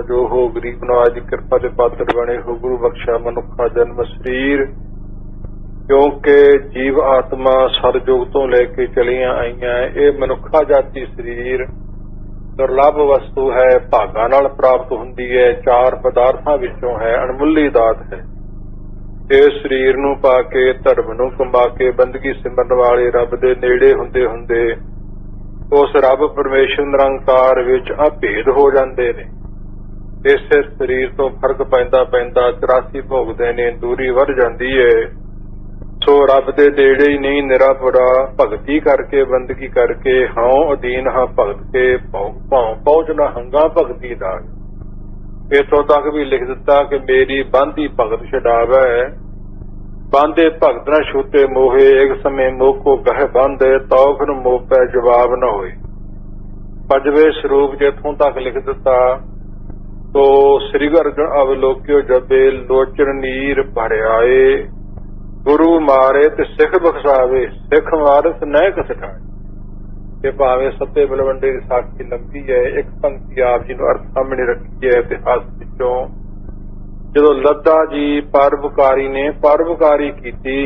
जो हो गरीब नवाज की कृपा के पात्र बने हो। गुरु बख्शा मनुखा जन्म शरीर, क्योंकि जीव आत्मा सरजुग तो लैके चलिया आईया। ये मनुखा जाति शरीर दुर्लभ वस्तु है, भागा नाल प्राप्त हुंदी है, चार पदार्थां विचों है, अणमुल्ली दात है। इस शरीर नूं पा के धर्म नूं कमा के बंदगी सिमरन वाले रब दे नेड़े हुंदे हुंदे उस रब परमेश्वर निरंकार विच अभेद हो जांदे ने। इस शरीर तो फर्क पैंदा पैंदा 84 भोगदे ने, दूरी वध जांदी है। सो रब दे नेड़े ही नहीं, निरापुरा भगती करके बंदगी करके हां अधीन हां भगत के पहुंचना हंगा भगती दा। इथों तक भी लिख दिता कि मेरी बांधी भगत छडावै, बांधे भगत न छूते मोहे, एक समय मोह को कह बांधे तो फिर मोह पै जवाब न होए। पंजवें स्वरूप जिथों तक लिख दिता तो श्री अर्जुन अवलोक्यो जबे लोचन नीर भरियाए, गुरु मारे ते सिख बख्शावे, सिख मारे ते नैक सिखाए। भावें सत्ते बलवंडे की साखी लंबी है, एक पंक्ति आप जी अर्थ सामने रखी है इतिहास विचों। जो लद्दा जी परोपकारी ने परोपकारी की,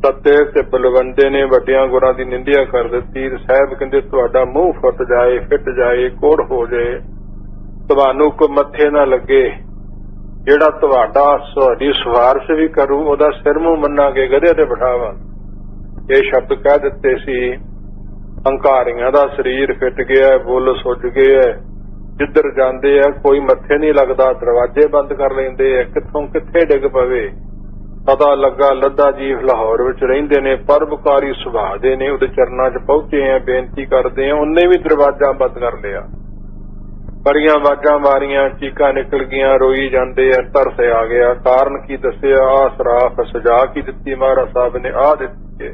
सत्ते ते बलवंडे ने वड्डियां गुरां दी निंदिया कर दी। साहब कहंदे तुहाडा मूंह फुट जाए, फिट जाए, कोड़ हो जाए, तुहानू को मथे ना लगे, जेड़ा तुहाडा तुहाडी सिफारिश भी करू ओदा सिर मूंह मन्नांगे, गधे ते बिठावांगे। ये शब्द कह दिते सी। हंकारियां दा शरीर फिट गया, बुल सुज गए है, जिधर जांदे है कोई मथे नहीं लगदा, दरवाजे बंद कर लेंदे है, कित्थों कित्थे डिग पवे। पता लगा लद्दा जी लाहौर विच रहिंदे ने, परोपकारी सुभाअ दे ने, उहदे चरनां च पहुंचे हैं, बेनती करदे हैं, उन्हें भी दरवाजा बंद कर लिया। बड़ियां आवाजां मारियां, चीकां निकल गईयां, रोई जांदे है, तरस आ गया। कारण की दसिया, आ सराख सजा की दित्ती महाराज साहब ने, आ दित्ती है।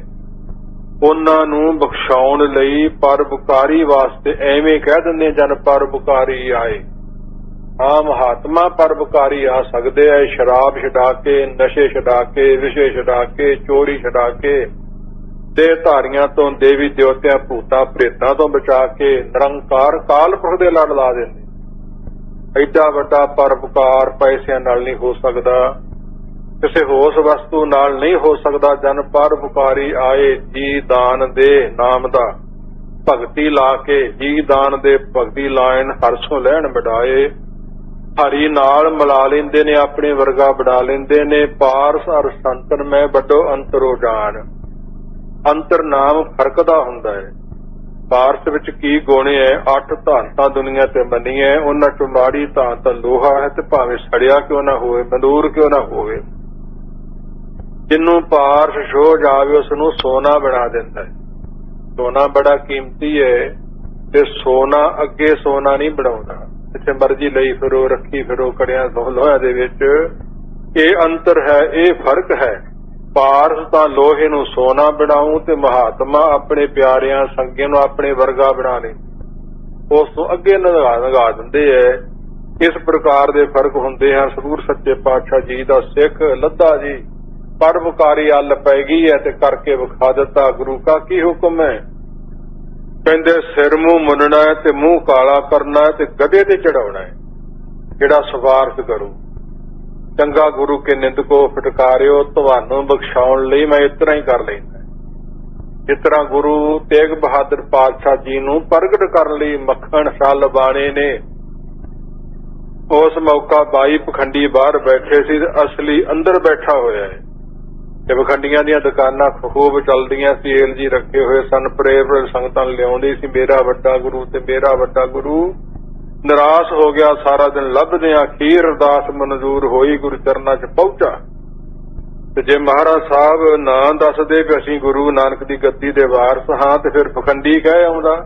उन्हां नूं बख्शाउण लई परोपकारी वास्ते एवें कह दिंदे जन परोपकारी आए। हाँ महात्मा परोपकारी आ सकदे है, शराब छडा के, नशे छडा के, विषे छडा के, चोरी छडा के, देहधारियां तो, देवी देवतियां भूतां प्रेतां तो बचा के निरंकार काल पुरख दे लड़ ला देंदे। एडा वड्डा परोपकार पैसिਆਂ नाल नहीं हो सकदा, किसी होश वस्तु नाल नहीं हो सकदा। जन परोपकारी आए, जी दान दे नाम दा भगती ला के, जी दान दे भगती लाइन हरसों लैण बढ़ाए। हरी नाल मिला लेंदे ने, अपने वर्गा बढ़ा लेंदे ने। पारस अर संतन में बड़ो अंतरो जान, अंतर नाम फर्क दा हुंदा है। पारस विच की गुण है, 8 धानतां दुनिया ते मनी है, उन्हां चों माड़ी धान तां लोहा है, ते भावें सड़िया क्यों ना होवे, मंदूर क्यों ना होवे। जिन्नू पारस छो जावे उसनू सोना बना दिंदा है। सोना बड़ा कीमती है, ते सोना अगे सोना नहीं बनाउंदा। जिथे मर्जी लई फिरो, रखी फिरो, कड़ियां लोहिया दे विच ये अंतर है, ये फर्क है। पारस तां लोहे नूं सोना बनाऊं, ते महात्मा अपने प्यारियां संगियां नूं अपने वर्गा बना ले, उस तों अगे नगा दिंदे है। इस प्रकार दे फर्क हुंदे हैं। सतगुर सच्चे पातशाह जी दा सिख लद्दा जी परोपकारी अल पै गई है ते करके विखा दिता। गुरु का की हुक्म है, कहंदे सिर मूंह मुन्नना है ते मूंह काला करना है, ते गधे ते चढ़ाउणा है, जिहड़ा सिफारिश करू। चंगा गुरु के निंद को फटकारियो, तुहानू बख्शाउण लई मैं इतना ही कर लैंदा। जिस तरह गुरु तेग बहादुर पातशाह जी नूं प्रगट करन लई मक्खण छल बाणे ने, उस मौका 22 पखंडी बाहर बैठे सी, असली अंदर बैठा होया है। ते पखंडियां दीयां दुकानां खूब चलदियां सी, एल जी रखे हुए सन, प्रेर संगतां लिआउंदी सी, मेरा वड्डा गुरु ते मेरा वड्डा गुरु। निराश हो गया सारा दिन लभदे, अखीर अरदास मंजूर होई, गुरु चरनां च पहुंचा। ते जे महाराज साहब ना दसदे कि असीं गुरु नानक दी गद्दी दे वारस हां, ते फिर पखंडी कह आउंदा।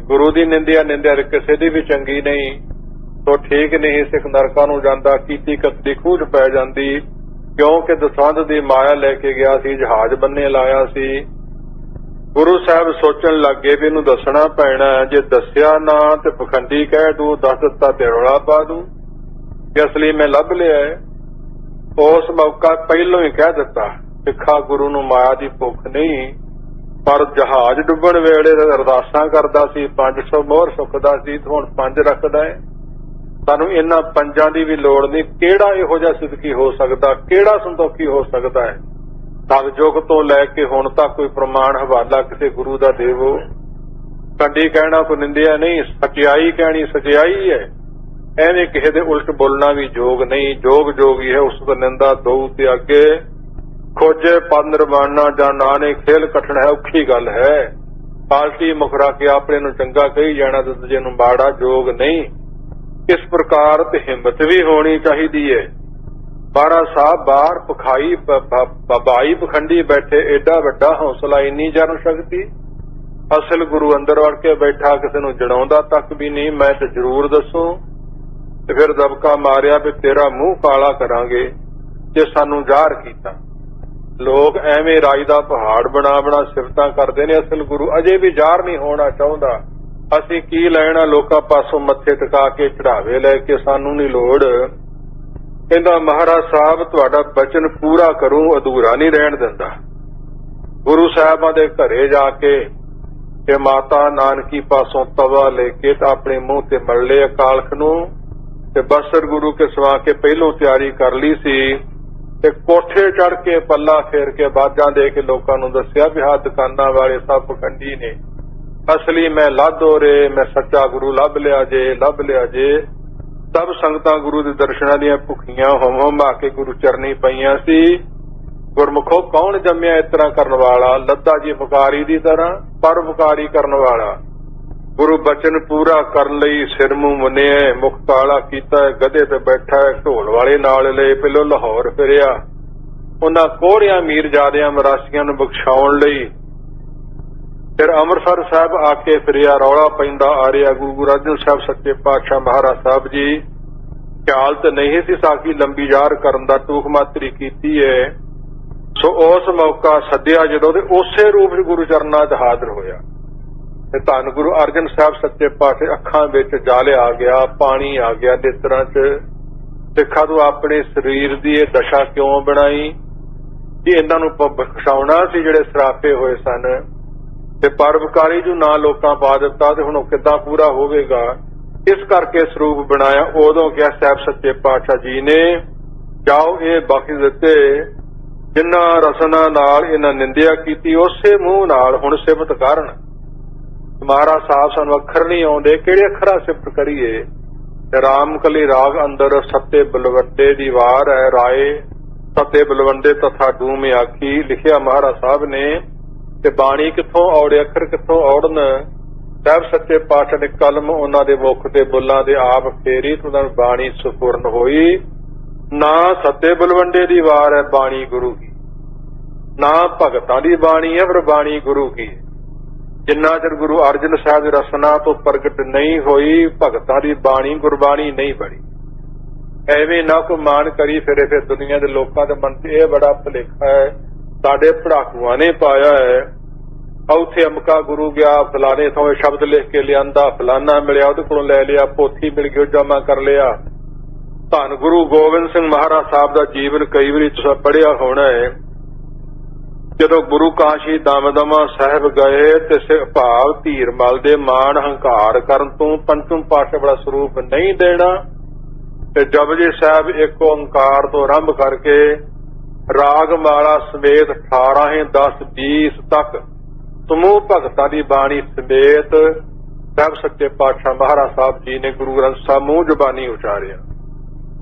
गुरु दी निंदिया किसी दी भी चंगी नहीं, तो ठीक नहीं। सिख नरकां नूं जांदा, कीती कतली खूह पै जांदी, क्योंकि दसवंध दी माया लैके गया सी, जहाज बन्ने लाया सी। गुरु साहब सोचन लग गए भी इनू दसना पैना, जे दसिया ना ते पखंडी कह दू, दस दिता ते रौला पा दू कि असली मैं लभ लिया है। उस मौका पहलों ही कह दिता, सिखा गुरु नूं माया दी भुख नहीं, पर जहाज डुੱਬਣ ਵੇਲੇ अरदासां करदा सी 500 मोहर सुखदा सी ते हुण 5 रखदा है। सानू इन्हां 5 ਦੀ भी लोड़ नहीं। किहड़ा इहो जिहा सिदकी हो सकदा, किहड़ा संतोखी हो सकदा है। सतयुग तो लैके हुण तक कोई प्रमाण हवाला किसी गुरु दा देवो। कंडी कहना कोई निंदिया नहीं, सच्चाई कहनी सच्चाई है। एवें किसी दे उल्ट बोलना भी जोग नहीं। जोग जोगी है उस तो निंदा दो ते अगे। खोजे पद निर्माणा जा नाने खेल कठन है, औखी गल है। पालटी मुखरा के अपने नूं चंगा कही जाना ते दूजे नूं माड़ा जोग नहीं। इस प्रकार ते हिम्मत भी होनी चाहिदी है। महाराज साहब बाहर पखाई बाई पखंडी बैठे, एडा वड्डा हौसला, इन्नी जन शक्ति। असल गुरु अंदर वड़ के बैठा, किसी नूं जणाउंदा तक भी नहीं। मैं ते जरूर दसूं ते फिर दबका मारिया भी तेरा मूंह काला करांगे जे सानू ਜ਼ਾਹਰ कीता। लोग एवें राज दा पहाड़ बना बना सिफतां करदे ने। असल गुरु अजे भी ਜ਼ਾਹਰ नहीं होना चाहुंदा। असीं की लैणा लोकां पासों मत्थे टिका के चढ़ावे लैके, सानू नहीं लोड़। कहंदा महाराज साहब तुहाडा बचन पूरा करूं, अधूरा नहीं रहण दिंदा। गुरु साहिबां दे घरे जाके ते माता नानकी पासों तवा लेके ते अपने मूंह ते मल लिया कालख नूं ते बसर गुरु के सवा के पहलों तैयारी कर ली सी ते कोठे चढ़ के पल्ला फेर के बाजां दे के लोकां नूं दस्सिया भी हां दुकानां वाले सब पखंडी ने। असली मैं लाधो रे, मैं सच्चा गुरु लभ लिया जे, लभ लिया जे। सब संगतां गुरु दे दर्शनां दीआं भुखियां होम होम आके गुरु चरनी पईयां सी। गुरमुखो कौन जम्मिया इस तरह करन वाला, लद्दा जी पुकारी दी तरह परोपकारी करन वाला। गुरु बचन पूरा करन लई सिर मूंह मुन्निया, मुख काला कीता, गधे ते बैठा ढोल वाले नाल लए, पहलों लाहौर फिरिया। उन्हां कोहड़ियां मीरजादियां मरासियां नूं बख्शाउण लई फिर अमृतसर साहब आके फिरिया। रौला पैंदा आ रिहा गुरु अर्जन साहब सच्चे पातशाह महाराज साहब जी ख्याल ते नहीं सी साकी लंबी ਜ਼ਾਹਰ करन दा, टूक मातरी कीती है। सो उस मौका सद्दिया जदों ते उसे रूप च गुरु चरनां च हाਜ਼ਰ होया। धन गुरु अर्जन साहब सच्चे पातशाह अखां विच जाल आ गया, पानी आ गया नेत्रां च। सिखा तू अपने शरीर दी ये दशा क्यों बनाई कि इन्हां नूं बख्शाउणा सी जिहड़े सरापे होए सन ते परोपकारी जो ना लोकां पा दिता ते हुण किद्दां पूरा होवेगा। इस करके स्वरूप बनाया। उदों क्या साहब सच्चे पातशाह जी ने जाओ ये बख्श दिते। जिन्हां रसना नाल इन्हां निंदिया कीती उसे मूंह नाल हुण सिफत करन। महाराज साहब सानू अखर नहीं आउंदे, किहड़े अखरां सिफत करिए। रामकली राग अंदर सत्ते बलवंडे दी वार है राए, सत्ते बलवंडे तथा डूम आखी लिखिया महाराज साहब ने। ते बाणी कित्थों औड़े, अखर कित्थों औड़न। साहब सच्चे पातशाह ने कलम उन्हां दे मुख ते बुल्लां दे आप फेरी ते उन्हां नूं बाणी सुपुरन होई। ना सत्ते बलवंडे दी वार है बाणी गुरु की, ना भगतां दी बाणी है पर बाणी गुरु की। जिन्ना चਿਰ गुरु अर्जन साहब रसना तो प्रगट नहीं होई, भगतां दी बाणी गुरबाणी नहीं बनी। एवें ना कोई मान करी फिरे फिर दुनिया के लोगों के मन से यह बड़ा भुलेखा है साडे पढ़ाकुआं ने पाया है। उत्थे अमका गुरु गया, फलाने थों शब्द लिख के लिया, फलाना मिलिया उहदे कोलों लै लिया, पोथी मिल गई जमा कर लिया। धन गुरु गोबिंद सिंह महाराज साहब का जीवन कई बार तुसीं पढ़िया होना है। जदों गुरु काशी दमदमा साहिब गए ते सिख भाव धीर मल दे मान हंकार करन तों पंचम पातशाह बड़ा स्वरूप नहीं देना ते जपजी साहिब एक ओंकार तो आरंभ करके राग माला समेत 18 10 20 तक समूह भगतां दी बाणी समेत साहिब सच्चे पातशाह महाराज साहब जी ने गुरु ग्रंथ साहिब मूंह जुबानी उचारिया,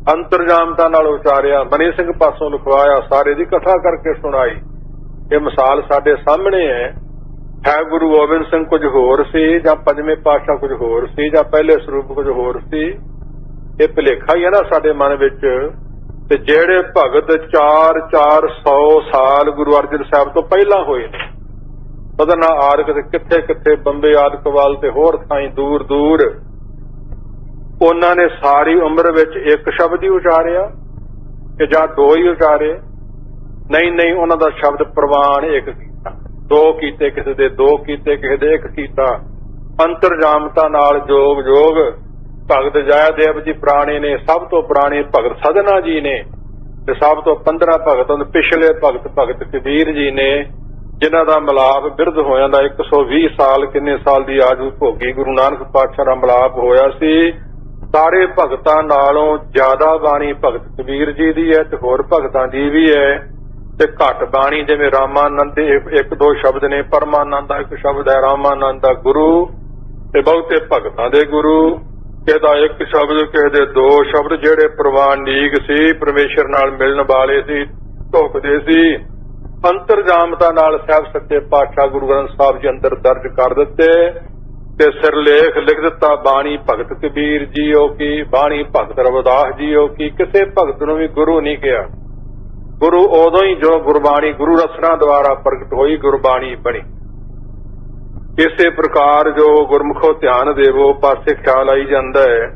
अंतरजामता नाल उचारिया, मनी सिंह पासों लिखवाया, सारे दी कथा करके सुनाई। ये मिसाल साडे सामने है गुरु गोबिंद सिंह कुछ होर सी जां पंजवें पातशाह कुछ होर सी जां पहले स्वरूप कुछ होर सी। ये भुलेखा ही है ना साडे मन विच। ते जिहड़े भगत 400 साल गुरु अर्जन साहब तो पहला होए ने, पता ना आरक ते किथे किथे बंबे आदकवाल ते होर थाई दूर दूर, उन्हां ने सारी उम्र विच एक शब्द ही उचारिया कि जां दो ही उचारे। नहीं उन्हां दा शब्द प्रवान एक कीता, दो कीते किसी दे दो कीते किसी दे एक कीता। अंतरजामता नाल जोग जोग भगत जयदेव जी पुराने ने, सब तो पुराने भगत सदना जी ने ते सब तो 15 भगत पिछले भगत भगत कबीर जी ने ਜਿਨ੍ਹਾਂ ਦਾ ਮਿਲਾਪ ਬਿਰਧ ਹੋ ਜਾਂਦਾ 120 ਸਾਲ ਕਿੰਨੇ ਸਾਲ ਦੀ ਆਜੂ ਭੋਗੀ ਗੁਰੂ ਨਾਨਕ ਪਾਤਸ਼ਾਹ ਦਾ ਮਿਲਾਪ ਹੋਇਆ ਸੀ। ਸਾਰੇ ਭਗਤਾਂ ਨਾਲੋਂ ਜ਼ਿਆਦਾ ਬਾਣੀ ਭਗਤ ਕਬੀਰ ਜੀ ਦੀ ਹੈ ਤੇ ਹੋਰ ਭਗਤਾਂ ਦੀ ਵੀ ਹੈ, ਤੇ ਘੱਟ ਬਾਣੀ ਜਿਵੇਂ ਰਾਮਾਨੰਦ ਦੇ ਇੱਕ ਦੋ ਸ਼ਬਦ ਨੇ, ਪਰਮਾਨੰਦ ਦਾ ਇੱਕ ਸ਼ਬਦ ਹੈ, ਰਾਮਾਨੰਦ ਦਾ ਗੁਰੂ ਤੇ ਬਹੁਤੇ ਭਗਤਾਂ ਦੇ ਗੁਰੂ, ਕਿਸੇ ਦਾ ਇੱਕ ਸ਼ਬਦ ਕਿਸੇ ਦੇ ਦੋ ਸ਼ਬਦ, ਜਿਹੜੇ ਪ੍ਰਵਾਨਿਕ ਸੀ, ਪਰਮੇਸ਼ਰ ਨਾਲ ਮਿਲਣ ਵਾਲੇ ਸੀ, ਢੁਕਦੇ ਸੀ, ਅੰਤਰਜਾਮਤਾ ਨਾਲ ਸਾਹਿਬ ਸੱਚੇ ਪਾਤਸ਼ਾਹ ਗੁਰੂ ਗ੍ਰੰਥ ਸਾਹਿਬ ਜੀ ਅੰਦਰ ਦਰਜ ਕਰ ਦਿੱਤੇ ਤੇ ਸਿਰਲੇਖ ਲਿਖ ਦਿੱਤਾ ਬਾਣੀ ਭਗਤ ਕਬੀਰ ਜੀਓ ਕੀ, ਬਾਣੀ ਭਗਤ ਰਵਿਦਾਸ ਜੀਓ ਕੀ। ਕਿਸੇ ਭਗਤ ਨੂੰ ਵੀ ਗੁਰੂ ਨਹੀਂ ਕਿਹਾ। ਗੁਰੂ ਉਦੋਂ ਹੀ ਜੋ ਗੁਰਬਾਣੀ ਗੁਰੂ ਰਸਨਾ ਦੁਆਰਾ ਪ੍ਰਗਟ ਹੋਈ ਗੁਰਬਾਣੀ ਬਣੀ। ਇਸੇ ਪ੍ਰਕਾਰ ਜੋ ਗੁਰਮੁਖੋ ਧਿਆਨ ਦੇਵੋ ਪਾਸੇ ਖਿਆਲ ਆਈ ਜਾਂਦਾ ਹੈ।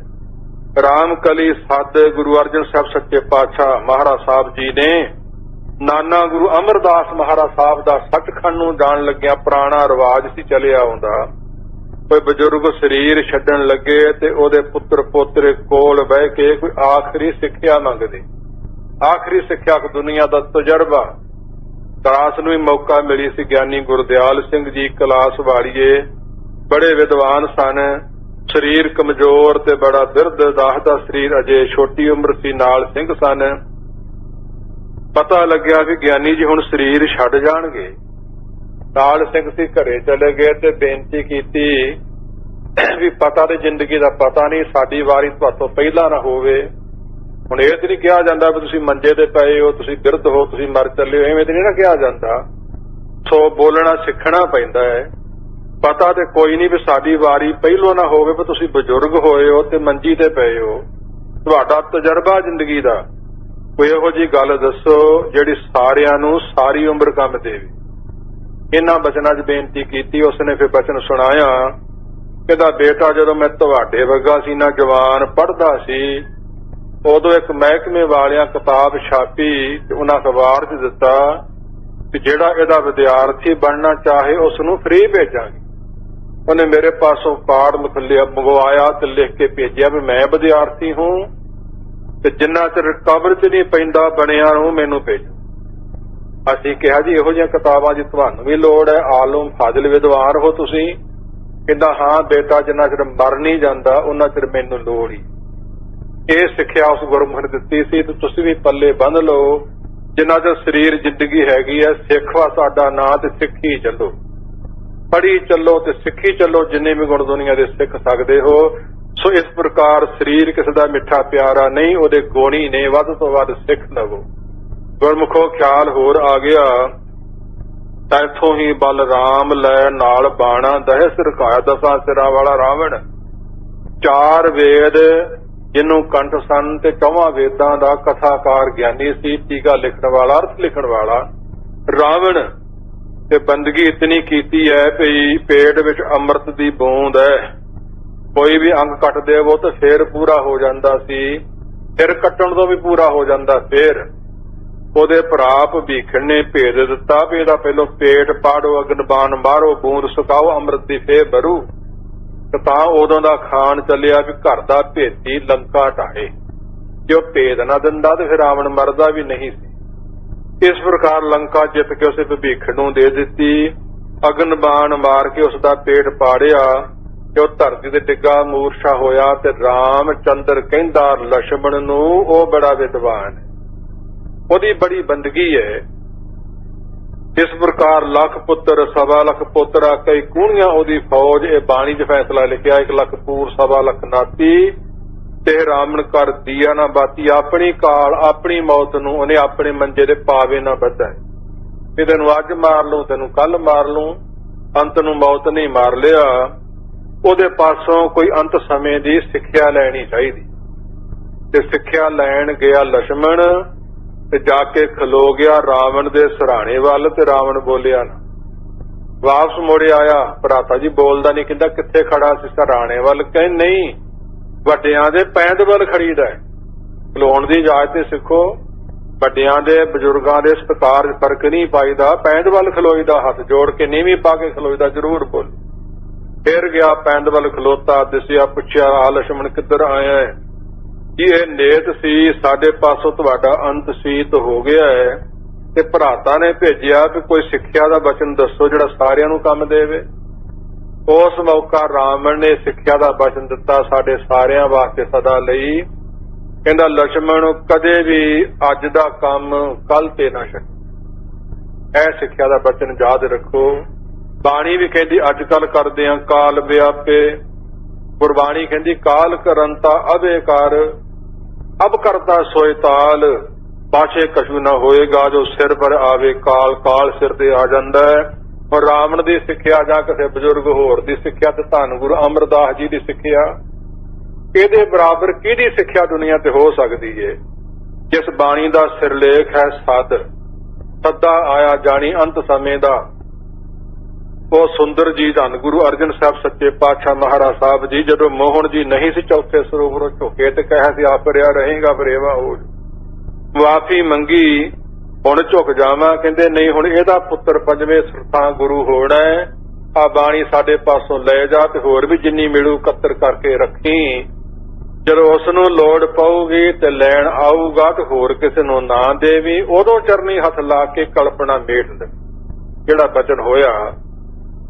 ਰਾਮ ਕਲੀ ਸੱਦ ਗੁਰੂ ਅਰਜਨ ਸਾਹਿਬ ਸੱਚੇ ਪਾਤਸ਼ਾਹ ਮਹਾਰਾਜ ਸਾਹਿਬ ਜੀ ਨੇ ਨਾਨਾ ਗੁਰੂ ਅਮਰਦਾਸ ਮਹਾਰਾਜ ਸਾਹਿਬ ਦਾ ਸੱਚਖੰਡ ਨੂੰ ਜਾਣ ਲੱਗਿਆ ਪੁਰਾਣਾ ਰਿਵਾਜ ਸੀ ਚੱਲਿਆ ਆਉਂਦਾ। ਕੋਈ ਬਜ਼ੁਰਗ ਸਰੀਰ ਛੱਡਣ ਲੱਗੇ ਤੇ ਉਹਦੇ ਪੁੱਤਰ ਪੋਤਰੇ ਕੋਲ ਬਹਿ ਕੇ ਕੋਈ ਆਖਰੀ ਸਿੱਖਿਆ ਮੰਗਦੇ। ਆਖਰੀ ਸਿੱਖਿਆ ਦੁਨੀਆ ਦਾ ਤਜਰਬਾ। ਦਾਸ ਨੂੰ ਵੀ ਮੌਕਾ ਮਿਲੀ ਸੀ। ਗਿਆਨੀ ਗੁਰਦਿਆਲ ਸਿੰਘ ਜੀ ਕਲਾਸ ਵਾਲੀਏ ਬੜੇ ਵਿਦਵਾਨ ਸਨ, ਸਰੀਰ ਕਮਜ਼ੋਰ ਤੇ ਬੜਾ ਬਿਰਧ, ਦਾਸ ਦਾ ਸਰੀਰ ਅਜੇ ਛੋਟੀ ਉਮਰ ਸੀ, ਨਾਲ ਸਿੰਘ ਸਨ। ਪਤਾ ਲੱਗਿਆ ਵੀ ਗਿਆਨੀ ਜੀ ਹੁਣ ਸਰੀਰ ਛੱਡ ਜਾਣਗੇ। ਨਾਲ ਸਿੰਘ ਸੀ ਘਰੇ ਚਲੇ ਗਏ ਤੇ ਬੇਨਤੀ ਕੀਤੀ ਵੀ ਪਤਾ ਤੇ ਜ਼ਿੰਦਗੀ ਦਾ ਪਤਾ ਨਹੀਂ, ਸਾਡੀ ਵਾਰੀ ਤੁਹਾਤੋਂ ਪਹਿਲਾਂ ਨਾ ਹੋਵੇ। ਹੁਣ ਇਹ ਤੇ ਨਹੀਂ ਕਿਹਾ ਜਾਂਦਾ ਵੀ ਤੁਸੀਂ ਮੰਜੇ ਤੇ ਪਏ ਹੋ, ਤੁਸੀਂ ਬਿਰਧ ਹੋ, ਤੁਸੀਂ ਮਰ ਚੱਲੇ ਹੋ, ਐਵੇਂ ਤੇ ਨਹੀਂ ਨਾ ਕਿਹਾ ਜਾਂਦਾ। ਸੋ ਬੋਲਣਾ ਸਿੱਖਣਾ ਪੈਂਦਾ ਹੈ। ਪਤਾ ਤੇ ਕੋਈ ਨਹੀਂ ਵੀ ਸਾਡੀ ਵਾਰੀ ਪਹਿਲੋਂ ਨਾ ਹੋਵੇ, ਵੀ ਤੁਸੀਂ ਬਜ਼ੁਰਗ ਹੋਏ ਹੋ ਤੇ ਮੰਜੀ ਤੇ ਪਏ ਹੋ, ਤੁਹਾਡਾ ਤਜਰਬਾ ਜ਼ਿੰਦਗੀ ਦਾ, ਕੋਈ ਇਹੋ ਜਿਹੀ ਗੱਲ ਦੱਸੋ ਜਿਹੜੀ ਸਾਰਿਆਂ ਨੂੰ ਸਾਰੀ ਉਮਰ ਕੰਮ ਦੇਵੇ। ਇਹਨਾਂ ਬਚਨਾਂ 'ਚ ਬੇਨਤੀ ਕੀਤੀ। ਉਸਨੇ ਫਿਰ ਬਚਨ ਸੁਣਾਇਆ, ਕਹਿੰਦਾ ਬੇਟਾ ਜਦੋਂ ਮੈਂ ਤੁਹਾਡੇ ਵਰਗਾ ਸੀ ਨਾ ਜਵਾਨ ਪੜ੍ਹਦਾ ਸੀ, ਉਦੋਂ ਇੱਕ ਮਹਿਕਮੇ ਵਾਲਿਆਂ ਕਿਤਾਬ ਛਾਪੀ ਤੇ ਉਹਨਾਂ ਅਖਬਾਰ 'ਚ ਦਿੱਤਾ ਕਿ ਜਿਹੜਾ ਇਹਦਾ ਵਿਦਿਆਰਥੀ ਬਣਨਾ ਚਾਹੇ ਉਸ ਨੂੰ ਫ੍ਰੀ ਭੇਜਾਂਗੇ। ਉਹਨੇ ਮੇਰੇ ਪਾਸੋਂ ਕਾਰਡ ਮੰਗਵਾਇਆ ਤੇ ਲਿਖ ਕੇ ਭੇਜਿਆ ਵੀ ਮੈਂ ਵਿਦਿਆਰਥੀ ਹੂੰ ਤੇ ਜਿੰਨਾ ਚਿਰ ਕਬਰ 'ਚ ਨਹੀਂ ਪੈਂਦਾ ਬਣਿਆ ਨੂੰ ਮੈਨੂੰ ਭੇਜੋ। ਅਸੀਂ ਕਿਹਾ ਜੀ ਇਹੋ ਜਿਹੀਆਂ ਕਿਤਾਬਾਂ ਦੀ ਤੁਹਾਨੂੰ ਵੀ ਲੋੜ ਹੈ, ਆਲਮ ਫਾਜ਼ਿਲ ਵਿਦਵਾਨ ਹੋ ਤੁਸੀਂ। ਕਹਿੰਦਾ ਹਾਂ ਬੇਟਾ, ਜਿੰਨਾ ਚਿਰ ਮਰ ਨਹੀਂ ਜਾਂਦਾ ਉਹਨਾਂ ਚਿਰ ਮੈਨੂੰ ਲੋੜ ਹੀ। ਇਹ ਸਿੱਖਿਆ ਉਸ ਗੁਰਮੁਖ ਨੇ ਦਿੱਤੀ ਸੀ ਤੇ ਤੁਸੀਂ ਵੀ ਪੱਲੇ ਬੰਨ ਲਓ। ਜਿੰਨਾ ਚਿਰ ਸਰੀਰ ਜ਼ਿੰਦਗੀ ਹੈਗੀ ਹੈ, ਸਿੱਖਵਾ ਸਾਡਾ ਨਾਂ ਤੇ ਸਿੱਖੀ ਚੱਲੋ, ਪੜ੍ਹੀ ਚੱਲੋ ਤੇ ਸਿੱਖੀ ਚੱਲੋ, ਜਿੰਨੇ ਵੀ ਗੁਣ ਦੁਨੀਆ ਦੇ ਸਿੱਖ ਸਕਦੇ ਹੋ। ਸੋ ਇਸ ਪ੍ਰਕਾਰ ਸਰੀਰ ਕਿਸੇ ਦਾ ਮਿੱਠਾ ਪਿਆਰਾ ਨਹੀਂ, ਉਹਦੇ ਗੁਣੀ ਨੇ, ਵੱਧ ਤੋਂ ਵੱਧ ਸਿੱਖ ਲਵੋ। ਗੁਰਮੁਖੋ ਖਿਆਲ ਹੋਰ ਆ ਗਿਆ ਤਾਂ ਇੱਥੋਂ ਹੀ ਬਲਰਾਮ ਲੈ ਨਾਲ ਬਾਣਾ ਦਹਿ ਸਿਰਕਾਇਆ, ਦਸਾਂ ਸਿਰਾਂ ਵਾਲਾ ਰਾਵਣ। 4 ਵੇਦ ਜਿਹਨੂੰ ਕੰਠ ਸਨ ਤੇ 4 ਵੇਦਾਂ ਦਾ ਕਥਾਕਾਰ ਗਿਆਨੀ ਸੀ, ਟੀਕਾ ਲਿਖਣ ਵਾਲਾ, ਅਰਥ ਲਿਖਣ ਵਾਲਾ ਰਾਵਣ। ਤੇ ਬੰਦਗੀ ਇਤਨੀ ਕੀਤੀ ਹੈ ਭਈ ਪੇਟ ਵਿੱਚ ਅੰਮ੍ਰਿਤ ਦੀ ਬੂੰਦ ਹੈ, ਕੋਈ ਵੀ ਅੰਗ ਕੱਟ ਦੇਵੋ ਤਾਂ ਫੇਰ ਪੂਰਾ ਹੋ ਜਾਂਦਾ ਸੀ, ਫਿਰ ਕੱਟਣ ਤੋਂ ਵੀ ਪੂਰਾ ਹੋ ਜਾਂਦਾ। ਫੇਰ ਉਹਦੇ ਭਰਾ ਭੀਖਣ ਨੇ ਭੇਜ ਦਿੱਤਾ ਵੀ ਇਹਦਾ ਪਹਿਲੋਂ ਪੇਟ ਪਾੜੋ, ਅਗਨਬਾਨ ਮਾਰੋ, ਬੂੰਦ ਸੁਕਾਓ, ਅੰਮ੍ਰਿਤ ਦੀ ਫੇਰ ਭਰੂ। ਤਾਂ ਉਦੋਂ ਦਾ ਖਾਨ ਚੱਲਿਆ ਵੀ ਘਰ ਦਾ ਭੇਤੀ ਲੰਕਾ ਢਾਏ। ਜੋ ਭੇਦ ਨਾ ਦਿੰਦਾ ਤੇ ਫਿਰ ਰਾਵਣ ਮਰਦਾ ਵੀ ਨਹੀਂ ਸੀ। ਇਸ ਪ੍ਰਕਾਰ ਲੰਕਾ ਜਿੱਤ ਕੇ ਉਸੇ ਭੀਖਣ ਨੂੰ ਦੇ ਦਿੱਤੀ, ਅਗਨਬਾਨ ਮਾਰ ਕੇ ਉਸ ਦਾ ਪੇਟ ਪਾੜਿਆ ਤੇ ਉਹ ਧਰਤੀ ਤੇ ਡਿੱਗਾ, ਮੂਰਛਾ ਹੋਇਆ। ਤੇ ਰਾਮ ਚੰਦਰ ਕਹਿੰਦਾ ਲਛਮਣ ਨੂੰ ਉਹ ਬੜਾ ਵਿਦਵਾਨ, ਉਹਦੀ ਬੜੀ ਬੰਦਗੀ ਹੈ। ਇਸ ਪ੍ਰਕਾਰ ਲੱਖ ਪੁੱਤਰ 1.25 ਲੱਖ ਪੁੱਤਰਾ ਕਈ ਕੂਣੀਆਂ ਉਹਦੀ ਫੌਜ। ਇਹ ਬਾਣੀ 'ਚ ਫੈਸਲਾ ਲਿਖਿਆ 1 ਲੱਖ ਪੂਰ 1.25 ਲੱਖ ਨਾਤੀ। ਤੇ ਰਾਵਣ ਕਰ ਦੀਆ ਨਾ ਬਾਤੀ, ਆਪਣੀ ਕਾਲ ਆਪਣੀ ਮੌਤ ਨੂੰ ਉਹਨੇ ਆਪਣੇ ਮੰਜੇ ਦੇ ਪਾਵੇ ਨਾ ਬੱਧਾ। ਵੀ ਤੈਨੂੰ ਅੱਜ ਮਾਰ ਲੂੰ, ਤੈਨੂੰ ਕੱਲ ਮਾਰ ਲੂੰ, ਅੰਤ ਨੂੰ ਮੌਤ ਨਹੀਂ ਮਾਰ ਲਿਆ। ਉਹਦੇ ਪਾਸੋਂ ਕੋਈ ਅੰਤ ਸਮੇਂ ਦੀ ਸਿੱਖਿਆ ਲੈਣੀ ਚਾਹੀਦੀ। ਤੇ ਸਿੱਖਿਆ ਲੈਣ ਗਿਆ ਲਛਮਣ ਤੇ ਜਾ ਕੇ ਖਲੋ ਗਿਆ ਰਾਵਣ ਦੇ ਸਿਰਹਾਣੇ ਵੱਲ। ਤੇ ਰਾਵਣ ਬੋਲਿਆ ਨਾ, ਵਾਪਸ ਮੁੜੇ ਆਇਆ। ਭਰਾਤਾ ਜੀ ਬੋਲਦਾ ਨਹੀਂ, ਕਹਿੰਦਾ ਕਿੱਥੇ ਖੜਾ ਸੀ? ਸਿਰਹਾਣੇ ਵੱਲ। ਕਹਿੰਦੇ ਨਹੀਂ, ਵੱਡਿਆਂ ਦੇ ਪੈਂਦ ਵੱਲ ਖੜੀਦਾ ਹੈ। ਖਲੋਣ ਦੀ ਇਜਾਜ਼ਤ ਤੇ ਸਿੱਖੋ। ਵੱਡਿਆਂ ਦੇ ਬਜ਼ੁਰਗਾਂ ਦੇ ਸਤਿਕਾਰ ਫਰਕ ਨਹੀਂ ਪਾਈਦਾ, ਪੈਂਦ ਵੱਲ ਖਲੋਈਦਾ, ਹੱਥ ਜੋੜ ਕੇ ਨੀਵੀਂ ਪਾ ਕੇ ਖਲੋਈਦਾ। ਜ਼ਰੂਰ ਬੋਲ। ਫਿਰ ਗਿਆ ਪੈਂਦ ਵੱਲ ਖਲੋਤਾ, ਦਿਸਿਆ, ਪੁੱਛਿਆ ਆ ਲਛਮਣ ਕਿੱਧਰ ਆਇਆ ਹੈ? ਜੀ ਇਹ ਨੇਤ ਸੀ, ਸਾਡੇ ਪਾਸੋਂ ਤੁਹਾਡਾ ਅੰਤ ਸੀਤ ਹੋ ਗਿਆ ਹੈ। ਤੇ ਭਰਾਤਾ ਨੇ ਭੇਜਿਆ ਕਿ ਕੋਈ ਸਿੱਖਿਆ ਦਾ ਬਚਨ ਦੱਸੋ ਜਿਹੜਾ ਸਾਰਿਆਂ ਨੂੰ ਕੰਮ ਦੇਵੇ। ਉਸ ਮੌਕਾ ਰਾਵਣ ਨੇ ਸਿੱਖਿਆ ਦਾ ਬਚਨ ਦਿੱਤਾ ਸਾਡੇ ਸਾਰਿਆਂ ਵਾਸਤੇ ਸਦਾ ਲਈ। ਕਹਿੰਦਾ ਲਛਮਣ ਕਦੇ ਵੀ ਅੱਜ ਦਾ ਕੰਮ ਕੱਲ ਤੇ ਨਾ ਛੱਡ। ਇਹ ਸਿੱਖਿਆ ਦਾ ਬਚਨ ਯਾਦ ਰੱਖੋ। ਬਾਣੀ ਵੀ ਕਹਿੰਦੀ ਅੱਜ ਕੱਲ ਕਰਦੇ ਆ ਕਾਲ ਵਿਆਪੇ। ਗੁਰਬਾਣੀ ਕਹਿੰਦੀ ਕਾਲ ਕਰੰਤਾ ਅਬੇ ਕਰ, ਅਬ ਕਰਤਾ ਸੋਇ ਤਾਲ, ਪਾਛੇ ਕਛੂ ਨਾ ਹੋਏਗਾ ਜੋ ਸਿਰ ਪਰ ਆਵੇ ਕਾਲ। ਕਾਲ ਸਿਰ ਤੇ ਆ ਜਾਂਦਾ ਹੈ। ਔਰ ਰਾਵਣ ਦੀ ਸਿੱਖਿਆ ਜਾਂ ਕਿਸੇ ਬਜ਼ੁਰਗ ਹੋਰ ਦੀ ਸਿੱਖਿਆ ਤੇ ਧੰਨ ਗੁਰੂ ਅਮਰਦਾਸ ਜੀ ਦੀ ਸਿੱਖਿਆ, ਇਹਦੇ ਬਰਾਬਰ ਕਿਹਦੀ ਸਿੱਖਿਆ ਦੁਨੀਆ ਤੇ ਹੋ ਸਕਦੀ ਏ। ਜਿਸ ਬਾਣੀ ਦਾ ਸਿਰਲੇਖ ਹੈ ਸਦ, ਸਦਾ ਆਇਆ ਜਾਣੀ ਅੰਤ ਸਮੇਂ ਦਾ। ਉਹ ਸੁੰਦਰ ਜੀ ਧੰਨ ਗੁਰੂ ਅਰਜਨ ਸਾਹਿਬ ਸੱਚੇ ਪਾਤਸ਼ਾਹ ਮਹਾਰਾਜ ਸਾਹਿਬ ਜੀ ਜਦੋਂ ਮੋਹਨ ਜੀ ਨਹੀਂ ਸੀ ਚੌਥੇ ਸਰੋਵਰੋਂ ਝੁਕੇ ਤੇ ਕਹਿਆ ਸੀ ਆਪ ਰਿਆ ਰਹੇਗਾ ਬਰੇਵਾ ਹੋ। ਮਾਫੀ ਮੰਗੀ ਹੁਣ ਝੁਕ ਜਾਵਾਂ। ਕਹਿੰਦੇ ਨਹੀਂ ਹੁਣ ਇਹਦਾ ਪੁੱਤਰ ਪੰਜਵੇਂ ਸਰਥਾਂ ਗੁਰੂ ਹੋਣਾ ਹੈ। ਆ ਬਾਣੀ ਸਾਡੇ ਪਾਸੋਂ ਲੈ ਜਾ ਤੇ ਹੋਰ ਵੀ ਜਿੰਨੀ ਮਿਲੂ ਇਕੱਤਰ ਕਰਕੇ ਰੱਖੀ। ਜਦੋਂ ਉਸ ਨੂੰ ਲੋੜ ਪਊਗੀ ਤੇ ਲੈਣ ਆਊਗਾ ਤੇ ਹੋਰ ਕਿਸੇ ਨੂੰ ਨਾ ਦੇਵੀ। ਉਦੋਂ ਚਰਨੀ ਹੱਥ ਲਾ ਕੇ ਕਲਪਨਾ ਮੇਟ ਦੇ ਜਿਹੜਾ ਬਚਨ ਹੋਇਆ।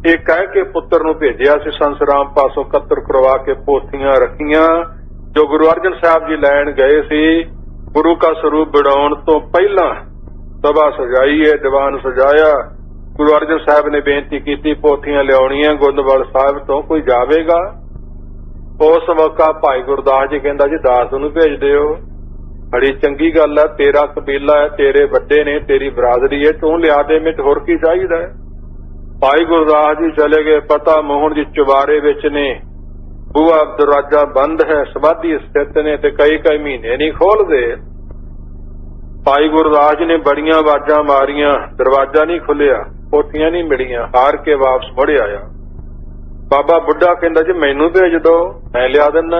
ਇਹ ਕਹਿ ਕੇ ਪੁੱਤਰ ਨੂੰ ਭੇਜਿਆ ਸੀ ਸੰਸਰਾਮ ਪਾਸੋਂ ਇਕੱਤਰ ਕਰਵਾ ਕੇ ਪੋਥੀਆਂ ਰੱਖੀਆਂ ਜੋ ਗੁਰੂ ਅਰਜਨ ਸਾਹਿਬ ਜੀ ਲੈਣ ਗਏ ਸੀ। ਗੁਰੂ ਕਾ ਸਰੂਪ ਬਣਾਉਣ ਤੋਂ ਪਹਿਲਾਂ ਸਭਾ ਸਜਾਈ ਹੈ, ਦੀਵਾਨ ਸਜਾਇਆ। ਗੁਰੂ ਅਰਜਨ ਸਾਹਿਬ ਨੇ ਬੇਨਤੀ ਕੀਤੀ ਪੋਥੀਆਂ ਲਿਆਉਣੀਆਂ ਗੋਇੰਦਵਾਲ ਸਾਹਿਬ ਤੋਂ, ਕੋਈ ਜਾਵੇਗਾ? ਉਸ ਮੌਕਾ ਭਾਈ ਗੁਰਦਾਸ ਜੀ ਕਹਿੰਦਾ ਜੀ ਦਾਸ ਨੂੰ ਭੇਜ ਦਿਓ। ਬੜੀ ਚੰਗੀ ਗੱਲ ਹੈ, ਤੇਰਾ ਕਬੀਲਾ ਹੈ, ਤੇਰੇ ਵੱਡੇ ਨੇ, ਤੇਰੀ ਬਰਾਦਰੀ ਹੈ, ਤੂੰ ਲਿਆ ਦੇ, ਵਿੱਚ ਹੋਰ ਕੀ ਚਾਹੀਦਾ ਹੈ। ਭਾਈ ਗੁਰਦਾਸ ਜੀ ਚਲੇ ਗਏ। ਪਤਾ ਮੋਹਨ ਜੀ ਚੁਬਾਰੇ ਵਿੱਚ ਨੇ, ਬੂਹਾ ਦਰਵਾਜ਼ਾ ਬੰਦ ਹੈ, ਸਮਾਧੀ ਸਥਿਤ ਨੇ ਤੇ ਕਈ ਮਹੀਨੇ ਨਹੀਂ ਖੋਲਦੇ। ਭਾਈ ਗੁਰਦਾਸ ਜੀ ਨੇ ਬੜੀਆਂ ਆਵਾਜ਼ਾਂ ਮਾਰੀਆਂ, ਦਰਵਾਜ਼ਾ ਨਹੀਂ ਖੁੱਲਿਆ, ਪੋਥੀਆਂ ਨਹੀਂ ਮਿਲੀਆਂ। ਹਾਰ ਕੇ ਵਾਪਸ ਮੁੜ ਆਇਆ। ਬਾਬਾ ਬੁੱਢਾ ਕਹਿੰਦਾ ਜੀ ਮੈਨੂੰ ਭੇਜ ਦੋ, ਮੈਂ ਲਿਆ ਦਿੰਦਾ।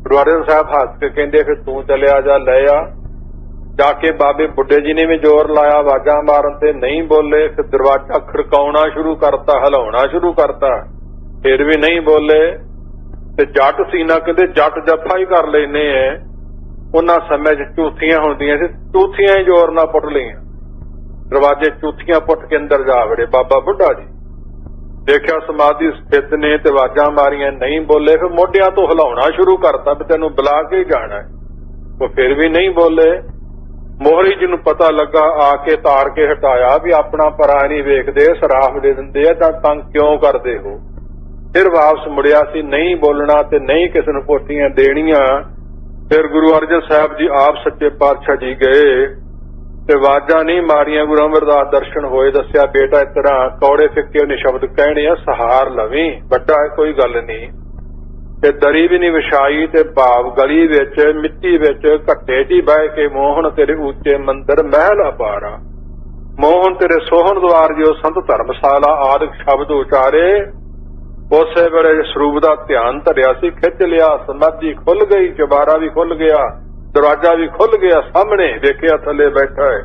ਗੁਰੂ ਅਰਜਨ ਸਾਹਿਬ ਹੱਸ ਕੇ ਕਹਿੰਦੇ ਫਿਰ ਤੂੰ ਚਲਿਆ ਜਾ, ਲੈ ਆ। ਜਾ ਕੇ ਬਾਬੇ ਬੁੱਢੇ ਜੀ ਨੇ ਵੀ ਜ਼ੋਰ ਲਾਇਆ ਆਵਾਜ਼ਾਂ ਮਾਰਨ ਤੇ, ਨਹੀਂ ਬੋਲੇ। ਫਿਰ ਦਰਵਾਜ਼ਾ ਖੜਕਾਉਣਾ ਸ਼ੁਰੂ ਕਰਤਾ, ਹਿਲਾਉਣਾ ਸ਼ੁਰੂ ਕਰਤਾ, ਫਿਰ ਵੀ ਨਹੀਂ ਬੋਲੇ। ਤੇ ਜੱਟ ਸੀ ਨਾ, ਕਹਿੰਦੇ ਜੱਟ ਜੱਫਾ ਹੀ ਕਰ ਲੈਨੇ ਐ। ਉਹਨਾਂ ਸਮੇਂ 'ਚ ਝੂਠੀਆਂ ਹੁੰਦੀਆਂ ਸੀ, ਝੂਠੀਆਂ ਹੀ ਜ਼ੋਰ ਨਾਲ ਪੁੱਟ ਲਈਆਂ। ਦਰਵਾਜ਼ੇ ਝੂਠੀਆਂ ਪੁੱਟ ਕੇ ਅੰਦਰ ਜਾ ਵੜੇ। ਬਾਬਾ ਬੁੱਢਾ ਜੀ ਦੇਖਿਆ ਸਮਾਧੀ ਸਥਿਤ ਨੇ ਤੇ ਆਵਾਜ਼ਾਂ ਮਾਰੀਆਂ, ਨਹੀਂ ਬੋਲੇ। ਫਿਰ ਮੋਢਿਆਂ ਤੋਂ ਹਿਲਾਉਣਾ ਸ਼ੁਰੂ ਕਰਤਾ ਵੀ ਤੈਨੂੰ ਬੁਲਾ ਕੇ ਹੀ ਜਾਣਾ। ਉਹ ਫਿਰ ਵੀ ਨਹੀਂ ਬੋਲੇ। ਮੋਹਰੀ ਜੀ ਨੂੰ ਪਤਾ ਲੱਗਾ, ਆ ਕੇ ਤਾਰ ਕੇ ਹਟਾਇਆ ਵੀ ਆਪਣਾ ਪਰਾ ਨਹੀਂ ਵੇਖਦੇ, ਸਰਾਫ ਦੇ ਦਿੰਦੇ ਆ ਤਾਂ ਤੰਗ ਕਿਉਂ ਕਰਦੇ ਹੋ। ਫਿਰ ਵਾਪਸ ਮੁੜਿਆ ਸੀ, ਨਹੀਂ ਬੋਲਣਾ ਤੇ ਨਹੀਂ ਕਿਸੇ ਨੂੰ ਪੋਥੀਆਂ ਦੇਣੀਆਂ। ਫਿਰ ਗੁਰੂ ਅਰਜਨ ਸਾਹਿਬ ਜੀ ਆਪ ਸੱਚੇ ਪਾਤਸ਼ਾਹ ਜੀ ਗਏ ਤੇ ਆਵਾਜ਼ਾਂ ਨਹੀਂ ਮਾਰੀਆਂ। ਗੁਰੂ ਅਮਰਦਾਸ ਦਰਸ਼ਨ ਹੋਏ, ਦੱਸਿਆ ਬੇਟਾ ਇਸ ਤਰ੍ਹਾਂ ਕੌੜੇ ਫਿੱਕੇ ਉਹਨੇ ਸ਼ਬਦ ਕਹਿਣੇ ਆ, ਸਹਾਰ ਲਵੀਂ, ਵੱਡਾ ਕੋਈ ਗੱਲ ਨਹੀਂ। ਤੇ ਦਰੀ ਵੀ ਨਹੀਂ ਵਿਛਾਈ ਤੇ ਭਾਵ ਗਲੀ ਵਿੱਚ ਮਿੱਟੀ ਵਿੱਚ ਘੱਟੇ 'ਚ ਹੀ ਬਹਿ ਕੇ ਮੋਹਨ ਤੇਰੇ ਉੱਚੇ ਮੰਦਰ ਮਹਿਲ ਅਪਾਰਾ, ਮੋਹਨ ਤੇਰੇ ਸੋਹਣ ਦੁਆਰ ਜੋ ਸੰਤ ਧਰਮਸ਼ਾਲਾ ਆਦਿ ਸ਼ਬਦ ਉਚਾਰੇ। ਉਸੇ ਵੇਲੇ ਸਰੂਪ ਦਾ ਧਿਆਨ ਧਰਿਆ ਸੀ, ਖਿੱਚ ਲਿਆ, ਸਮਾਧੀ ਖੁੱਲ ਗਈ, ਚੁਬਾਰਾ ਵੀ ਖੁੱਲ ਗਿਆ, ਦਰਵਾਜ਼ਾ ਵੀ ਖੁੱਲ ਗਿਆ। ਸਾਹਮਣੇ ਵੇਖਿਆ ਥੱਲੇ ਬੈਠਾ ਹੈ,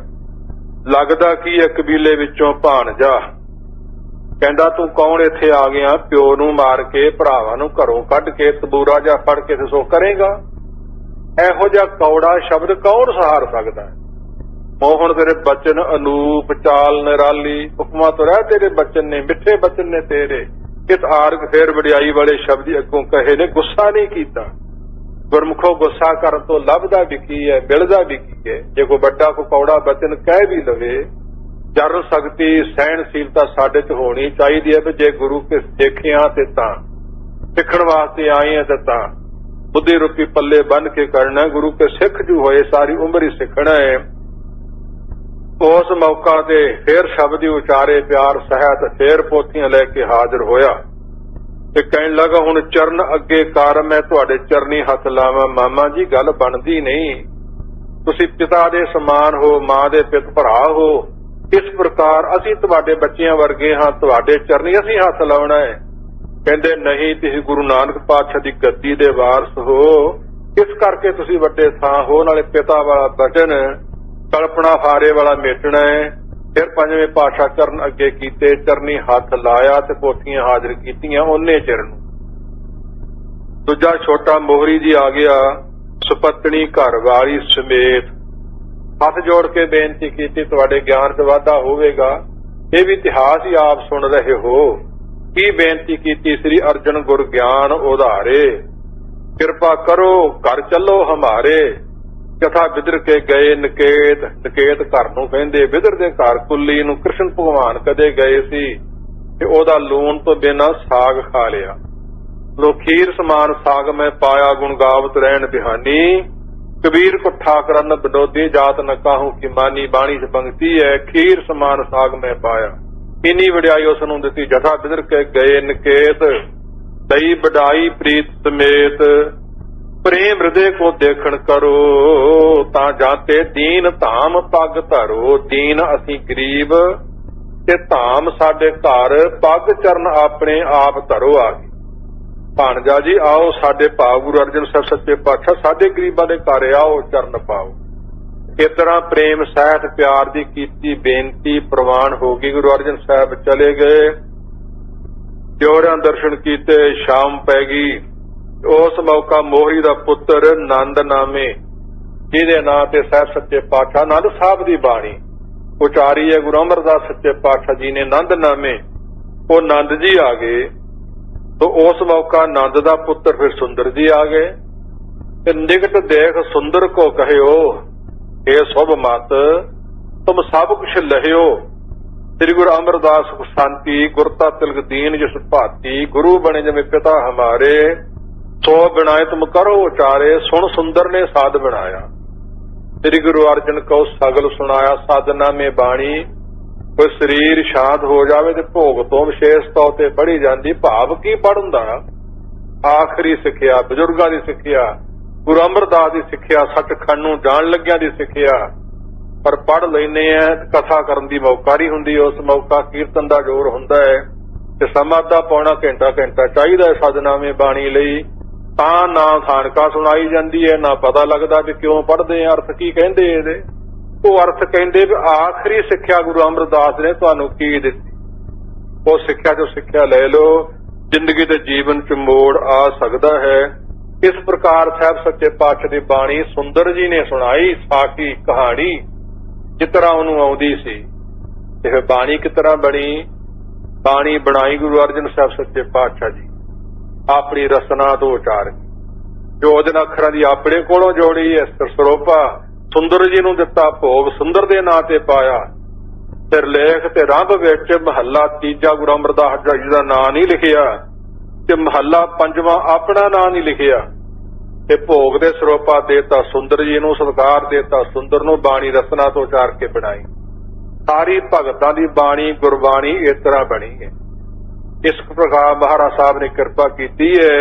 ਲੱਗਦਾ ਕੀ ਹੈ ਕਬੀਲੇ ਵਿੱਚੋਂ ਭਾਣਜਾ। ਕਹਿੰਦਾ ਤੂੰ ਕੌਣ ਇੱਥੇ ਆ ਗਿਆ? ਪਿਓ ਨੂੰ ਮਾਰ ਕੇ, ਭਰਾਵਾਂ ਨੂੰ ਘਰੋਂ ਕੱਢ ਕੇ, ਤਬੂਰਾ ਜਾ ਫੜ ਕੇ ਤੇ ਸੋ ਕਰੇਗਾ? ਇਹੋ ਜਿਹਾ ਕੌੜਾ ਸ਼ਬਦ ਕੌਣ ਸਹਾਰ ਸਕਦਾ? ਮੋਹਨ ਤੇਰੇ ਬਚਨ ਅਨੂਪ, ਚਾਲ ਨਿਰਾਲੀ, ਹੁਕਮਾਂ ਤੋਂ ਰਹਿ ਤੇਰੇ ਬਚਨ ਨੇ, ਮਿੱਠੇ ਬਚਨ ਨੇ ਤੇਰੇ। ਇਸ ਆਰਗ ਫੇਰ ਵਡਿਆਈ ਵਾਲੇ ਸ਼ਬਦ ਅੱਗੋਂ ਕਹੇ ਨੇ, ਗੁੱਸਾ ਨਹੀਂ ਕੀਤਾ। ਗੁਰਮੁਖੋ ਗੁੱਸਾ ਕਰਨ ਤੋਂ ਲੱਭਦਾ ਵੀ ਕੀ ਹੈ, ਮਿਲਦਾ ਵੀ ਕੀ ਹੈ। ਜੇ ਕੋਈ ਵੱਡਾ ਕੋ ਕੌੜਾ ਬਚਨ ਕਹਿ ਵੀ ਲਵੇ, ਜਰਨ ਸ਼ਕਤੀ ਸਹਿਣਸ਼ੀਲਤਾ ਸਾਡੇ 'ਚ ਹੋਣੀ ਚਾਹੀਦੀ ਹੈ। ਵੀ ਜੇ ਗੁਰੂ ਕੇ ਸਿੱਖਿਆ ਤੇ ਤਾਂ ਸਿੱਖਣ ਵਾਸਤੇ ਆਏ ਆ ਤਾਂ ਬੁੱਧੀ ਰੂਪੀ ਪੱਲੇ ਬੰਨ ਕੇ ਕਰਨਾ। ਗੁਰੂ ਕੇ ਸਿੱਖ ਜੂ ਹੋਏ ਸਾਰੀ ਉਮਰ ਹੀ ਸਿੱਖਣਾ ਹੈ। ਉਸ ਮੌਕਾ ਤੇ ਫੇਰ ਸ਼ਬਦ ਹੀ ਉਚਾਰੇ ਪਿਆਰ ਸਹਿਤ, ਫੇਰ ਪੋਥੀਆਂ ਲੈ ਕੇ ਹਾਜ਼ਰ ਹੋਇਆ ਤੇ ਕਹਿਣ ਲੱਗਾ ਹੁਣ ਚਰਨ ਅੱਗੇ ਕਰ, ਮੈਂ ਤੁਹਾਡੇ ਚਰਨੀ ਹੱਥ ਲਾਵਾਂ। ਮਾਮਾ ਜੀ ਗੱਲ ਬਣਦੀ ਨਹੀਂ, ਤੁਸੀਂ ਪਿਤਾ ਦੇ ਸਮਾਨ ਹੋ, ਮਾਂ ਦੇ ਪਿਤ ਭਰਾ ਹੋ। ਇਸ ਪ੍ਰਕਾਰ ਅਸੀਂ ਤੁਹਾਡੇ ਬੱਚਿਆਂ ਵਰਗੇ ਹਾਂ, ਤੁਹਾਡੇ ਚਰਨੀ ਅਸੀਂ ਹੱਥ ਲਾਉਣਾ ਹੈ। ਕਹਿੰਦੇ ਨਹੀਂ, ਤੁਸੀਂ ਗੁਰੂ ਨਾਨਕ ਪਾਤਸ਼ਾਹ ਦੀ ਗੱਦੀ ਦੇ ਵਾਰਸ ਹੋ, ਇਸ ਕਰਕੇ ਤੁਸੀਂ ਵੱਡੇ ਥਾਂ ਹੋ। ਨਾਲੇ ਪਿਤਾ ਵਾਲਾ ਬਚਨ ਕਲਪਨਾ ਹਾਰੇ ਵਾਲਾ ਮੇਟਣਾ ਹੈ। ਫਿਰ ਪੰਜਵੇਂ ਪਾਤਸ਼ਾਹ ਚਰਨ ਅੱਗੇ ਕੀਤੇ, ਚਰਨੀ ਹੱਥ ਲਾਇਆ ਤੇ ਪੋਥੀਆਂ ਹਾਜ਼ਰ ਕੀਤੀਆਂ ਉਹਨੇ ਚਿਰ ਨੂੰ। ਦੂਜਾ ਛੋਟਾ ਮੋਹਰੀ ਜੀ ਆ ਗਿਆ, ਸੁਪਤਣੀ ਘਰ ਵਾਲੀ ਸਮੇਤ। ਹੱਥ ਜੋੜ ਕੇ ਬੇਨਤੀ ਕੀਤੀ, ਤੁਹਾਡੇ ਗਿਆਨ 'ਚ ਵਾਧਾ ਹੋਵੇਗਾ। ਇਹ ਵੀ ਇਤਿਹਾਸ ਹੀ ਆਪ ਸੁਣ ਰਹੇ ਹੋ। ਕੀ ਬੇਨਤੀ ਕੀਤੀ? ਸ੍ਰੀ ਅਰਜਨ ਗੁਰ ਗਿਆਨ ਉਧਾਰੇ, ਕਿਰਪਾ ਕਰੋ ਘਰ ਚੱਲੋ ਹਮਾਰੇ। ਕਥਾ ਬਿਦਰ ਕੇ ਗਏ ਨਕੇਤ, ਨਕੇਤ ਘਰ ਨੂੰ ਕਹਿੰਦੇ। ਬਿਦਰ ਦੇ ਘਰ ਕੁੱਲੀ ਨੂੰ ਕ੍ਰਿਸ਼ਨ ਭਗਵਾਨ ਕਦੇ ਗਏ ਸੀ ਤੇ ਉਹਦਾ ਲੂਣ ਤੋਂ ਬਿਨਾਂ ਸਾਗ ਖਾ ਲਿਆ। ਲੋ ਖੀਰ ਸਮਾਨ ਸਾਗ ਮੈਂ ਪਾਇਆ, ਗੁਣ ਗਾਵਤ ਰਹਿਣ ਬਿਹਾਨੀ। ਕਬੀਰ ਕੁੱਠਾ ਕਰਨ ਵਿਨੋਦੀ, ਜਾਤ ਨ ਕਾਹੂ ਕੀ ਮਾਨੀ। ਬਾਣੀ 'ਚ ਪੰਕਤੀ ਹੈ, ਖੀਰ ਸਮਾਨ ਸਾਗ ਮੈਂ ਪਾਇਆ। ਇੰਨੀ ਵਡਿਆਈ ਉਸ ਨੂੰ ਦਿੱਤੀ। ਜਥਾ ਬਿਦਰ ਕੇ ਗਏ ਨਕੇਤ, ਦਈ ਵਡਾਈ ਪ੍ਰੀਤ ਸਮੇਤ। ਪ੍ਰੇਮ ਹਿਰਦੇ ਕੋ ਦੇਖਣ ਕਰੋ, ਤਾਂ ਜਾਤੇ ਦੀਨ ਧਾਮ ਪੱਗ ਧਰੋ। ਦੀਨ ਅਸੀਂ ਗਰੀਬ ਤੇ ਧਾਮ ਸਾਡੇ ਘਰ, ਪੱਗ ਚਰਨ ਆਪਣੇ ਆਪ ਧਰੋ। ਆ ਗਏ ਭਾਣਜਾ ਜੀ, ਆਓ ਸਾਡੇ ਭਾਵ ਗੁਰੂ ਅਰਜਨ ਸਾਹਿਬ ਸੱਚੇ ਪਾਤਸ਼ਾਹ ਸਾਡੇ ਗਰੀਬਾਂ ਦੇ ਘਰ ਆਓ, ਚਰਨ ਪਾਓ। ਇਸ ਤਰ੍ਹਾਂ ਪ੍ਰੇਮ ਸਹਿਤ ਪਿਆਰ ਦੀ ਕੀਤੀ ਬੇਨਤੀ ਪ੍ਰਵਾਨ ਹੋ ਗਈ। ਗੁਰੂ ਅਰਜਨ ਸਾਹਿਬ ਚਲੇ ਗਏ, ਜੋੜਿਆਂ ਦਰਸ਼ਨ ਕੀਤੇ, ਸ਼ਾਮ ਪੈ ਗਈ। ਉਸ ਮੌਕਾ ਮੋਹਰੀ ਦਾ ਪੁੱਤਰ ਨੰਦ ਨਾਮੇ, ਜਿਹਦੇ ਨਾਂ ਤੇ ਸਾਹਿਬ ਸੱਚੇ ਪਾਤਸ਼ਾਹ ਆਨੰਦ ਸਾਹਿਬ ਦੀ ਬਾਣੀ ਉਚਾਰੀ ਹੈ ਗੁਰੂ ਅਮਰਦਾਸ ਸੱਚੇ ਪਾਤਸ਼ਾਹ ਜੀ ਨੇ, ਨੰਦ ਨਾਮੇ। ਉਹ ਨੰਦ ਜੀ ਆ ਗਏ। ਤੋ ਉਸ ਮੌਕਾ ਨੰਦ ਦਾ ਪੁੱਤਰ ਫਿਰ ਸੁੰਦਰ ਜੀ ਆ ਗਏ ਤੇ ਨਿਕਟ ਦੇਖ ਸੁੰਦਰ ਕੋ ਕਹਿਓ, ਇਹ ਸੁਭ ਮਤ ਤੁਮ ਸਭ ਕੁਛ ਲਹਿਓ। ਸ੍ਰੀ ਗੁਰੂ ਅਮਰਦਾਸ ਸ਼ਾਂਤੀ ਗੁਰਤਾ ਤਿਲਕ ਦੀਨ ਜਿਸ ਭਾਤੀ। ਗੁਰੂ ਬਣੇ ਜਿਵੇਂ ਪਿਤਾ ਹਮਾਰੇ, ਸੋ ਬਿਨਾਏ ਤੁਮ ਕਰੋ ਉਚਾਰੇ। ਸੁਣ ਸੁੰਦਰ ਨੇ ਸਾਧ ਬਣਾਇਆ। ਸ੍ਰੀ ਗੁਰੂ ਅਰਜਨ ਕਉ ਸਗਲ ਸੁਣਾਇਆ, ਸਾਧਨਾ ਮੇ ਬਾਣੀ। ਕੋਈ ਸਰੀਰ ਸ਼ਾਂਤ ਹੋ ਜਾਵੇ ਤੇ ਭੋਗ ਤੋਂ ਵਿਸ਼ੇਸ਼ ਤੌਰ ਤੇ ਪੜ੍ਹੀ ਜਾਂਦੀ। ਭਾਵ ਕੀ ਪੜ੍ਹਨ ਦਾ? ਆਖਰੀ ਸਿੱਖਿਆ, ਬਜ਼ੁਰਗਾਂ ਦੀ ਸਿੱਖਿਆ, ਗੁਰੂ ਅਮਰਦਾਸ ਦੀ ਸਿੱਖਿਆ, ਸੱਚਖੰਡ ਨੂੰ ਜਾਣ ਲੱਗਿਆਂ ਦੀ ਸਿੱਖਿਆ। ਪਰ ਪੜ੍ਹ ਲੈਨੇ ਆ, ਕਥਾ ਕਰਨ ਦੀ ਮੌਕਾ ਨਹੀਂ ਹੁੰਦੀ। ਉਸ ਮੌਕਾ ਕੀਰਤਨ ਦਾ ਜ਼ੋਰ ਹੁੰਦਾ ਹੈ ਤੇ ਸਮਾਂ ਦਾ ਪੌਣਾ ਘੰਟਾ ਚਾਹੀਦਾ ਹੈ ਸਾਧਨਾਵੇਂ ਬਾਣੀ ਲਈ। ਤਾਂ ਨਾ ਖਾਨਕਾ ਸੁਣਾਈ ਜਾਂਦੀ ਹੈ, ਨਾ ਪਤਾ ਲੱਗਦਾ ਵੀ ਕਿਉਂ ਪੜ੍ਹਦੇ ਆ, ਅਰਥ ਕੀ ਕਹਿੰਦੇ ਇਹਦੇ। ਉਹ ਅਰਥ ਕਹਿੰਦੇ ਵੀ ਆਖਰੀ ਸਿੱਖਿਆ ਗੁਰੂ ਅਮਰਦਾਸ ਨੇ ਤੁਹਾਨੂੰ ਕੀ ਦਿੱਤੀ, ਉਹ ਸਿੱਖਿਆ ਜੋ ਸਿੱਖਿਆ ਲੈ ਲਓ, ਜ਼ਿੰਦਗੀ ਦੇ ਜੀਵਨ 'ਚ ਮੋੜ ਆ ਸਕਦਾ ਹੈ। ਇਸ ਪ੍ਰਕਾਰ ਸਾਹਿਬ ਸੱਚੇ ਪਾਤਸ਼ਾਹ ਦੀ ਬਾਣੀ ਸੁੰਦਰ ਜੀ ਨੇ ਸੁਣਾਈ, ਸਾਖੀ ਕਹਾਣੀ ਜਿਸ ਤਰ੍ਹਾਂ ਉਹਨੂੰ ਆਉਂਦੀ ਸੀ। ਇਹ ਬਾਣੀ ਕਿਸ ਤਰ੍ਹਾਂ ਬਣੀ? ਬਾਣੀ ਬਣਾਈ ਗੁਰੂ ਅਰਜਨ ਸਾਹਿਬ ਸੱਚੇ ਪਾਤਸ਼ਾਹ ਜੀ ਆਪਣੀ ਰਸਨਾ ਤੋਂ ਉਚਾਰ, ਜੋਜਨ ਅੱਖਰਾਂ ਦੀ ਆਪਣੇ ਕੋਲੋਂ ਜੋੜੀ ਹੈ। ਸਰੋਪਾ ਸੁੰਦਰ ਜੀ ਨੂੰ ਦਿੱਤਾ, ਭੋਗ ਸੁੰਦਰ ਦੇ ਨਾਂ ਤੇ ਪਾਇਆ। ਫਿਰ ਲੇਖ ਤੇ ਰੰਭ ਵਿੱਚ ਮਹੱਲਾ ਤੀਜਾ ਗੁਰੂ ਅਮਰਦਾਸ ਜੀ ਦਾ ਨਾਂ ਨਹੀਂ ਲਿਖਿਆ ਤੇ ਮਹੱਲਾ ਪੰਜਵਾਂ ਆਪਣਾ ਨਾਂ ਨਹੀਂ ਲਿਖਿਆ ਤੇ ਭੋਗ ਦੇ ਸਰੋਪਾ ਦੇਤਾ ਸੁੰਦਰ ਜੀ ਨੂੰ, ਸਤਿਕਾਰ ਦੇਤਾ ਸੁੰਦਰ ਨੂੰ। ਬਾਣੀ ਰਸਨਾ ਤੋਂ ਉਚਾਰ ਕੇ ਬਣਾਈ। ਸਾਰੀ ਭਗਤਾਂ ਦੀ ਬਾਣੀ ਗੁਰਬਾਣੀ ਇਸ ਤਰ੍ਹਾਂ ਬਣੀ ਹੈ। ਇਸ ਪ੍ਰਕਾਰ ਮਹਾਰਾਜ ਸਾਹਿਬ ਨੇ ਕਿਰਪਾ ਕੀਤੀ ਹੈ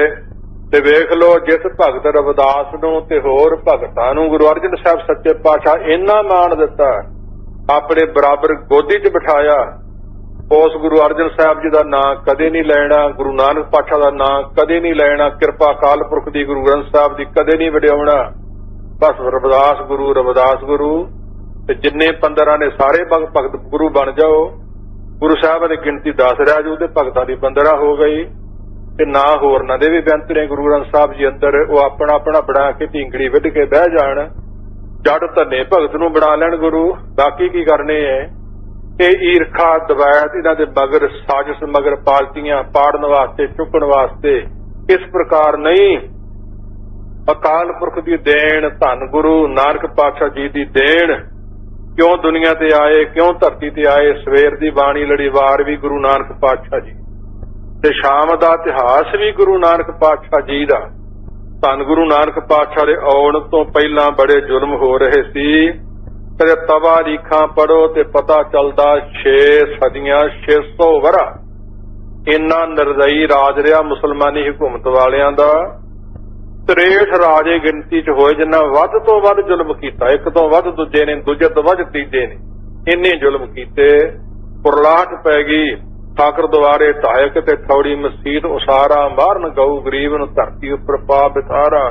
ਤੇ ਵੇਖ ਲੋ, ਜਿਸ ਭਗਤ ਰਵਿਦਾਸ ਨੂੰ ਤੇ ਹੋਰ ਭਗਤਾਂ ਨੂੰ ਗੁਰੂ ਅਰਜਨ ਸਾਹਿਬ ਸੱਚੇ ਪਾਤਸ਼ਾਹ ਇੰਨਾ ਮਾਣ ਦਿੱਤਾ, ਆਪਣੇ ਬਰਾਬਰ ਗੋਦੀ 'ਚ ਬਿਠਾਇਆ। ਉਸ ਗੁਰੂ ਅਰਜਨ ਸਾਹਿਬ ਜੀ ਦਾ ਨਾਂ ਕਦੇ ਨਹੀਂ ਲੈਣਾ, ਗੁਰੂ ਨਾਨਕ ਪਾਤਸ਼ਾਹ ਦਾ ਨਾਂ ਕਦੇ ਨਹੀਂ ਲੈਣਾ, ਕਿਰਪਾ ਅਕਾਲ ਪੁਰਖ ਦੀ ਗੁਰੂ ਗ੍ਰੰਥ ਸਾਹਿਬ ਦੀ ਕਦੇ ਨਹੀਂ ਵਡਿਆਉਣਾ। ਬਸ ਰਵਿਦਾਸ ਗੁਰੂ ਤੇ ਜਿੰਨੇ 15 ਨੇ ਸਾਰੇ ਭਗਤ ਗੁਰੂ ਬਣ ਜਾਓ। ਗੁਰੂ ਸਾਹਿਬ ਨੇ ਗਿਣਤੀ 10 ਰਹਿ ਜੂ ਤੇ ਭਗਤਾਂ ਦੀ 15 ਹੋ ਗਈ ਤੇ ਨਾ ਹੋਰਨਾਂ ਦੇ ਵੀ ਬੇਅੰਤ ਨੇ ਗੁਰੂ ਗ੍ਰੰਥ ਸਾਹਿਬ ਜੀ ਅੰਦਰ। ਉਹ ਆਪਣਾ ਆਪਣਾ ਬਣਾ ਕੇ ਢੀਂਗੜੀ ਵੱਢ ਕੇ ਬਹਿ ਜਾਣ, ਜੜ ਧੰਨੇ ਭਗਤ ਨੂੰ ਬਣਾ ਲੈਣ ਗੁਰੂ। ਬਾਕੀ ਕੀ ਕਰਨੇ ਐ? ਇਹ ਈਰਖਾ ਦਵੈਤ ਇਹਨਾਂ ਦੇ ਮਗਰ, ਸਾਜ਼ਿਸ਼ ਮਗਰ ਪਾਲਤੀਆਂ ਪਾੜਨ ਵਾਸਤੇ, ਚੁੱਕਣ ਵਾਸਤੇ। ਇਸ ਪ੍ਰਕਾਰ ਨਹੀਂ, ਅਕਾਲ ਪੁਰਖ ਦੀ ਦੇਣ, ਧੰਨ ਗੁਰੂ ਨਾਨਕ ਪਾਤਸ਼ਾਹ ਜੀ ਦੀ ਦੇਣ। ਕਿਉਂ ਦੁਨੀਆ ਤੇ ਆਏ, ਕਿਉਂ ਧਰਤੀ ਤੇ ਆਏ? ਸਵੇਰ ਦੀ ਬਾਣੀ ਲੜੀ ਵਾਰ ਵੀ ਗੁਰੂ ਨਾਨਕ ਪਾਤਸ਼ਾਹ ਜੀ ਤੇ ਸ਼ਾਮ ਦਾ ਇਤਿਹਾਸ ਵੀ ਗੁਰੂ ਨਾਨਕ ਪਾਤਸ਼ਾਹ ਜੀ ਦਾ। ਧੰਨ ਗੁਰੂ ਨਾਨਕ ਪਾਤਸ਼ਾਹ ਦੇ ਆਉਣ ਤੋਂ ਪਹਿਲਾਂ ਬੜੇ ਜ਼ੁਲਮ ਹੋ ਰਹੇ ਸੀ। ਤੇ ਤਵਾਰੀਖਾਂ ਪੜੋ ਤੇ ਪਤਾ ਚੱਲਦਾ 6 ਸਦੀਆਂ 600 ਵਰਾ ਇੰਨਾ ਨਿਰਦਈ ਰਾਜ ਰਿਹਾ ਮੁਸਲਮਾਨੀ ਹਕੂਮਤ ਵਾਲਿਆਂ ਦਾ। 63 ਰਾਜੇ ਗਿਣਤੀ 'ਚ ਹੋਏ ਜਿਨ੍ਹਾਂ ਵੱਧ ਤੋਂ ਵੱਧ ਜ਼ੁਲਮ ਕੀਤਾ। ਇੱਕ ਤੋਂ ਵੱਧ ਦੂਜੇ ਨੇ, ਦੂਜੇ ਤੋਂ ਵੱਧ ਤੀਜੇ ਨੇ, ਇੰਨੇ ਜ਼ੁਲਮ ਕੀਤੇ। ਪੁਰਲਾਟ ਪੈ ਗਈ। ਠਾਕਰ ਦੁਆਰੇ ਢਾਇਕ ਤੇ ਥੌੜੀ ਮਸੀਤ ਉਸਾਰਾ, ਮਾਰਨ ਗਊ ਗਰੀਬ ਨੂੰ ਧਰਤੀ ਉੱਪਰ ਪਾ ਬਿਥਾਰਾ।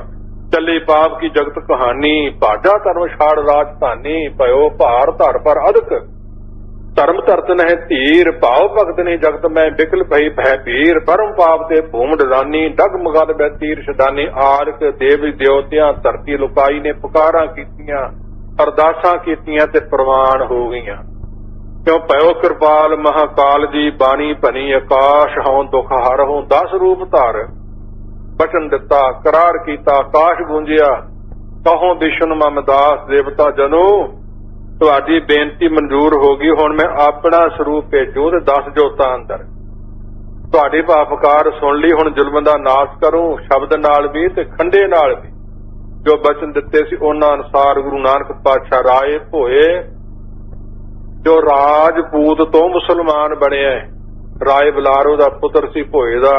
ਚੱਲੀ ਪਾਪ ਕੀ ਜਗਤ ਕਹਾਣੀ, ਭਾਜਾ ਧਰਮ ਛਾੜ ਰਾਜਧਾਨੀ। ਭਇਓ ਭਾਰ ਧਰ ਪਰ ਅਦਕ, ਧਰਮ ਧਰਤ ਨਹਿ ਧੀਰ। ਭਾਵ ਭਗਤ ਨੇ ਜਗਤ ਮੈਂ ਬਿਕਲ ਭਈ ਭੈ ਪੀਰ। ਪਰਮ ਪਾਪ ਤੇ ਭੂਮ ਡਰਾਨੀ, ਡਗ ਮਗਲ ਬੈ ਤੀਰ ਛਡਾਨੀ। ਆਰਕ ਦੇਵ ਦਿਉਤਿਆਂ ਧਰਤੀ ਲੁਕਾਈ ਨੇ ਪੁਕਾਰਾਂ ਕੀਤੀਆਂ। अरदासां कीतियां ते प्रवान हो गईयां। क्यों भयो कृपाल महाकाल जी बाणी भनी आकाश हों दुख हर हों 10 रूप धार बचन दिता करार कीता आकाश गूंजिया कहो विष्णु ममदास देवता जनो तुहाडी बेनती मंजूर हो गई हुण मैं अपना स्वरूप भेजो ते 10 जोतां अंदर तुहाडी भावकार सुन ली हुण जुल्म दा नाश करूं शब्द नाल भी ते खंडे नाल भी जो बचन दिते सी उन्हां अनुसार गुरु नानक पातशाह राय होए जो राजपूत तो मुसलमान बनिया राय बलारो दा पुत्र सी भोए दा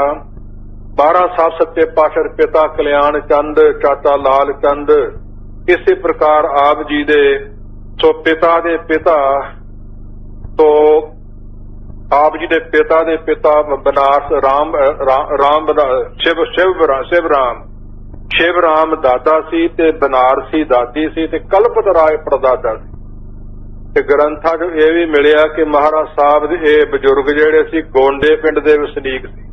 12 साल सच्चे पातशाह पिता कल्याण चंद चाचा लाल चंद इसी प्रकार आप जी दे सो पिता दे पिता तो आप जी दे पिता बनारस शिव राम दादा सी ते बनारसी दादी सी ते कलपत राय परदादा सी ते ग्रंथां च ਇਹ ਵੀ ਮਿਲਿਆ कि महाराज साहब ਦੇ ਇਹ ਬਜ਼ੁਰਗ ਜਿਹੜੇ ਸੀ ਗੋਂਡੇ ਪਿੰਡ ਦੇ ਵਸਨੀਕ ਸੀ।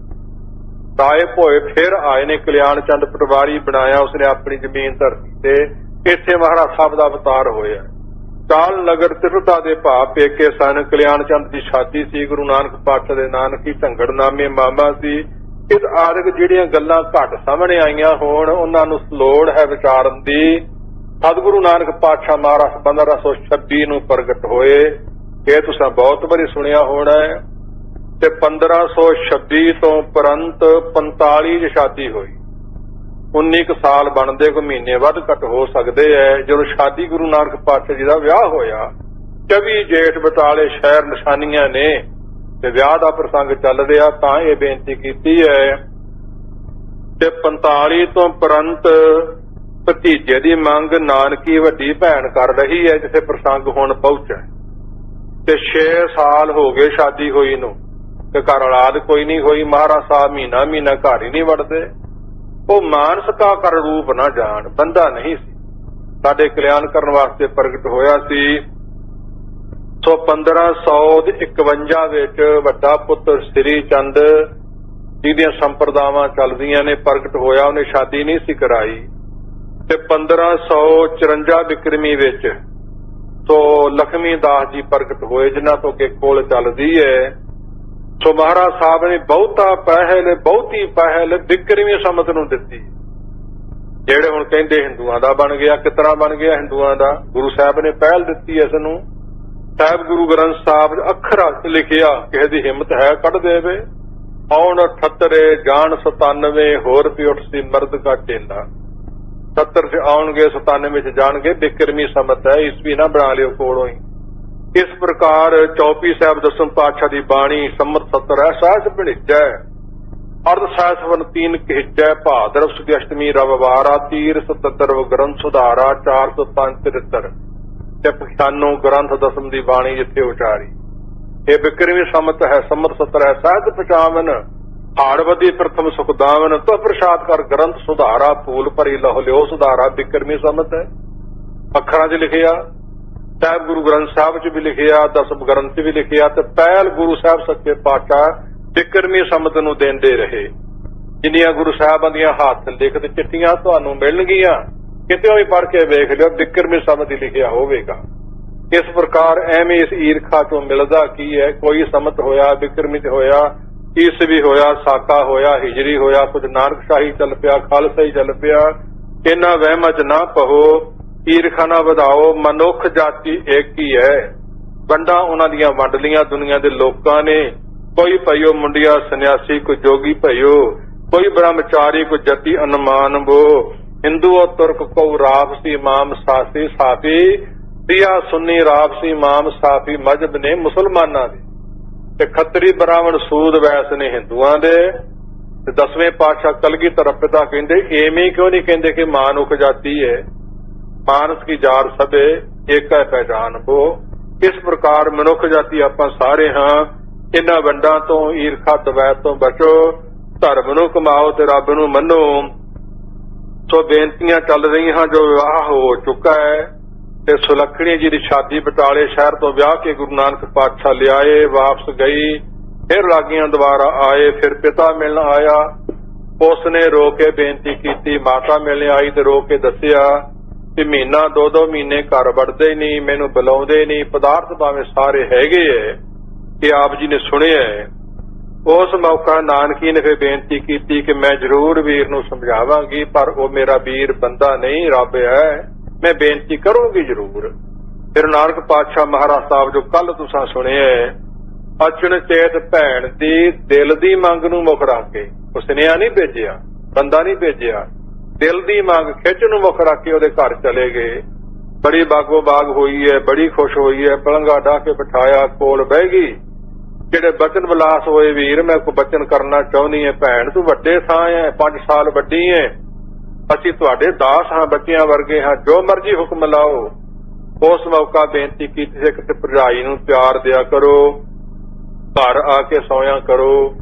ਰਾਏ ਭੋਏ ਫਿਰ ਆਏ ਨੇ ਕਲਿਆਣ ਚੰਦ ਪਟਵਾਰੀ ਬਣਾਇਆ ਉਸਨੇ ਆਪਣੀ ਜ਼ਮੀਨ ਧਰਤੀ ਤੇ ਇੱਥੇ ਮਹਾਰਾਜ ਸਾਹਿਬ ਦਾ ਅਵਤਾਰ ਹੋਇਆ। ਚਾਲ ਨਗਰ ਤਿਰਤਾ ਦੇ ਭਾਅ ਪੇਕੇ ਸਨ। ਕਲਿਆਣ ਚੰਦ ਦੀ ਸ਼ਾਦੀ ਸੀ ਗੁਰੂ ਨਾਨਕ ਪਾਤਸ਼ਾਹ ਦੇ ਨਾਨਕੀ ਝੰਗੜਨਾਮੇ ਮਾਮਾ ਸੀ। इस आदਿਕ ਜਿਹੜੀਆਂ ਗੱਲਾਂ ਘੱਟ ਸਾਹਮਣੇ ਆਈਆਂ ਹੋਣ ਉਹਨਾਂ ਨੂੰ ਲੋੜ ਹੈ ਵਿਚਾਰਨ ਦੀ। ਸਤਿਗੁਰੂ ਨਾਨਕ ਪਾਤਸ਼ਾਹ ਮਹਾਰਾਜ 1526 ਨੂੰ ਪ੍ਰਗਟ ਹੋਏ। ਇਹ ਤੁਸੀਂ ਬਹੁਤ ਵਾਰੀ ਸੁਣਿਆ ਹੋਣਾ ਹੈ ਤੇ 1526 ਤੋਂ ਪਰੰਤ 45 ਚ ਸ਼ਾਦੀ ਹੋਈ। 19 ਸਾਲ ਬਣਦੇ ਕੋਈ ਮਹੀਨੇ ਵੱਧ ਘੱਟ ਹੋ ਸਕਦੇ ਐ। ਜਦੋਂ ਸ਼ਾਦੀ ਗੁਰੂ ਨਾਨਕ ਪਾਤਸ਼ਾਹ ਜੀ ਦਾ ਵਿਆਹ ਹੋਇਆ 24 ਜੇਠ ਬਟਾਲੇ ਸ਼ਹਿਰ ਨਿਸ਼ਾਨੀਆਂ ਨੇ ਤੇ ਵਿਆਹ ਦਾ ਪ੍ਰਸੰਗ ਚੱਲ ਰਿਹਾ ਤਾਂ ਇਹ ਬੇਨਤੀ ਕੀਤੀ ਹੈ ਤੇ 45 ਤੋਂ ਪਰੰਤ ਭਤੀਜੇ ਦੀ ਮੰਗ ਨਾਨਕੀ ਵੱਡੀ ਭੈਣ ਕਰ ਰਹੀ ਹੈ ਜਿੱਥੇ ਪ੍ਰਸੰਗ ਹੁਣ ਪਹੁੰਚਿਆ ਤੇ 6 ਸਾਲ ਹੋ ਗਏ ਸ਼ਾਦੀ ਹੋਈ ਨੂੰ ਤੇ ਘਰ ਔਲਾਦ ਕੋਈ ਨਹੀਂ ਹੋਈ। ਮਹਾਰਾਜ ਸਾਹਿਬ ਮਹੀਨਾ ਘਰ ਹੀ ਨਹੀਂ ਵੜਦੇ। ਉਹ ਮਾਨਸਕਾ ਕਰ ਰੂਪ ਨਾ ਜਾਣ ਬੰਦਾ ਨਹੀਂ ਸੀ ਸਾਡੇ ਕਲਿਆਣ ਕਰਨ ਵਾਸਤੇ ਪ੍ਰਗਟ ਹੋਇਆ ਸੀ। ਸੋ 1551 ਵਿੱਚ ਵੱਡਾ ਪੁੱਤਰ ਸ੍ਰੀ ਚੰਦ ਜਿਹਦੀਆਂ ਸੰਪਰਦਾਵਾਂ ਚੱਲਦੀਆਂ ਨੇ ਪ੍ਰਗਟ ਹੋਇਆ। ਉਹਨੇ ਸ਼ਾਦੀ ਨਹੀਂ ਸੀ ਕਰਾਈ ਤੇ 1554 ਬਿਕਰਮੀ ਵਿੱਚ ਸੋ ਲਖਮੀ ਦਾਸ ਜੀ ਪ੍ਰਗਟ ਹੋਏ ਜਿਨ੍ਹਾਂ ਤੋਂ ਕਿ ਕੋਲ ਚੱਲਦੀ ਹੈ। ਸੋ ਮਹਾਰਾਜ ਸਾਹਿਬ ਨੇ ਬਹੁਤੀ ਪਹਿਲ ਬਿਕਰਮੀ ਸੰਮਤ ਨੂੰ ਦਿੱਤੀ। ਜਿਹੜੇ ਹੁਣ ਕਹਿੰਦੇ ਹਿੰਦੂਆਂ ਦਾ ਬਣ ਗਿਆ ਕਿਸ ਤਰ੍ਹਾਂ ਬਣ ਗਿਆ ਹਿੰਦੂਆਂ ਦਾ ਗੁਰੂ ਸਾਹਿਬ ਨੇ ਪਹਿਲ ਦਿੱਤੀ ਇਸ ਨੂੰ। ਸਾਹਿਬ ਗੁਰੂ ਗ੍ਰੰਥ ਸਾਹਿਬ ਅੱਖਰਾਂ 'ਚ ਲਿਖਿਆ ਕਿਸੇ ਦੀ ਹਿੰਮਤ ਹੈ ਕੱਢ ਦੇਵੇ ਆਉਣ 78 ਜਾਣ 97 ਹੋਰ ਵੀ ਉੱਠ ਸੀ ਮਰਦ ਕਾ ਟੇਲਾ 70 ਚ ਆਉਣਗੇ 97 ਚ ਜਾਣਗੇ ਬਿਕਰਮੀ ਸੰਮਤ ਹੈ ਈਸਵੀ ਨਾ ਬਣਾ ਲਿਓ ਕੋਲੋਂ ਹੀ। ਇਸ ਪ੍ਰਕਾਰ ਚੌਪੀ ਸਾਹਿਬ ਦਸਮ ਪਾਤਸ਼ਾਹ ਦੀ ਬਾਣੀ ਸੰਮਤ 70 ਹੈ ਸਾਸ ਭਣਿਜੈ ਅਰਧ ਸਾਸਵਨ 3 ਕਹਿਜੈ ਭਾਦਰਵ ਸੁਦੀ ਅਸ਼ਟਮੀ ਰਵਿਵਾਰਾ ਤੀਰ 77 ਗ੍ਰੰਥ ਸੁਧਾਰਾ 405 ਤੇ ਪਖਾਨੋ ਗ੍ਰੰਥ ਦਸਮ ਦੀ ਬਾਣੀ ਜਿੱਥੇ ਉਚਾਰੀ ਇਹ ਬਿਕਰਮੀ ਸੰਮਤ ਹੈ ਸੰਮਤ 70 ਹੈ ਸਾਹਿਤ ਪਚਾਵਨ ਹਾੜਵਦੀ ਪ੍ਰਥਮ ਸੁਖਦਾਵਨ ਤੋ ਪ੍ਰਸ਼ਾਦ ਕਰ ਗ੍ਰੰਥ ਸੁਧਾਰਾ ਫੂਲ ਭਰੀ ਲਹੁ ਲਿਓ ਸੁਧਾਰਾ ਬਿਕਰਮੀ ਸੰਮਤ ਹੈ। ਅੱਖਰਾਂ 'ਚ ਲਿਖਿਆ ਸਾਹਿਬ ਗੁਰੂ ਗ੍ਰੰਥ ਸਾਹਿਬ 'ਚ ਵੀ ਲਿਖਿਆ ਦਸਮ ਗ੍ਰੰਥ 'ਚ ਵੀ ਲਿਖਿਆ ਤੇ ਪਹਿਲ ਗੁਰੂ ਸਾਹਿਬ ਸੱਚੇ ਪਾਤਸ਼ਾਹ ਬਿਕਰਮੀ ਸੰਮਤ ਨੂੰ ਦਿੰਦੇ ਰਹੇ। ਜਿੰਨੀਆਂ ਗੁਰੂ ਸਾਹਿਬਾਂ ਦੀਆਂ ਹੱਥ ਲਿਖਤ ਚਿੱਠੀਆਂ ਤੁਹਾਨੂੰ ਮਿਲਣਗੀਆਂ ਕਿਤੇ ਵੀ ਪੜ੍ਹ ਕੇ ਵੇਖ ਲਿਓ ਬਿਕਰਮੀ ਸੰਮਤ ਹੀ ਲਿਖਿਆ ਹੋਵੇਗਾ। ਇਸ ਪ੍ਰਕਾਰ ਐਵੇਂ ਇਸ ਈਰਖਾ ਤੋਂ ਮਿਲਦਾ ਕੀ ਹੈ ਕੋਈ ਸੰਮਤ ਹੋਇਆ ਬਿਕਰਮੀ ਤੇ ਹੋਇਆ ਈਸਵੀ ਹੋਇਆ ਸਾਕਾ ਹੋਇਆ ਹਿਜਰੀ ਹੋਇਆ ਕੁਝ ਨਾਨਕਸ਼ਾਹੀ ਚੱਲ ਪਿਆ ਖਾਲਸਾਈ ਚੱਲ ਪਿਆ। ਇਹਨਾਂ ਵਹਿਮਾਂ 'ਚ ਨਾ ਪਹੋ ਈਰਖਾ ਨਾ ਵਧਾਓ। ਮਨੁੱਖ ਜਾਤੀ ਇੱਕ ਹੀ ਹੈ। ਵੰਡਾਂ ਉਹਨਾਂ ਦੀਆਂ ਵੰਡ ਲੀਆਂ ਦੁਨੀਆ ਦੇ ਲੋਕਾਂ ਨੇ ਕੋਈ ਭਈਓ ਮੁੰਡਿਆ ਸੰਨਿਆਸੀ ਕੋਈ ਜੋਗੀ ਭਈਓ ਕੋਈ ਬ੍ਰਹਮਚਾਰੀ ਕੋਈ ਜਤੀ ਅਨੁਮਾਨ ਬੋ हिंदू और तुर्क को राफसी इमाम साफी साफी सिया सुन्नी राफसी इमाम साफी मजहब ने मुसलमाना दे खतरी ब्राह्मण सूद वैस ने हिंदुआ दे। 10वें पातशाह कलगीधर पिता कहते एवें क्यों नहीं कहते कि मानुख जाति है मानस की जार सबे एक है पहचान वो। इस प्रकार मनुख जाति आप सारे हाँ इन्हां वंडां तो ईरखा दवैत तो बचो धर्म नूं कमाओ ते रब नूं मन्नो। सो बेनतियां चल रही हैं जो विवाह हो चुका है ते सुलखणी जी की शादी बटाले शहर तो ब्याह के गुरु नानक पातशाह लियाए वापस गई फिर लागियां दोबारा आए फिर पिता मिलने आया उसने रो के बेनती की माता मिलने आई तो रो के दसिया ਕਿ ਮਹੀਨਾ 2-2 ਮਹੀਨੇ ਘਰ ਵੜਦੇ ਨਹੀਂ, ਮੈਨੂੰ ਬੁਲਾਉਂਦੇ ਨਹੀਂ, ਪਦਾਰਥ ਭਾਵੇਂ ਸਾਰੇ ਹੈਗੇ ਐ ਕਿ ਆਪ ਜੀ ਨੇ ਸੁਣਿਆ ਹੈ। ਉਸ ਮੌਕਾ ਨਾਨਕੀ ਨੇ ਫਿਰ ਬੇਨਤੀ ਕੀਤੀ ਕਿ ਮੈਂ ਜ਼ਰੂਰ ਵੀਰ ਨੂੰ ਸਮਝਾਵਾਂਗੀ, ਪਰ ਉਹ ਮੇਰਾ ਵੀਰ ਬੰਦਾ ਨਹੀਂ, ਰੱਬ ਹੈ, ਮੈਂ ਬੇਨਤੀ ਕਰੂੰਗੀ ਜ਼ਰੂਰ। ਫਿਰ ਨਾਨਕ ਪਾਤਸ਼ਾਹ ਮਹਾਰਾਜ ਸਾਹਿਬ ਜੋ ਕੱਲ ਤੁਸੀਂ ਸੁਣਿਆ, ਅਚਨ ਚੇਤ ਭੈਣ ਦੀ ਦਿਲ ਦੀ ਮੰਗ ਨੂੰ ਮੁੱਖ ਰੱਖ ਕੇ, ਉਹ ਸੁਨੇਹਾ ਨਹੀਂ ਭੇਜਿਆ, ਬੰਦਾ ਨਹੀਂ ਭੇਜਿਆ, ਦਿਲ ਦੀ ਮੰਗ ਖਿੱਚ ਨੂੰ ਮੁੱਖ ਰੱਖ ਕੇ ਉਹਦੇ ਘਰ ਚਲੇ ਗਏ। ਬੜੀ ਬਾਗੋ ਬਾਗ ਹੋਈ ਹੈ, ਬੜੀ ਖੁਸ਼ ਹੋਈ ਹੈ, ਪਲੰਘਾ ਢਾਹ ਕੇ ਬਿਠਾਇਆ, ਕੋਲ ਬਹਿ ਗਈ। ਜਿਹੜੇ ਬਚਨ ਵਿਲਾਸ ਹੋਏ, ਵੀਰ ਮੈਂ ਕੋਈ ਬਚਨ ਕਰਨਾ ਚਾਹੁੰਦੀ ਹੈ, ਭੈਣ ਤੂੰ ਵੱਡੇ ਥਾਂ ਹੈ, 5 ਸਾਲ ਵੱਡੀ ਹੈ, ਅਸੀਂ ਤੁਹਾਡੇ ਦਾਸ ਹਾਂ, ਬੱਚਿਆਂ ਵਰਗੇ ਹਾਂ, ਜੋ ਮਰਜ਼ੀ ਹੁਕਮ ਲਾਓ। ਉਸ ਮੌਕਾ ਬੇਨਤੀ ਕੀਤੀ, ਕਿਸੇ ਭਰਜਾਈ ਨੂੰ ਪਿਆਰ ਦਿਆ ਕਰੋ, ਘਰ ਆ ਕੇ ਸੋਇਆ ਕਰੋ,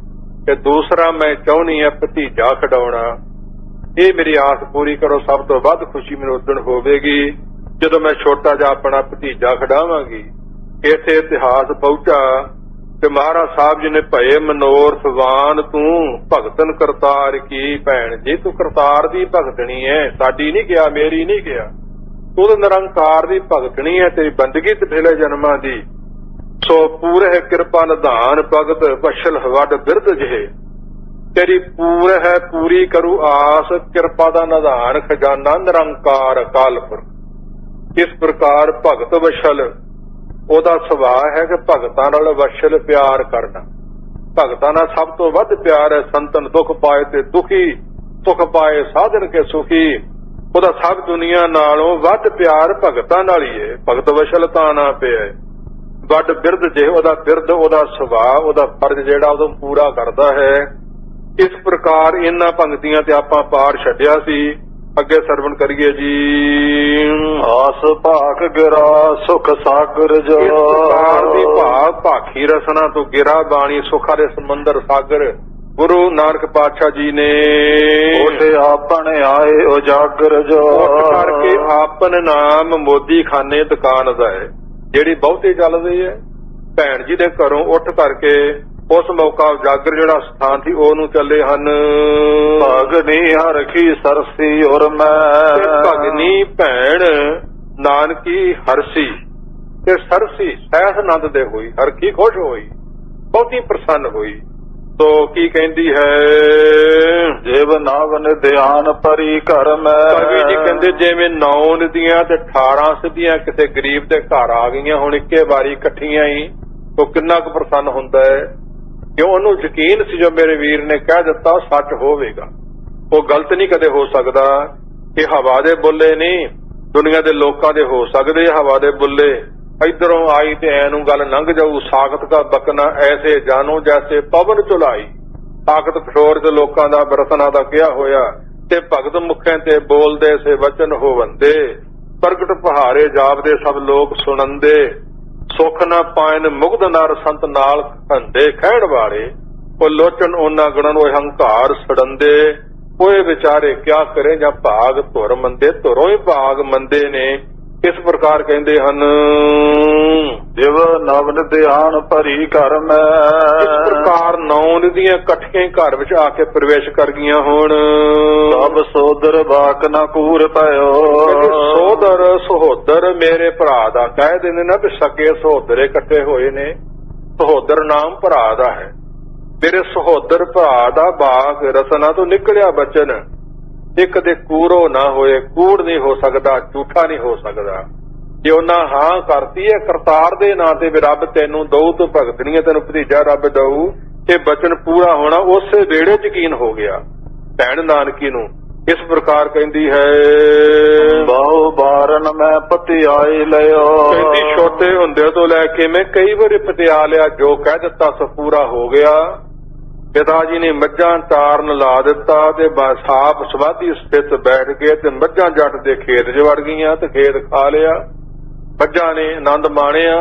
ਤੇ ਦੂਸਰਾ ਮੈਂ ਚਾਹੁੰਦੀ ਹੈ ਭਤੀਜਾ ਖਿਡਾਉਣਾ, ਇਹ ਮੇਰੀ ਆਸ ਪੂਰੀ ਕਰੋ। ਸਭ ਤੋਂ ਵੱਧ ਖੁਸ਼ੀ ਮੈਨੂੰ ਉਦਣ ਹੋਵੇਗੀ ਜਦੋਂ ਮੈਂ ਛੋਟਾ ਜਿਹਾ ਆਪਣਾ ਭਤੀਜਾ ਖਿਡਾਵਾਂਗੀ। ਇੱਥੇ ਇਤਿਹਾਸ ਪਹੁੰਚਾ ਤੇ ਮਹਾਰਾਜ ਸਾਹਿਬ ਜੀ ਨੇ ਭਏ ਮਨੋਰਥ ਵਾਨ ਤੂੰ ਭਗਤਨ ਕਰਤਾਰ ਕੀ, ਭੈਣ ਜੀ ਤੂੰ ਕਰਤਾਰ ਦੀ ਭਗਤਣੀ ਹੈ, ਸਾਡੀ ਨਹੀਂ ਗਿਆ, ਮੇਰੀ ਨਹੀਂ ਗਿਆ, ਤੂੰ ਤਾਂ ਨਿਰੰਕਾਰ ਦੀ ਭਗਤਣੀ ਹੈ, ਤੇਰੀ ਬੰਦਗੀ ਤੇ ਪਿਛਲੇ ਜਨਮਾਂ ਦੀ। ਸੋ ਪੂਰੇ ਕਿਰਪਾ ਨਿਧਾਨ ਭਗਤ ਵਸ਼ਲ ਵੱਡ ਬਿਰਧ ਜਿਹੇ, ਤੇਰੀ ਪੂਰ ਹੈ ਪੂਰੀ ਕਰੂ ਆਸ, ਕਿਰਪਾ ਦਾ ਨਿਧਾਨ ਖਜ਼ਾਨਾ ਨਿਰੰਕਾਰ ਅਕਾਲ ਪੁਰਖ। ਇਸ ਪ੍ਰਕਾਰ ਭਗਤ ਵਸ਼ਲ, ਉਹਦਾ ਸੁਭਾਅ ਹੈ ਕਿ ਭਗਤਾਂ ਨਾਲ ਵਸ਼ਲ ਪਿਆਰ ਕਰਨਾ। ਭਗਤਾਂ ਨਾਲ ਸਭ ਤੋਂ ਵੱਧ ਪਿਆਰ ਹੈ। ਸੰਤਨ ਦੁੱਖ ਪਾਏ ਤੇ ਦੁਖੀ, ਸੁਖ ਪਾਏ ਸਾਧਨ ਕੇ ਸੁਖੀ। ਉਹਦਾ ਸਭ ਦੁਨੀਆ ਨਾਲੋਂ ਵੱਧ ਪਿਆਰ ਭਗਤਾਂ ਨਾਲ ਹੀ ਹੈ। ਭਗਤ ਵਸ਼ਲ ਤਾਂ ਨਾ ਪਿਆ ਵੱਡ ਬਿਰਧ ਜੇ, ਉਹਦਾ ਬਿਰਧ, ਉਹਦਾ ਸੁਭਾਅ, ਉਹਦਾ ਫਰਜ਼ ਜਿਹੜਾ ਉਦੋਂ ਪੂਰਾ ਕਰਦਾ ਹੈ। ਇਸ ਪ੍ਰਕਾਰ ਇਹਨਾਂ ਪੰਕਤੀਆਂ ਤੇ ਆਪਾਂ ਪਾਠ ਛੱਡਿਆ ਸੀ, ਅੱਗੇ ਸਰਵਣ ਕਰੀਏ ਜੀ। ਆਸ ਭਾਗ ਗਿਰਾ ਸੁਖ ਸਾਗਰ ਜੋ, ਇਸ ਪ੍ਰਕਾਰ ਦੀ ਭਾਗ ਭਾਖੀ ਰਸਨਾ ਤੋਂ ਗਿਰਾ ਬਾਣੀ ਸੁਖਾ ਦੇ ਸਮੁੰਦਰ ਸਾਗਰ। ਗੁਰੂ ਨਾਨਕ ਪਾਤਸ਼ਾਹ ਜੀ ਨੇ ਉਠੇ ਆਪਣ ਆਏ ਉਜਾਗਰ ਜੋ, ਉੱਠ ਕਰਕੇ ਆਪਨ ਨਾਮ ਮੋਦੀ ਖਾਨੇ ਦੁਕਾਨ ਦਾ ਹੈ, ਜਿਹੜੀ ਬਹੁਤੀ ਚੱਲਦੀ ਹੈ। ਭੈਣ ਜੀ ਦੇ ਘਰੋਂ ਉੱਠ ਕਰਕੇ ਉਸ ਮੌਕਾ ਉਜਾਗਰ ਜਿਹੜਾ ਸਥਾਨ ਸੀ ਉਹਨੂੰ ਚੱਲੇ ਹਨ। ਭਗਨੀ ਹਰਖੀ ਸਰਸੀ ਔਰ ਮੈਂ, ਭਗਨੀ ਭੈਣ ਨਾਨਕੀ ਹਰਸੀ ਤੇ ਸਰਸੀ ਸਹਿਸ ਆਨੰਦ ਦੇ ਹੋਈ, ਹਰਖੀ ਖੁਸ਼ ਹੋਈ, ਬਹੁਤੀ ਪ੍ਰਸੰਨ ਹੋਈ। ਤੋ ਕੀ ਕਹਿੰਦੀ ਹੈ, ਜਿਵ ਨਾਵਨ ਧਿਆਨ ਪਰੀ ਘਰ ਮੈਂ। ਕਵੀ ਜੀ ਕਹਿੰਦੇ ਜਿਵੇਂ 9 ਨਦੀਆਂ ਤੇ 18 ਸਿੱਧੀਆਂ ਕਿਸੇ ਗਰੀਬ ਦੇ ਘਰ ਆ ਗਈਆਂ ਹੁਣ ਇੱਕੇ ਵਾਰੀ ਇਕੱਠੀਆਂ ਹੀ, ਤੋ ਕਿੰਨਾ ਕੁ ਪ੍ਰਸੰਨ ਹੁੰਦਾ ਹੈ। ਕਿਉਂ ਉਹਨੂੰ ਯਕੀਨ ਸੀ ਜੋ ਮੇਰੇ ਵੀਰ ਨੇ ਕਹਿ ਦਿੱਤਾ ਸੱਚ ਹੋਵੇਗਾ, ਉਹ ਗਲਤ ਨਹੀਂ ਕਦੇ ਹੋ ਸਕਦਾ। ਇਹ ਹਵਾ ਦੇ ਬੁੱਲੇ ਨਹੀਂ, ਦੁਨੀਆ ਦੇ ਲੋਕਾਂ ਦੇ ਹੋ ਸਕਦੇ ਹਵਾ ਦੇ ਬੁੱਲੇ। ਇਧਰੋਂ ਆਈ ਤੇ ਐਨੂੰ ਗੱਲ ਲੰਘ ਜਾਊ, ਸਾਖਤ ਦਾ ਬਕਨਾ ਐਸੇ ਜਾਨੋ ਜੈਸੇ ਪਵਨ ਚੁਲਾਈ। ਤਾਕਤ ਖੋਰ ਦੇ ਲੋਕਾਂ ਦਾ ਬਰਤਨਾ ਦਾ ਕਿਹਾ ਹੋਇਆ, ਤੇ ਭਗਤ ਮੁਖਾਂ ਤੇ ਬੋਲਦੇ ਸੇ ਵਚਨ ਹੋਵੰਦੇ, ਪ੍ਰਗਟ ਪਹਾਰੇ ਜਾਪਦੇ ਸਭ ਲੋਕ ਸੁਣੰਦੇ। ਸੁਖ ਨਾ ਪਾਇਨ ਮੁਗਧ ਨਰ ਸੰਤ ਨਾਲ ਖੰਦੇ ਖਹਿਣ ਵਾਲੇ, ਉਹ ਲੋਚਨ ਉਹਨਾਂ ਗੁਣਾਂ ਨੂੰ ਹੰਕਾਰ ਸੜੰਦੇ। ਕੋਏ ਵਿਚਾਰੇ ਕਿਆ ਕਰੇ ਜਾਂ ਭਾਗ ਧੁਰ ਮੰਦੇ, ਧੁਰੋਂ ਹੀ ਭਾਗ ਮੰਦੇ ਨੇ। ਇਸ ਪ੍ਰਕਾਰ ਕਹਿੰਦੇ ਹਨ, ਜਿਵ ਨਵਨ ਧਿਆਨ ਭਰੀ ਘਰ ਮੈਂ। ਇਸ ਪ੍ਰਕਾਰ 9 ਨਦੀਆਂ ਇਕੱਠੀਆਂ ਘਰ ਵਿੱਚ ਆ ਕੇ ਪ੍ਰਵੇਸ਼ ਕਰ ਗਈਆਂ। ਹੁਣ ਸਭ ਸੋਦਰ ਬਾਕ ਨਾ ਕੂਰ ਪਇਓ। ਸੋਦਰ ਸਹੋਦਰ ਮੇਰੇ ਭਰਾ ਦਾ ਕਹਿ ਦਿੰਦੇ ਨਾ ਵੀ ਸਕੇ ਸਹੋਦਰੇ ਇਕੱਠੇ ਹੋਏ ਨੇ। ਸਹੋਦਰ ਨਾਮ ਭਰਾ ਦਾ ਹੈ। ਮੇਰੇ ਸਹੋਦਰ ਭਰਾ ਦਾ ਬਾਗ ਰਸਨਾ ਤੋਂ ਨਿਕਲਿਆ ਬਚਨ, ਇੱਕ ਦੇ ਕੂਰੋ ਨਾ ਹੋਏ। ਕੂੜ ਨਹੀਂ ਹੋ ਸਕਦਾ, ਝੂਠਾ ਨਹੀਂ ਹੋ ਸਕਦਾ। ਜੇ ਉਹਨਾਂ ਹਾਂ ਕਰਤੀ ਹੈ ਕਰਤਾਰ ਦੇ ਨਾਂ ਤੇ ਵੀ ਰੱਬ ਤੈਨੂੰ ਦਊ, ਤੂੰ ਭਗਤਣੀ ਹੈ, ਤੈਨੂੰ ਭਤੀਜਾ ਰੱਬ ਦਊ, ਇਹ ਬਚਨ ਪੂਰਾ ਹੋਣਾ। ਉਸੇ ਵੇੜੇ ਯਕੀਨ ਹੋ ਗਿਆ ਭੈਣ ਨਾਨਕੀ ਨੂੰ। ਇਸ ਪ੍ਰਕਾਰ ਕਹਿੰਦੀ ਹੈ, ਬਹੁ ਬਾਰਨ ਮੈਂ ਪਤਿਆਏ ਲਿਓ। ਕਹਿੰਦੀ ਛੋਟੇ ਹੁੰਦੇ ਤੋਂ ਲੈ ਕੇ ਮੈਂ ਕਈ ਵਾਰੀ ਪਤਿਆ ਲਿਆ, ਜੋ ਕਹਿ ਦਿੱਤਾ ਸੋ ਪੂਰਾ ਹੋ ਗਿਆ। ਪਿਤਾ ਜੀ ਨੇ ਮੱਝਾਂ ਚਾਰਨ ਲਾ ਦਿੱਤਾ ਤੇ ਸਾਫ ਸਵਾਦੀ ਸਥਿਤ ਬੈਠ ਕੇ ਤੇ ਮੱਝਾਂ ਜੱਟ ਦੇ ਖੇਤ 'ਚ ਵੜ ਗਈਆਂ ਤੇ ਖੇਤ ਖਾ ਲਿਆ। ਮੱਝਾਂ ਨੇ ਆਨੰਦ ਮਾਣਿਆ।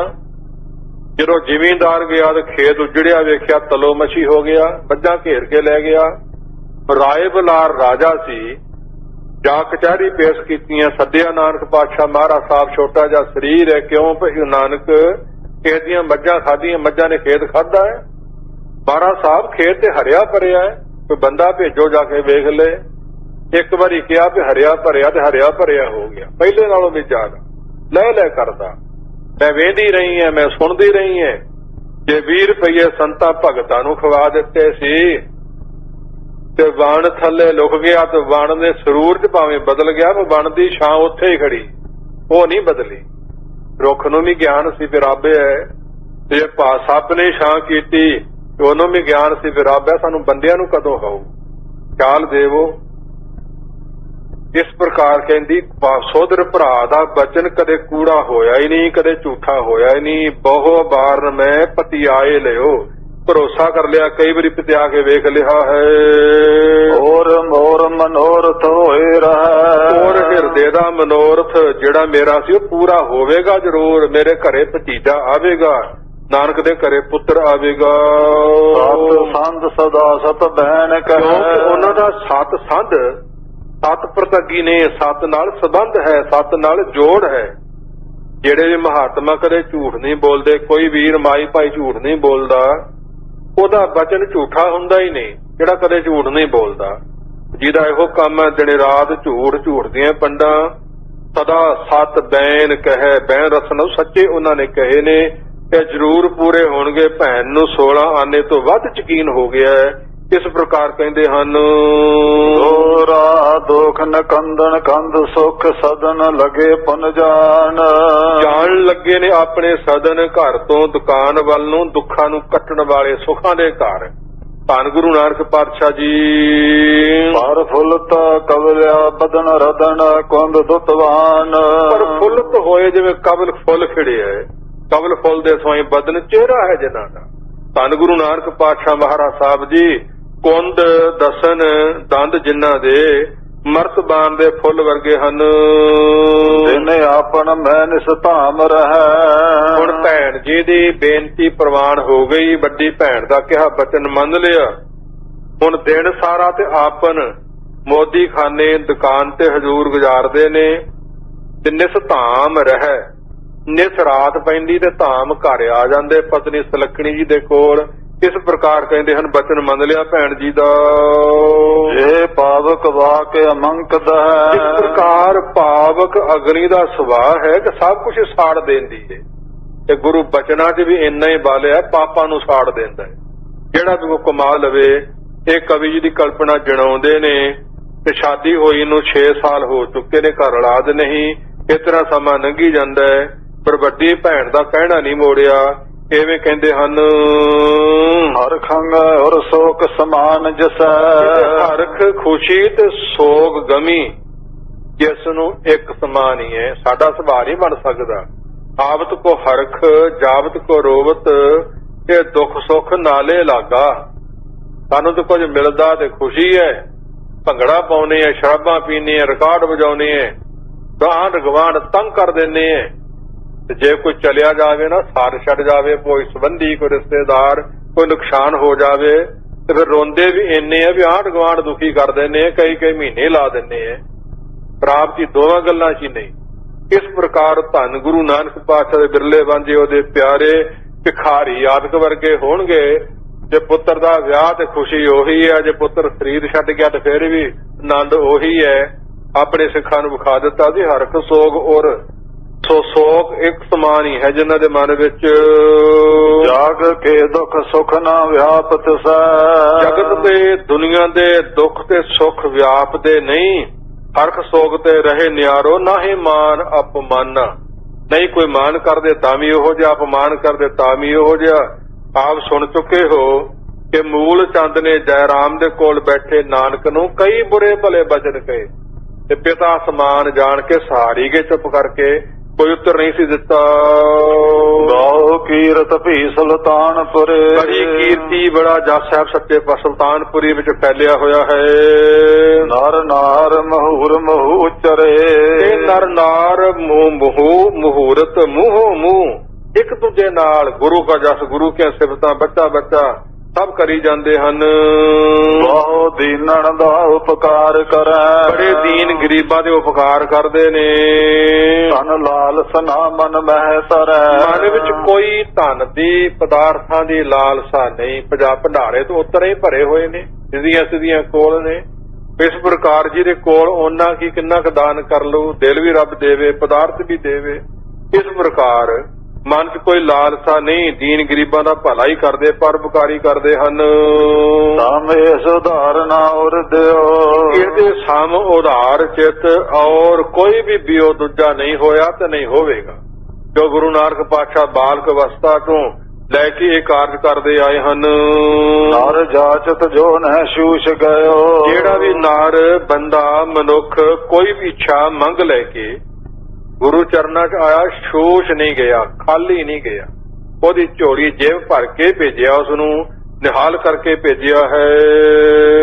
ਜਦੋਂ ਜ਼ਿਮੀਂਦਾਰ ਗਿਆ ਤੇ ਖੇਤ ਉਜੜਿਆ ਵੇਖਿਆ ਤਲੋ ਮੱਛੀ ਹੋ ਗਿਆ, ਮੱਝਾਂ ਘੇਰ ਕੇ ਲੈ ਗਿਆ। ਰਾਏ ਬਲਾਰ ਰਾਜਾ ਸੀ, ਜਾ ਕਚਹਿਰੀ ਪੇਸ਼ ਕੀਤੀਆਂ, ਸੱਦਿਆ ਨਾਨਕ ਪਾਤਸ਼ਾਹ ਮਹਾਰਾਜ ਸਾਹਿਬ, ਛੋਟਾ ਜਿਹਾ ਸਰੀਰ ਹੈ, ਕਿਉਂ ਭਈ ਨਾਨਕ ਖੇਤ ਦੀਆਂ ਮੱਝਾਂ ਖਾਧੀਆਂ, ਮੱਝਾਂ ਨੇ ਖੇਤ ਖਾਧਾ ਹੈ। ਮਹਾਰਾਜ ਸਾਹਿਬ ਖੇਤ ਤੇ ਹਰਿਆ ਭਰਿਆ ਹੈ, ਕੋਈ ਬੰਦਾ ਭੇਜੋ ਜਾ ਕੇ ਵੇਖ ਲੈ। ਇੱਕ ਵਾਰੀ ਕਿਹਾ ਵੀ ਹਰਿਆ ਭਰਿਆ ਤੇ ਹਰਿਆ ਭਰਿਆ ਹੋ ਗਿਆ, ਪਹਿਲੇ ਨਾਲੋਂ ਵੀ ਜ਼ਿਆਦਾ ਲੈ ਲੈ ਕਰਦਾ। ਮੈਂ ਵੇਂਦੀ ਰਹੀ ਐ, ਮੈਂ ਸੁਣਦੀ ਰਹੀ ਐ, ਜੇ 20 ਰੁਪਏ ਸੰਤਾਂ ਭਗਤਾਂ ਨੂੰ ਖਵਾ ਦਿੱਤੇ ਸੀ ਤੇ ਵਣ ਥੱਲੇ ਲੁਕ ਗਿਆ ਤੇ ਵਣ ਦੇ ਸਰੂਰ 'ਚ ਭਾਵੇਂ ਬਦਲ ਗਿਆ ਪਰ ਵਣ ਦੀ ਛਾਂ ਉੱਥੇ ਹੀ ਖੜੀ, ਉਹ ਨਹੀਂ ਬਦਲੀ। ਰੁੱਖ ਨੂੰ ਵੀ ਗਿਆਨ ਸੀ ਵੀ ਰੱਬ ਹੈ, ਤੇ ਜੇ ਸੱਪ ਨੇ ਛਾਂ ਕੀਤੀ ਤੇ ਉਹਨੂੰ ਵੀ ਗਿਆਨ ਸੀ ਵੀ ਰੱਬ ਹੈ, ਸਾਨੂੰ ਬੰਦਿਆਂ ਨੂੰ ਕਦੋਂ ਹੋਊ, ਖਿਆਲ ਦੇਵੋ। ਇਸ ਪ੍ਰਕਾਰ ਕਹਿੰਦੀ ਸੋਦਰ ਭਰਾ ਦਾ ਬਚਨ ਕਦੇ ਕੂੜਾ ਹੋਇਆ ਹੀ ਨਹੀਂ, ਕਦੇ ਝੂਠਾ ਹੋਇਆ ਹੀ ਨਹੀਂ। ਬਹੁ ਬਾਰ ਮੈਂ ਪਤੀ ਆਏ ਲਿਓ, ਭਰੋਸਾ ਕਰ ਲਿਆ, ਕਈ ਵਾਰੀ ਪਤਿਆ ਕੇ ਵੇਖ ਲਿਆ ਹੈ। ਹੋਰ ਮੋਰ ਮਨੋਰਥ ਹੋਏ ਰਹਾ, ਹੋਰ ਹਿਰਦੇ ਦਾ ਮਨੋਰਥ ਜਿਹੜਾ ਮੇਰਾ ਸੀ ਉਹ ਪੂਰਾ ਹੋਵੇਗਾ ਜ਼ਰੂਰ। ਮੇਰੇ ਘਰੇ ਭਤੀਜਾ ਆਵੇਗਾ, ਨਾਨਕ ਦੇ ਘਰੇ ਪੁੱਤਰ ਆਵੇਗਾ। ਸਤ ਸੰਧ ਸਦਾ ਸਤ ਬਹਿਨ ਕਹੈ, ਉਹਨਾਂ ਦਾ ਸਤ ਸੰਧ, ਸਤ ਪ੍ਰਤੱਗੀ ਨੇ, ਸਤ ਨਾਲ ਸੰਬੰਧ ਹੈ, ਸਤ ਨਾਲ ਜੋੜ ਹੈ। ਜਿਹੜੇ ਵੀ ਮਹਾਤਮਾ ਕਦੇ ਝੂਠ ਨਹੀਂ ਬੋਲਦੇ, ਕੋਈ ਵੀਰ ਮਾਈ ਭਾਈ ਝੂਠ ਨਹੀਂ ਬੋਲਦਾ, ਉਹਦਾ ਬਚਨ ਝੂਠਾ ਹੁੰਦਾ ਹੀ ਨਹੀਂ, ਜਿਹੜਾ ਕਦੇ ਝੂਠ ਨਹੀਂ ਬੋਲਦਾ। ਜਿਹਦਾ ਇਹੋ ਕੰਮ ਹੈ ਦਿਨੇ ਰਾਤ ਝੂਠ, ਝੂਠ ਦੀਆਂ ਪੰਡਾਂ, ਸਦਾ ਸਤ ਬੈਨ ਕਹੈ। ਬੈਨ ਰਸਨ ਸੱਚੇ ਉਹਨਾਂ ਨੇ ਕਹੇ ਨੇ, ਇਹ ਜ਼ਰੂਰ ਪੂਰੇ ਹੋਣਗੇ। ਭੈਣ ਨੂੰ 16 ਆਨੇ ਤੋਂ ਵੱਧ ਯਕੀਨ ਹੋ ਗਿਆ ਹੈ। ਇਸ ਪ੍ਰਕਾਰ ਕਹਿੰਦੇ ਹਨ, ਦੋਰਾ ਦੁਖ ਨਕੰਦਨ ਕੰਦ ਸੁਖ ਸਦਨ ਲਗੇ ਪੁਨ ਜਾਣ, ਜਾਣ ਲੱਗੇ ਨੇ ਆਪਣੇ ਸਦਨ ਘਰ ਤੋਂ ਦੁਕਾਨ ਵੱਲ ਨੂੰ, ਦੁੱਖਾਂ ਨੂੰ ਕੱਟਣ ਵਾਲੇ ਸੁੱਖਾਂ ਦੇ ਘਰ। ਧੰਨ ਗੁਰੂ ਨਾਨਕ ਪਾਤਸ਼ਾਹ ਜੀ। ਪਰ ਫੁੱਲਤ ਕਵਲਿਆ ਬਦਨ ਰਦਨ ਕੁੰਦ ਦੁਤਵਾਨ, ਪਰ ਫੁੱਲਤ ਹੋਏ ਜਿਵੇਂ ਕਬਲ ਫੁੱਲ ਖਿੜਿਆ ਹੈ, ਕਬਲ ਫੁੱਲ ਦੇ ਸੋਈ ਬਦਨ ਚਿਹਰਾ ਹੈ ਜਿਨ੍ਹਾਂ ਦਾ। ਧੰਨ ਗੁਰੂ ਨਾਨਕ ਪਾਤਸ਼ਾਹ ਮਹਾਰਾਜ ਸਾਹਿਬ ਜੀ। ਕੁੰਦ ਦਸਨ ਦੰਦ ਜਿਨ੍ਹਾਂ ਦੇ ਮਰਤਬਾਨ ਦੇ ਫੁੱਲ ਵਰਗੇ ਹਨ। ਜਿਨੇ ਆਪਨ ਮੈਂ ਨਿਸਧਾਮ ਰਹਿ, ਹੁਣ ਭੈਣ ਜੀ ਦੀ ਬੇਨਤੀ ਪ੍ਰਵਾਨ ਹੋ ਗਈ, ਵੱਡੀ ਭੈਣ ਦਾ ਕਿਹਾ ਬਚਨ ਮੰਨ ਲਿਆ। ਹੁਣ ਦਿਨ ਸਾਰਾ ਤੇ ਆਪਨ ਮੋਦੀ ਖਾਨੇ ਦੁਕਾਨ ਤੇ ਹਜ਼ੂਰ ਗੁਜ਼ਾਰਦੇ ਨੇ ਤੇ ਨਿਸਧਾਮ ਰਹਿ। ਨਿਸ ਰਾਤ ਪੈਂਦੀ ਤੇ ਧਾਮ ਘਰ ਆ ਜਾਂਦੇ ਪਤਨੀ ਸੁਲੱਖਣੀ ਜੀ ਦੇ ਕੋਲ। ਇਸ ਪ੍ਰਕਾਰ ਕਹਿੰਦੇ ਹਨ ਬਚਨ ਮੰਨ ਲਿਆ ਭੈਣ ਜੀ ਦਾ। ਇਹ ਪਾਵਕ ਵਾਕ ਅਮੰਕਦ ਹੈ, ਇਸ ਪ੍ਰਕਾਰ ਪਾਵਕ ਅਗਨੀ ਦਾ ਸੁਭਾਅ ਹੈ ਕਿ ਸਭ ਕੁਝ ਸਾੜ ਦੇਂਦੀ ਹੈ, ਤੇ ਗੁਰੂ ਬਚਨਾਂ 'ਚ ਵੀ ਇੰਨਾ ਹੀ ਬਲ ਹੈ, ਪਾਪਾਂ ਨੂੰ ਸਾੜ ਦਿੰਦਾ ਹੈ। ਜਿਹੜਾ ਵੀ ਕੋ ਕਮਾ ਲਵੇ। ਇਹ ਕਵੀ ਜੀ ਦੀ ਕਲਪਨਾ ਜਣਾਉਂਦੇ ਨੇ ਤੇ ਸ਼ਾਦੀ ਹੋਈ ਨੂੰ 6 ਸਾਲ ਹੋ ਚੁੱਕੇ ਨੇ, ਘਰ ਔਲਾਦ ਨਹੀਂ। ਇਸ ਤਰ੍ਹਾਂ ਸਮਾਂ ਲੰਘੀ ਜਾਂਦਾ ਹੈ, ਪਰ ਵੱਡੀ ਭੈਣ ਦਾ ਕਹਿਣਾ ਨਹੀਂ ਮੋੜਿਆ। ਐਵੇਂ ਕਹਿੰਦੇ ਹਨ, ਹਰ ਖੰਗ ਔਰ ਸੋਕ ਸਮਾਨ ਜਸੈ, ਹਰਖ ਖੁਸ਼ੀ ਤੇ ਸੋਗ ਗਮੀ ਜਿਸ ਨੂੰ ਇੱਕ ਸਮਾਨ ਹੀ ਹੈ। ਸਾਡਾ ਸੁਭਾਅ ਨਹੀਂ ਬਣ ਸਕਦਾ। ਆਵਤ ਕੋ ਹਰਖ ਜਾਵਤ ਕੋ ਰੋਵਤ, ਇਹ ਦੁੱਖ ਸੁੱਖ ਨਾਲੇ ਲਾਗਾ। ਸਾਨੂੰ ਤਾਂ ਕੁਝ ਮਿਲਦਾ ਤੇ ਖੁਸ਼ੀ ਹੈ, ਭੰਗੜਾ ਪਾਉਨੇ ਆ, ਸ਼ਰਾਬਾਂ ਪੀਨੇ ਆ, ਰਿਕਾਰਡ ਵਜਾਉਨੇ ਆ, ਗਾਂਢ ਗਵਾਂਢ ਤੰਗ ਕਰ ਦਿੰਨੇ ਆ। ਤੇ ਜੇ ਕੋਈ ਚਲਿਆ ਜਾਵੇ ਨਾ, ਸਾਰ ਛੱਡ ਜਾਵੇ, ਕੋਈ ਸੰਬੰਧੀ ਕੋਈ ਰਿਸ਼ਤੇਦਾਰ, ਕੋਈ ਨੁਕਸਾਨ ਹੋ ਜਾਵੇ ਤੇ ਫਿਰ ਰੋਂਦੇ ਵੀ ਇੰਨੇ ਆ ਵੀ ਆਂਢ ਗਵਾਂਢ ਦੁਖੀ ਕਰ ਦਿੰਨੇ ਆ, ਕਈ ਕਈ ਮਹੀਨੇ ਲਾ ਦਿੰਨੇ ਆ। ਪ੍ਰਾਪਤ ਜੀ ਦੋਵਾਂ ਗੱਲਾਂ 'ਚ ਹੀ ਨਹੀਂ। ਇਸ ਪ੍ਰਕਾਰ ਧੰਨ ਗੁਰੂ ਨਾਨਕ ਪਾਤਸ਼ਾਹ ਦੇ ਬਿਰਲੇ ਵਾਂਝੇ ਉਹਦੇ ਪਿਆਰੇ ਭਿਖਾਰੀ ਆਦਿਕ ਵਰਗੇ ਹੋਣਗੇ। ਜੇ ਪੁੱਤਰ ਦਾ ਵਿਆਹ ਤੇ ਖੁਸ਼ੀ ਉਹੀ ਹੈ, ਜੇ ਪੁੱਤਰ ਸਰੀਰ ਛੱਡ ਗਿਆ ਤੇ ਫਿਰ ਵੀ ਆਨੰਦ ਉਹੀ ਹੈ। ਆਪਣੇ ਸਿੱਖਾਂ ਨੂੰ ਵਿਖਾ ਦਿੱਤਾ ਸੀ ਹਰਖ ਸੋਗ ਔਰ ਸੋਗ ਇੱਕ ਸਮਾਨ ਹੀ ਹੈ ਜਿਨ੍ਹਾਂ ਦੇ ਮਨ ਵਿੱਚ। ਜਾਗ ਕੇ ਦੁੱਖ ਸੁਖ ਨਾ ਵਿਆਪਤ ਸੈ, ਜਗਤ ਦੇ ਦੁਨੀਆ ਦੇ ਦੁੱਖ ਤੇ ਸੁੱਖ ਵਿਆਪਦੇ ਨਹੀਂ। ਹਰਖ ਸੋਗ ਤੇ ਰਹੇ ਨਿਆਰੋ, ਨਾਹੀ ਮਾਨ ਅਪਮਾਨ। ਨਹੀਂ ਕੋਈ ਮਾਨ ਕਰਦੇ ਤਾਂ ਵੀ ਉਹੋ ਜਿਹਾ, ਅਪਮਾਨ ਕਰਦੇ ਤਾਂ ਵੀ ਉਹੋ ਜਿਹਾ। ਆਪ ਸੁਣ ਚੁੱਕੇ ਹੋ ਕਿ ਮੂਲ ਚੰਦ ਨੇ ਜੈ ਰਾਮ ਦੇ ਕੋਲ ਬੈਠੇ ਨਾਨਕ ਨੂੰ ਕਈ ਬੁਰੇ ਭਲੇ ਬਚਨ ਕਹੇ ਤੇ ਪਿਤਾ ਸਮਾਨ ਜਾਣ ਕੇ ਸਹਾਰੀ ਗਏ ਚੁੱਪ ਕਰਕੇ, ਕੋਈ ਉੱਤਰ ਨਹੀਂ ਸੀ ਦਿੱਤਾ। ਗਾਓ ਕੀਰਤ ਭੀ ਸੁਲਤਾਨਪੁਰੇ, ਬੜੀ ਕੀਰਤੀ ਬੜਾ ਜਸ ਸਾਹਿਬ ਸੱਚੇ ਪਾਤਸ਼ਾਹ ਸੁਲਤਾਨਪੁਰੀ ਵਿੱਚ ਫੈਲਿਆ ਹੋਇਆ ਹੈ। ਨਰ ਨਾਰ ਮਹੂਰ ਮਹੂ ਉਚਰੇ, ਤੇ ਨਰ ਨਾਰ ਮਹੂਰਤ ਮੂੰਹੋਂ ਮੂੰਹ ਇੱਕ ਦੂਜੇ ਨਾਲ ਗੁਰੂ ਕਾ ਜਸ, ਗੁਰੂ ਕੇ ਸਿਫਤਾਂ ਬੱਚਾ ਬੱਚਾ ਸਭ ਕਰੀ ਜਾਂਦੇ ਹਨ। ਬਹੁ ਦੀਨਣ ਦਾ ਉਪਕਾਰ ਕਰੈ, ਬੜੇ ਦੀਨ ਗਰੀਬਾਂ ਦੇ ਉਪਕਾਰ ਕਰਦੇ ਨੇ। ਧਨ ਲਾਲਸ ਨਾ ਮਨ ਮਹਿ ਤਰੈ, ਮਨ ਵਿੱਚ ਕੋਈ ਧਨ ਦੀ ਪਦਾਰਥਾਂ ਦੀ ਲਾਲਸਾ ਨਹੀਂ। ਭੰਡਾਰੇ ਤੋਂ ਉਤਰੇ ਹੀ ਭਰੇ ਹੋਏ ਨੇ, ਸਿੱਧੀਆਂ ਸਿੱਧੀਆਂ ਕੋਲ ਨੇ। ਇਸ ਪ੍ਰਕਾਰ ਜਿਹਦੇ ਕੋਲ ਉਹਨਾਂ ਕੀ ਕਿੰਨਾ ਕੁ ਦਾਨ ਕਰ ਲਓ, ਦਿਲ ਵੀ ਰੱਬ ਦੇਵੇ, ਪਦਾਰਥ ਵੀ ਦੇਵੇ। ਇਸ ਪ੍ਰਕਾਰ ਮਨ 'ਚ ਕੋਈ ਲਾਲਸਾ ਨਹੀਂ, ਦੀਨ ਗਰੀਬਾਂ ਦਾ ਭਲਾ ਹੀ ਕਰਦੇ, ਪਰਉਪਕਾਰੀ ਕਰਦੇ ਹਨ। ਸਮ ਇਸ ਉਧਾਰਨਾ ਔਰ ਦਿਓ, ਇਹਦੇ ਸਮ ਉਧਾਰ ਚਿਤ ਔਰ ਕੋਈ ਵੀ ਬਿਓ ਦੂਜਾ ਨਹੀਂ ਹੋਇਆ ਤੇ ਨਹੀਂ ਹੋਵੇਗਾ। ਜੋ ਗੁਰੂ ਨਾਨਕ ਪਾਤਸ਼ਾਹ ਬਾਲਕ ਅਵਸਥਾ ਤੋਂ ਲੈ ਕੇ ਇਹ ਕਾਰਜ ਕਰਦੇ ਆਏ ਹਨ। ਨਰ ਜਾਚਤ ਜੋ ਨਹਿ ਸ਼ੂਸ਼ ਗਇਓ, ਜਿਹੜਾ ਵੀ ਨਰ ਬੰਦਾ ਮਨੁੱਖ ਕੋਈ ਵੀ ਇੱਛਾ ਮੰਗ ਲੈ ਕੇ ਗੁਰੂ ਚਰਨਾਂ 'ਚ ਆਇਆ, ਸ਼ੋਸ਼ ਨਹੀਂ ਗਿਆ, ਖਾਲੀ ਨਹੀਂ ਗਿਆ। ਉਹਦੀ ਝੋਲੀ ਜੇਬ ਭਰ ਕੇ ਭੇਜਿਆ, ਉਸ ਨੂੰ ਨਿਹਾਲ ਕਰਕੇ ਭੇਜਿਆ ਹੈ।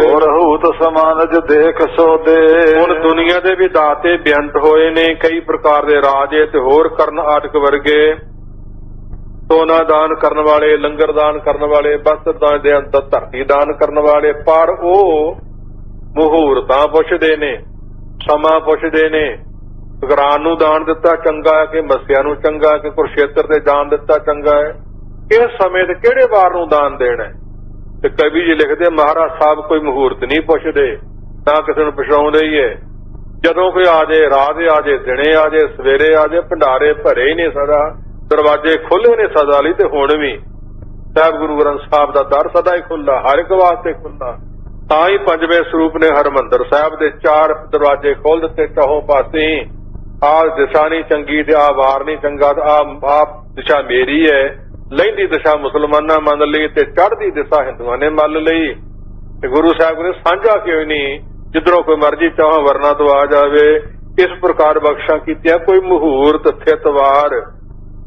ਹੋਰ ਹੂਤ ਸਮਾਨਜ ਦੇਖ ਸੋਦੇ, ਹੁਣ ਦੁਨੀਆ ਦੇ ਵੀ ਦਾਤੇ ਬੇਅੰਤ ਹੋਏ ਨੇ, ਕਈ ਪ੍ਰਕਾਰ ਦੇ ਰਾਜੇ ਤੇ ਹੋਰ ਕਰਨ ਆਟਕ ਵਰਗੇ, ਸੋਨਾ ਦਾਨ ਕਰਨ ਵਾਲੇ, ਲੰਗਰ ਦਾਨ ਕਰਨ ਵਾਲੇ, ਵਸਤਰ ਦਾਨ ਦੇ ਅੰਦਰ ਧਰਤੀ ਦਾਨ ਕਰਨ ਵਾਲੇ। ਪਰ ਉਹ ਮੁਹੂਰਤਾਂ ਪੁੱਛਦੇ ਨੇ, ਸਮਾਂ ਪੁੱਛਦੇ ਨੇ। ਗਰਾਨ ਨੂੰ ਦਾਨ ਦਿੱਤਾ ਚੰਗਾ ਹੈ ਕਿ ਮੱਸਿਆ ਨੂੰ ਚੰਗਾ ਹੈ ਕਿ ਕੁਰਸ਼ੇਤਰ ਤੇ ਦਾਨ ਦਿੱਤਾ ਚੰਗਾ ਹੈ, ਕਿਸ ਸਮੇਂ ਤੇ ਕਿਹੜੇ ਵਾਰ ਨੂੰ ਦਾਨ ਦੇਣਾ ਹੈ। ਤੇ ਕਵੀ ਜੀ ਲਿਖਦੇ ਮਹਾਰਾਜ ਸਾਹਿਬ ਕੋਈ ਮੁਹੂਰਤ ਨਹੀਂ ਪੁੱਛਦੇ, ਨਾ ਕਿਸੇ ਨੂੰ ਪਛਾਉਂਦੇ ਹੀ ਹੈ। ਜਦੋਂ ਕੋਈ ਆ ਜਾਏ, ਰਾਤ ਆ ਜਾਏ, ਦਿਨੇ ਆ ਜਾਏ, ਸਵੇਰੇ ਆ ਜਾਏ, ਭੰਡਾਰੇ ਭਰੇ ਹੀ ਨੇ ਸਦਾ, ਦਰਵਾਜ਼ੇ ਖੁੱਲੇ ਨੇ ਸਦਾ ਲਈ। ਤੇ ਹੁਣ ਵੀ ਸਾਹਿਬ ਗੁਰੂ ਗ੍ਰੰਥ ਸਾਹਿਬ ਦਾ ਦਰ ਸਦਾ ਹੀ ਖੁੱਲਾ, ਹਰ ਇੱਕ ਵਾਸਤੇ ਖੁੱਲਾ। ਤਾਂ ਹੀ ਪੰਜਵੇਂ ਸਰੂਪ ਨੇ ਹਰਮੰਦਰ ਸਾਹਿਬ ਦੇ 4 ਦਰਵਾਜ਼ੇ ਖੋਲ ਦਿੱਤੇ ਚਾਹੋਂ ਪਾਸੇ। ਆਹ ਦਿਸ਼ਾ ਨਹੀਂ ਚੰਗੀ ਤੇ ਆਹ ਵਾਰ ਨਹੀਂ ਚੰਗਾ, ਤੇ ਆਹ ਦਿਸ਼ਾ ਮੇਰੀ ਹੈ। ਲਹਿੰਦੀ ਦਿਸ਼ਾ ਮੁਸਲਮਾਨਾਂ ਮੰਨ ਲਈ ਤੇ ਚੜ੍ਹਦੀ ਦਿਸ਼ਾ ਹਿੰਦੂਆਂ ਨੇ ਮੰਨ ਲਈ। ਤੇ ਗੁਰੂ ਸਾਹਿਬ ਨੇ ਸਾਂਝਾ ਕਿਉਂ ਨਹੀਂ, ਜਿੱਧਰੋਂ ਕੋਈ ਮਰਜ਼ੀ ਚਾਹਾਂ ਵਰਨਾ ਤੋਂ ਆ ਜਾਵੇ। ਇਸ ਪ੍ਰਕਾਰ ਬਖਸ਼ਾਂ ਕੀਤੀਆਂ। ਕੋਈ ਮੁਹੂਰਤ ਥਿਤਵਾਰ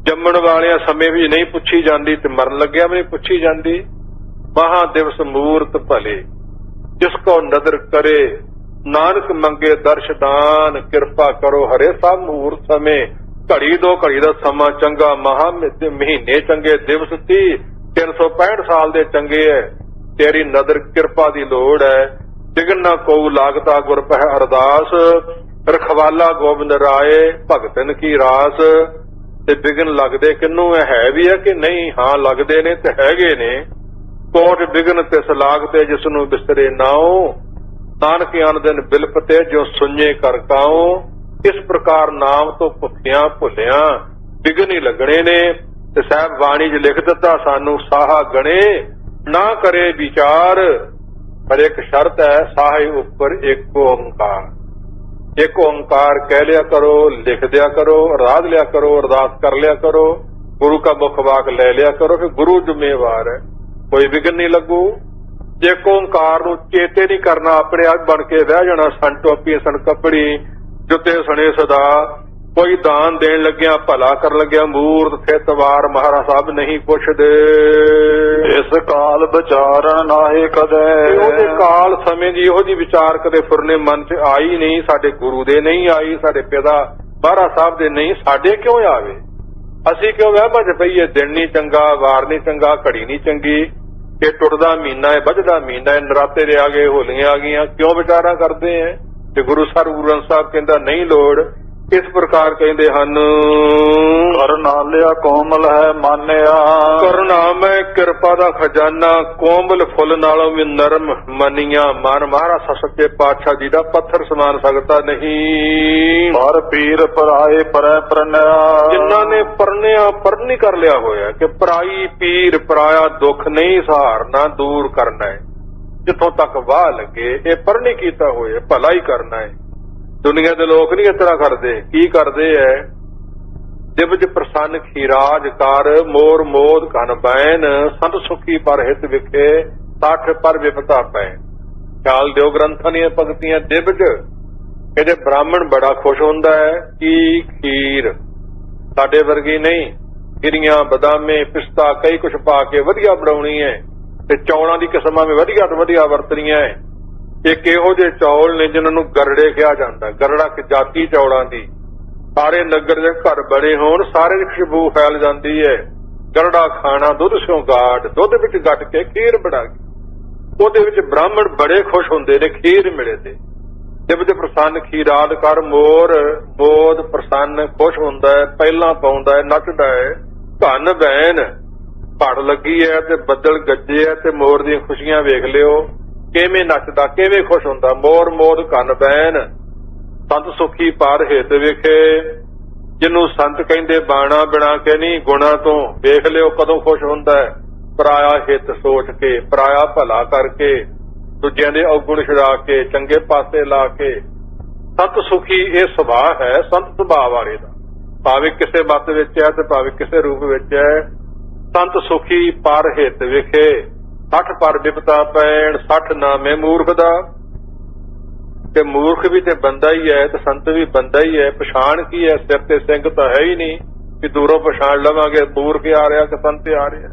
ਜੰਮਣ ਵਾਲਿਆਂ ਸਮੇਂ ਵੀ ਨਹੀਂ ਪੁੱਛੀ ਜਾਂਦੀ, ਤੇ ਮਰਨ ਲੱਗਿਆ ਵੀ ਨਹੀਂ ਪੁੱਛੀ ਜਾਂਦੀ। ਮਹਾ ਦਿਵਸ ਮੂਰਤ ਭਲੇ ਜਿਸ ਕੋ ਨਦਰ ਕਰੇ, ਨਾਨਕ ਮੰਗੇ ਦਰਸ਼ਦਾਨ। ਕਿਰਪਾ ਕਰੋ ਹਰੇ ਸਭ ਮੂਰਤ ਸਮੇਂ, ਘੜੀ 2 ਘੜੀ ਦਾ ਸਮਾਂ ਚੰਗਾ, ਮਹਾ ਮਹੀਨੇ ਚੰਗੇ, ਦਿਵਸ 30 365 ਸਾਲ ਦੇ ਚੰਗੇ ਐ। ਤੇਰੀ ਨਦਰ ਕਿਰਪਾ ਦੀ ਲੋੜ ਹੈ। ਦਿਗਨ ਨਾ ਕੋ ਲਾਗਤਾ ਗੁਰ ਪਹਿ ਅਰਦਾਸ, ਰਖਵਾਲਾ ਗੋਬਿੰਦ ਰਾਏ ਭਗਤਨ ਕੀ ਰਾਸ। ਤੇ ਬਿਗਨ ਲੱਗਦੇ ਕਿੰਨੂੰ ਹੈ ਵੀ ਹੈ ਕਿ ਨਹੀਂ? ਹਾਂ ਲੱਗਦੇ ਨੇ ਤੇ ਹੈਗੇ ਨੇ। ਕੋਟ ਬਿਗਨ ਤਿਸ ਲਾਗਤੇ ਜਿਸ ਨੂੰ ਬਿਸਰੇ ਨਾਉ, ਨਾਨਕ ਆਨ ਦਿਨ ਬਿਲਪਤੇ ਜੋ ਸੁਣੇ ਕਰ ਕਾਉ। ਇਸ ਪ੍ਰਕਾਰ ਨਾਮ ਤੋਂ ਭੁੱਖਿਆਂ ਭੁੱਲਿਆਂ ਬਿਗਨ ਹੀ ਲੱਗਣੇ ਨੇ। ਤੇ ਸਾਹਿਬ ਬਾਣੀ 'ਚ ਲਿਖ ਦਿੱਤਾ ਸਾਨੂੰ, ਸਾਹਾ ਗਣੇ ਨਾ ਕਰੇ ਵਿਚਾਰ, ਪਰ ਇੱਕ ਸ਼ਰਤ ਹੈ, ਸਾਹੇ ਉੱਪਰ ਇੱਕ ਓੰਕਾਰ। ਇੱਕ ਓੰਕਾਰ ਕਹਿ ਲਿਆ ਕਰੋ, ਲਿਖ ਦਿਆ ਕਰੋ, ਅਰਾਧ ਲਿਆ ਕਰੋ, ਅਰਦਾਸ ਕਰ ਲਿਆ ਕਰੋ, ਗੁਰੂ का ਮੁਖ ਵਾਕ ਲੈ ਲਿਆ ਕਰੋ। ਫਿਰ ਗੁਰੂ ਜ਼ਿੰਮੇਵਾਰ ਹੈ, ਕੋਈ ਵਿਘਨ ਨਹੀਂ ਲੱਗੂ। ਇੱਕ ਓੰਕਾਰ ਨੂੰ ਚੇਤੇ ਨਹੀਂ ਕਰਨਾ, ਆਪਣੇ ਆਪ ਬਣ ਕੇ ਰਹਿ ਜਾਣਾ। ਸਣ ਟੋਪੀ ਸਣ ਕੱਪੜੀ ਜੁੱਤੇ ਸਣੇ ਸਦਾ। ਕੋਈ ਦਾਨ ਦੇਣ ਲੱਗਿਆ, ਭਲਾ ਕਰਨ ਲੱਗਿਆ, ਮੂਰਤ ਥਿਤਵਾਰ ਮਹਾਰਾਜ ਸਾਹਿਬ ਨਹੀਂ ਪੁੱਛਦੇ। ਇਸ ਕਾਲ ਵਿਚਾਰਨ ਨਾਹੀ ਕਦੇ, ਉਹਦੇ ਕਾਲ ਸਮੇਂ ਦੀ ਇਹੋ ਜਿਹੀ ਵਿਚਾਰ ਕਦੇ ਫੁਰਨੇ ਮਨ 'ਚ ਆਈ ਨਹੀਂ। ਸਾਡੇ ਗੁਰੂ ਦੇ ਨਹੀਂ ਆਈ, ਸਾਡੇ ਪਿਤਾ ਮਹਾਰਾਜ ਸਾਹਿਬ ਦੇ ਨਹੀਂ, ਸਾਡੇ ਕਿਉਂ ਆਵੇ? ਅਸੀਂ ਕਿਉਂ ਵਹਿਮਾਂ 'ਚ ਪਈਏ? ਦਿਨ ਨਹੀਂ ਚੰਗਾ, ਵਾਰ ਨਹੀਂ ਚੰਗਾ, ਘੜੀ ਨਹੀਂ ਚੰਗੀ, ਇਹ ਟੁੱਟਦਾ ਮਹੀਨਾ ਹੈ, ਵੱਜਦਾ ਮਹੀਨਾ ਹੈ, ਨਰਾਤੇ ਦੇ ਆ ਗਏ, ਹੋਲੀਆਂ ਆ ਗਈਆਂ, ਕਿਉਂ ਵਿਚਾਰਾਂ ਕਰਦੇ ਹੈ? ਤੇ ਗੁਰੂ ਸਾਹਿਬ ਕਹਿੰਦਾ ਨਹੀਂ ਲੋੜ। ਇਸ ਪ੍ਰਕਾਰ ਕਹਿੰਦੇ ਹਨ, ਕਰਨਾਲਿਆ ਕੋਮਲ ਹੈ ਮਾਨਿਆ, ਕਰਨਾਮ ਹੈ ਕਿਰਪਾ ਦਾ ਖਜ਼ਾਨਾ, ਕੋਮਲ ਫੁੱਲ ਨਾਲੋਂ ਵੀ ਨਰਮ ਮੰਨਿਆ। ਮਨ ਮਹਾਰਾਜ ਸੱਚੇ ਪਾਤਸ਼ਾਹ ਜੀ ਦਾ ਪੱਥਰ ਸਮਾਨ ਸਕਦਾ ਨਹੀਂ। ਪਰ ਪੀਰ ਪਰਾਏ ਪਰੈ ਪ੍ਰਨਿਆ, ਜਿਨ੍ਹਾਂ ਨੇ ਪਰਨਿਆ ਪਰਨੀ ਕਰ ਲਿਆ ਹੋਇਆ ਕਿ ਪਰਾਈ ਪੀਰ ਪਰਾਇਆ ਦੁੱਖ ਨਹੀਂ ਸਹਾਰਨਾ, ਦੂਰ ਕਰਨਾ ਹੈ। ਜਿੱਥੋਂ ਤੱਕ ਵਾਹ ਲੱਗੇ ਇਹ ਪਰਨੀ ਕੀਤਾ ਹੋਇਆ, ਭਲਾ ਹੀ ਕਰਨਾ ਹੈ। ਦੁਨੀਆ ਦੇ ਲੋਕ ਨਹੀਂ ਇਸ ਤਰ੍ਹਾਂ ਕਰਦੇ। ਕੀ ਕਰਦੇ ਐ? ਦਿਵਜ ਪ੍ਰਸੰਨ ਖੀਰਾਜ ਕਰ, ਮੋਰ ਮੋਦ ਘਨ ਬੈਨ, ਸੰਤ ਸੁਖੀ ਪਰ ਹਿਤ ਵਿਖੇ, ਸਾਠ ਪਰ ਵਿਪਤਾ ਪੈ। ਖਿਆਲ ਦਿਓ ਗ੍ਰੰਥਾਂ ਦੀਆਂ ਪੰਕਤੀਆਂ। ਦਿਵਜ ਇਹਦੇ ਬ੍ਰਾਹਮਣ ਬੜਾ ਖੁਸ਼ ਹੁੰਦਾ ਹੈ। ਕੀ ਖੀਰ ਸਾਡੇ ਵਰਗੀ ਨਹੀਂ, ਗਿਰੀਆਂ ਬਦਾਮੇ ਪਿਸਤਾ ਕਈ ਕੁਛ ਪਾ ਕੇ ਵਧੀਆ ਬਣਾਉਣੀ ਹੈ। ਤੇ ਚੌਲਾਂ ਦੀ ਕਿਸਮਾਂ ਵੀ ਵਧੀਆ ਤੋਂ ਵਧੀਆ ਵਰਤਣੀਆਂ ਹੈ। ਇੱਕ ਇਹੋ ਜਿਹੇ ਚੌਲ ਨੇ ਜਿਨ੍ਹਾਂ ਨੂੰ ਗਰੜੇ ਕਿਹਾ ਜਾਂਦਾ। ਗਰੜਾ ਕਿ ਜਾਤੀ ਚੌਲਾਂ ਦੀ, ਸਾਰੇ ਨਗਰ ਦੇ ਘਰ ਬਣੇ ਹੋਣ, ਸਾਰੇ ਦੀ ਖੁਸ਼ਬੂ ਫੈਲ ਜਾਂਦੀ ਹੈ। ਗਰੜਾ ਖਾਣਾ ਦੁੱਧ ਸਿਓ ਗਾਟ, ਦੁੱਧ ਵਿੱਚ ਗੱਟ ਕੇ ਖੀਰ ਬਣਾ ਕੇ, ਉਹਦੇ ਵਿੱਚ ਬ੍ਰਾਹਮਣ ਬੜੇ ਖੁਸ਼ ਹੁੰਦੇ ਨੇ ਖੀਰ ਮਿਲੇ ਤੇ। ਦਿਵਜ ਪ੍ਰਸੰਨ ਖੀਰਾਦ ਕਰ, ਮੋਰ ਮੋਦ ਪ੍ਰਸੰਨ ਖੁਸ਼ ਹੁੰਦਾ ਹੈ, ਪਹਿਲਾਂ ਪਾਉਂਦਾ ਹੈ, ਨੱਚਦਾ ਹੈ। ਧਨ ਬੈਨ ਪੜ ਲੱਗੀ ਹੈ ਤੇ ਬੱਦਲ ਗੱਜੇ ਹੈ ਤੇ ਮੋਰ ਦੀਆਂ ਖੁਸ਼ੀਆਂ ਵੇਖ ਲਿਓ। ਕਿਵੇਂ ਨੱਚਦਾ, ਕਿਵੇਂ ਖੁਸ਼ ਹੁੰਦਾ। ਮੋਰ ਮੋਦ ਕੰਨ ਬੈਨ ਸੰਤ ਸੁਖੀ ਪਾਰ ਹਿਤ ਵਿਖੇ। ਜਿਹਨੂੰ ਸੰਤ ਕਹਿੰਦੇ ਬਾਣਾ ਬਿਨਾ ਕੇ ਨਹੀਂ, ਗੁਣਾ ਤੋਂ ਵੇਖ ਲਿਓ ਕਦੋਂ ਖੁਸ਼ ਹੁੰਦਾ ਹੈ। ਪਰਾਇਆ ਹਿੱਤ ਸੋਚ ਕੇ, ਪਰਾਇਆ ਭਲਾ ਕਰਕੇ, ਦੂਜਿਆਂ ਦੇ ਔਗੁਣ ਛੁਡਾ ਕੇ, ਚੰਗੇ ਪਾਸੇ ਲਾ ਕੇ। ਸੰਤ ਸੁਖੀ ਇਹ ਸੁਭਾਅ ਹੈ ਸੰਤ ਸੁਭਾਅ ਵਾਲੇ ਦਾ, ਭਾਵੇਂ ਕਿਸੇ ਮੱਤ ਵਿੱਚ ਹੈ ਤੇ ਭਾਵੇਂ ਕਿਸੇ ਰੂਪ ਵਿੱਚ ਹੈ। ਸੰਤ ਸੁਖੀ ਪਰ ਹਿੱਤ ਵਿਖੇ, 60 ਪਰ ਵਿਪਤਾ ਪੈਣ 60 ਨਾਮੇ ਮੂਰਖ ਦਾ। ਤੇ ਮੂਰਖ ਵੀ ਤੇ ਬੰਦਾ ਹੀ ਹੈ ਤੇ ਸੰਤ ਵੀ ਬੰਦਾ ਹੀ ਹੈ। ਪਛਾਣ ਕੀ ਹੈ, ਸਿਰ ਤੇ ਸਿੰਘ ਤਾਂ ਹੈ ਹੀ ਨਹੀਂ ਕਿ ਦੂਰੋਂ ਪਛਾਣ ਲਵਾਂਗੇ ਮੂਰਖ ਆ ਰਿਹਾ ਕਿ ਸੰਤ ਆ ਰਿਹਾ।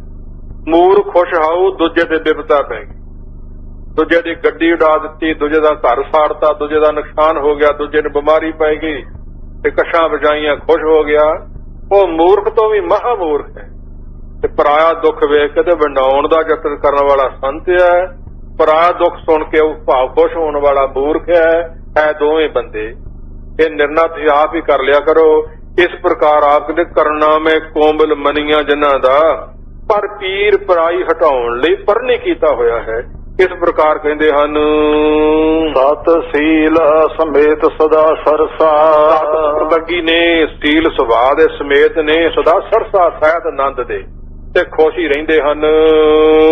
ਮੂਰਖ ਖੁਸ਼ ਹਾਊ, ਦੂਜੇ ਤੇ ਵਿਪਤਾ ਪੈ ਗਈ, ਦੂਜੇ ਦੀ ਗੱਡੀ ਉਡਾ ਦਿੱਤੀ, ਦੂਜੇ ਦਾ ਘਰ ਸਾੜਤਾ, ਦੂਜੇ ਦਾ ਨੁਕਸਾਨ ਹੋ ਗਿਆ, ਦੂਜੇ ਨੂੰ ਬਿਮਾਰੀ ਪੈ ਗਈ ਤੇ ਕਸ਼ਾਂ ਵਜਾਈਆਂ, ਖੁਸ਼ ਹੋ ਗਿਆ। ਉਹ ਮੂਰਖ ਤੋਂ ਵੀ ਮਹਾ ਮੂਰਖ ਹੈ। ਤੇ ਪਰਾਇਆ ਦੁੱਖ ਵੇਖ ਕੇ ਤੇ ਵੰਡਾਉਣ ਦਾ ਯਤਨ ਕਰਨ ਵਾਲਾ ਸੰਤ ਹੈ, ਪਰਾਇਆ ਦੁੱਖ ਸੁਣ ਕੇ ਉਹ ਭਾਵ ਖੁਸ਼ ਹੋਣ ਵਾਲਾ ਮੂਰਖ ਹੈ। ਦੋਵੇਂ ਬੰਦੇ ਇਹ ਨਿਰਣਾ ਤੁਸੀਂ ਆਪ ਹੀ ਕਰ ਲਿਆ ਕਰੋ। ਇਸ ਪ੍ਰਕਾਰ ਆਪ ਦੇ ਕਰਨਾ ਮੈਂ ਕੋਮਲ ਮਨੀਆਂ ਜਿਨ੍ਹਾਂ ਦਾ, ਪਰ ਪੀਰ ਪਰਾਈ ਹਟਾਉਣ ਲਈ ਪਰਨੇ ਕੀਤਾ ਹੋਇਆ ਹੈ। ਇਸ ਪ੍ਰਕਾਰ ਕਹਿੰਦੇ ਹਨ ਸਤ ਸੀਲ ਸਮੇਤ ਸਦਾ ਸਰਸਾ। ਸਤ ਲੱਗੀ ਨੇ, ਸੀਲ ਸੁਭਾਅ ਦੇ ਸਮੇਤ ਨੇ, ਸਦਾ ਸਰਸਾ ਸਹਿਤ ਆਨੰਦ ਦੇ ਤੇ ਖੁਸ਼ੀ ਰਹਿੰਦੇ ਹਨ।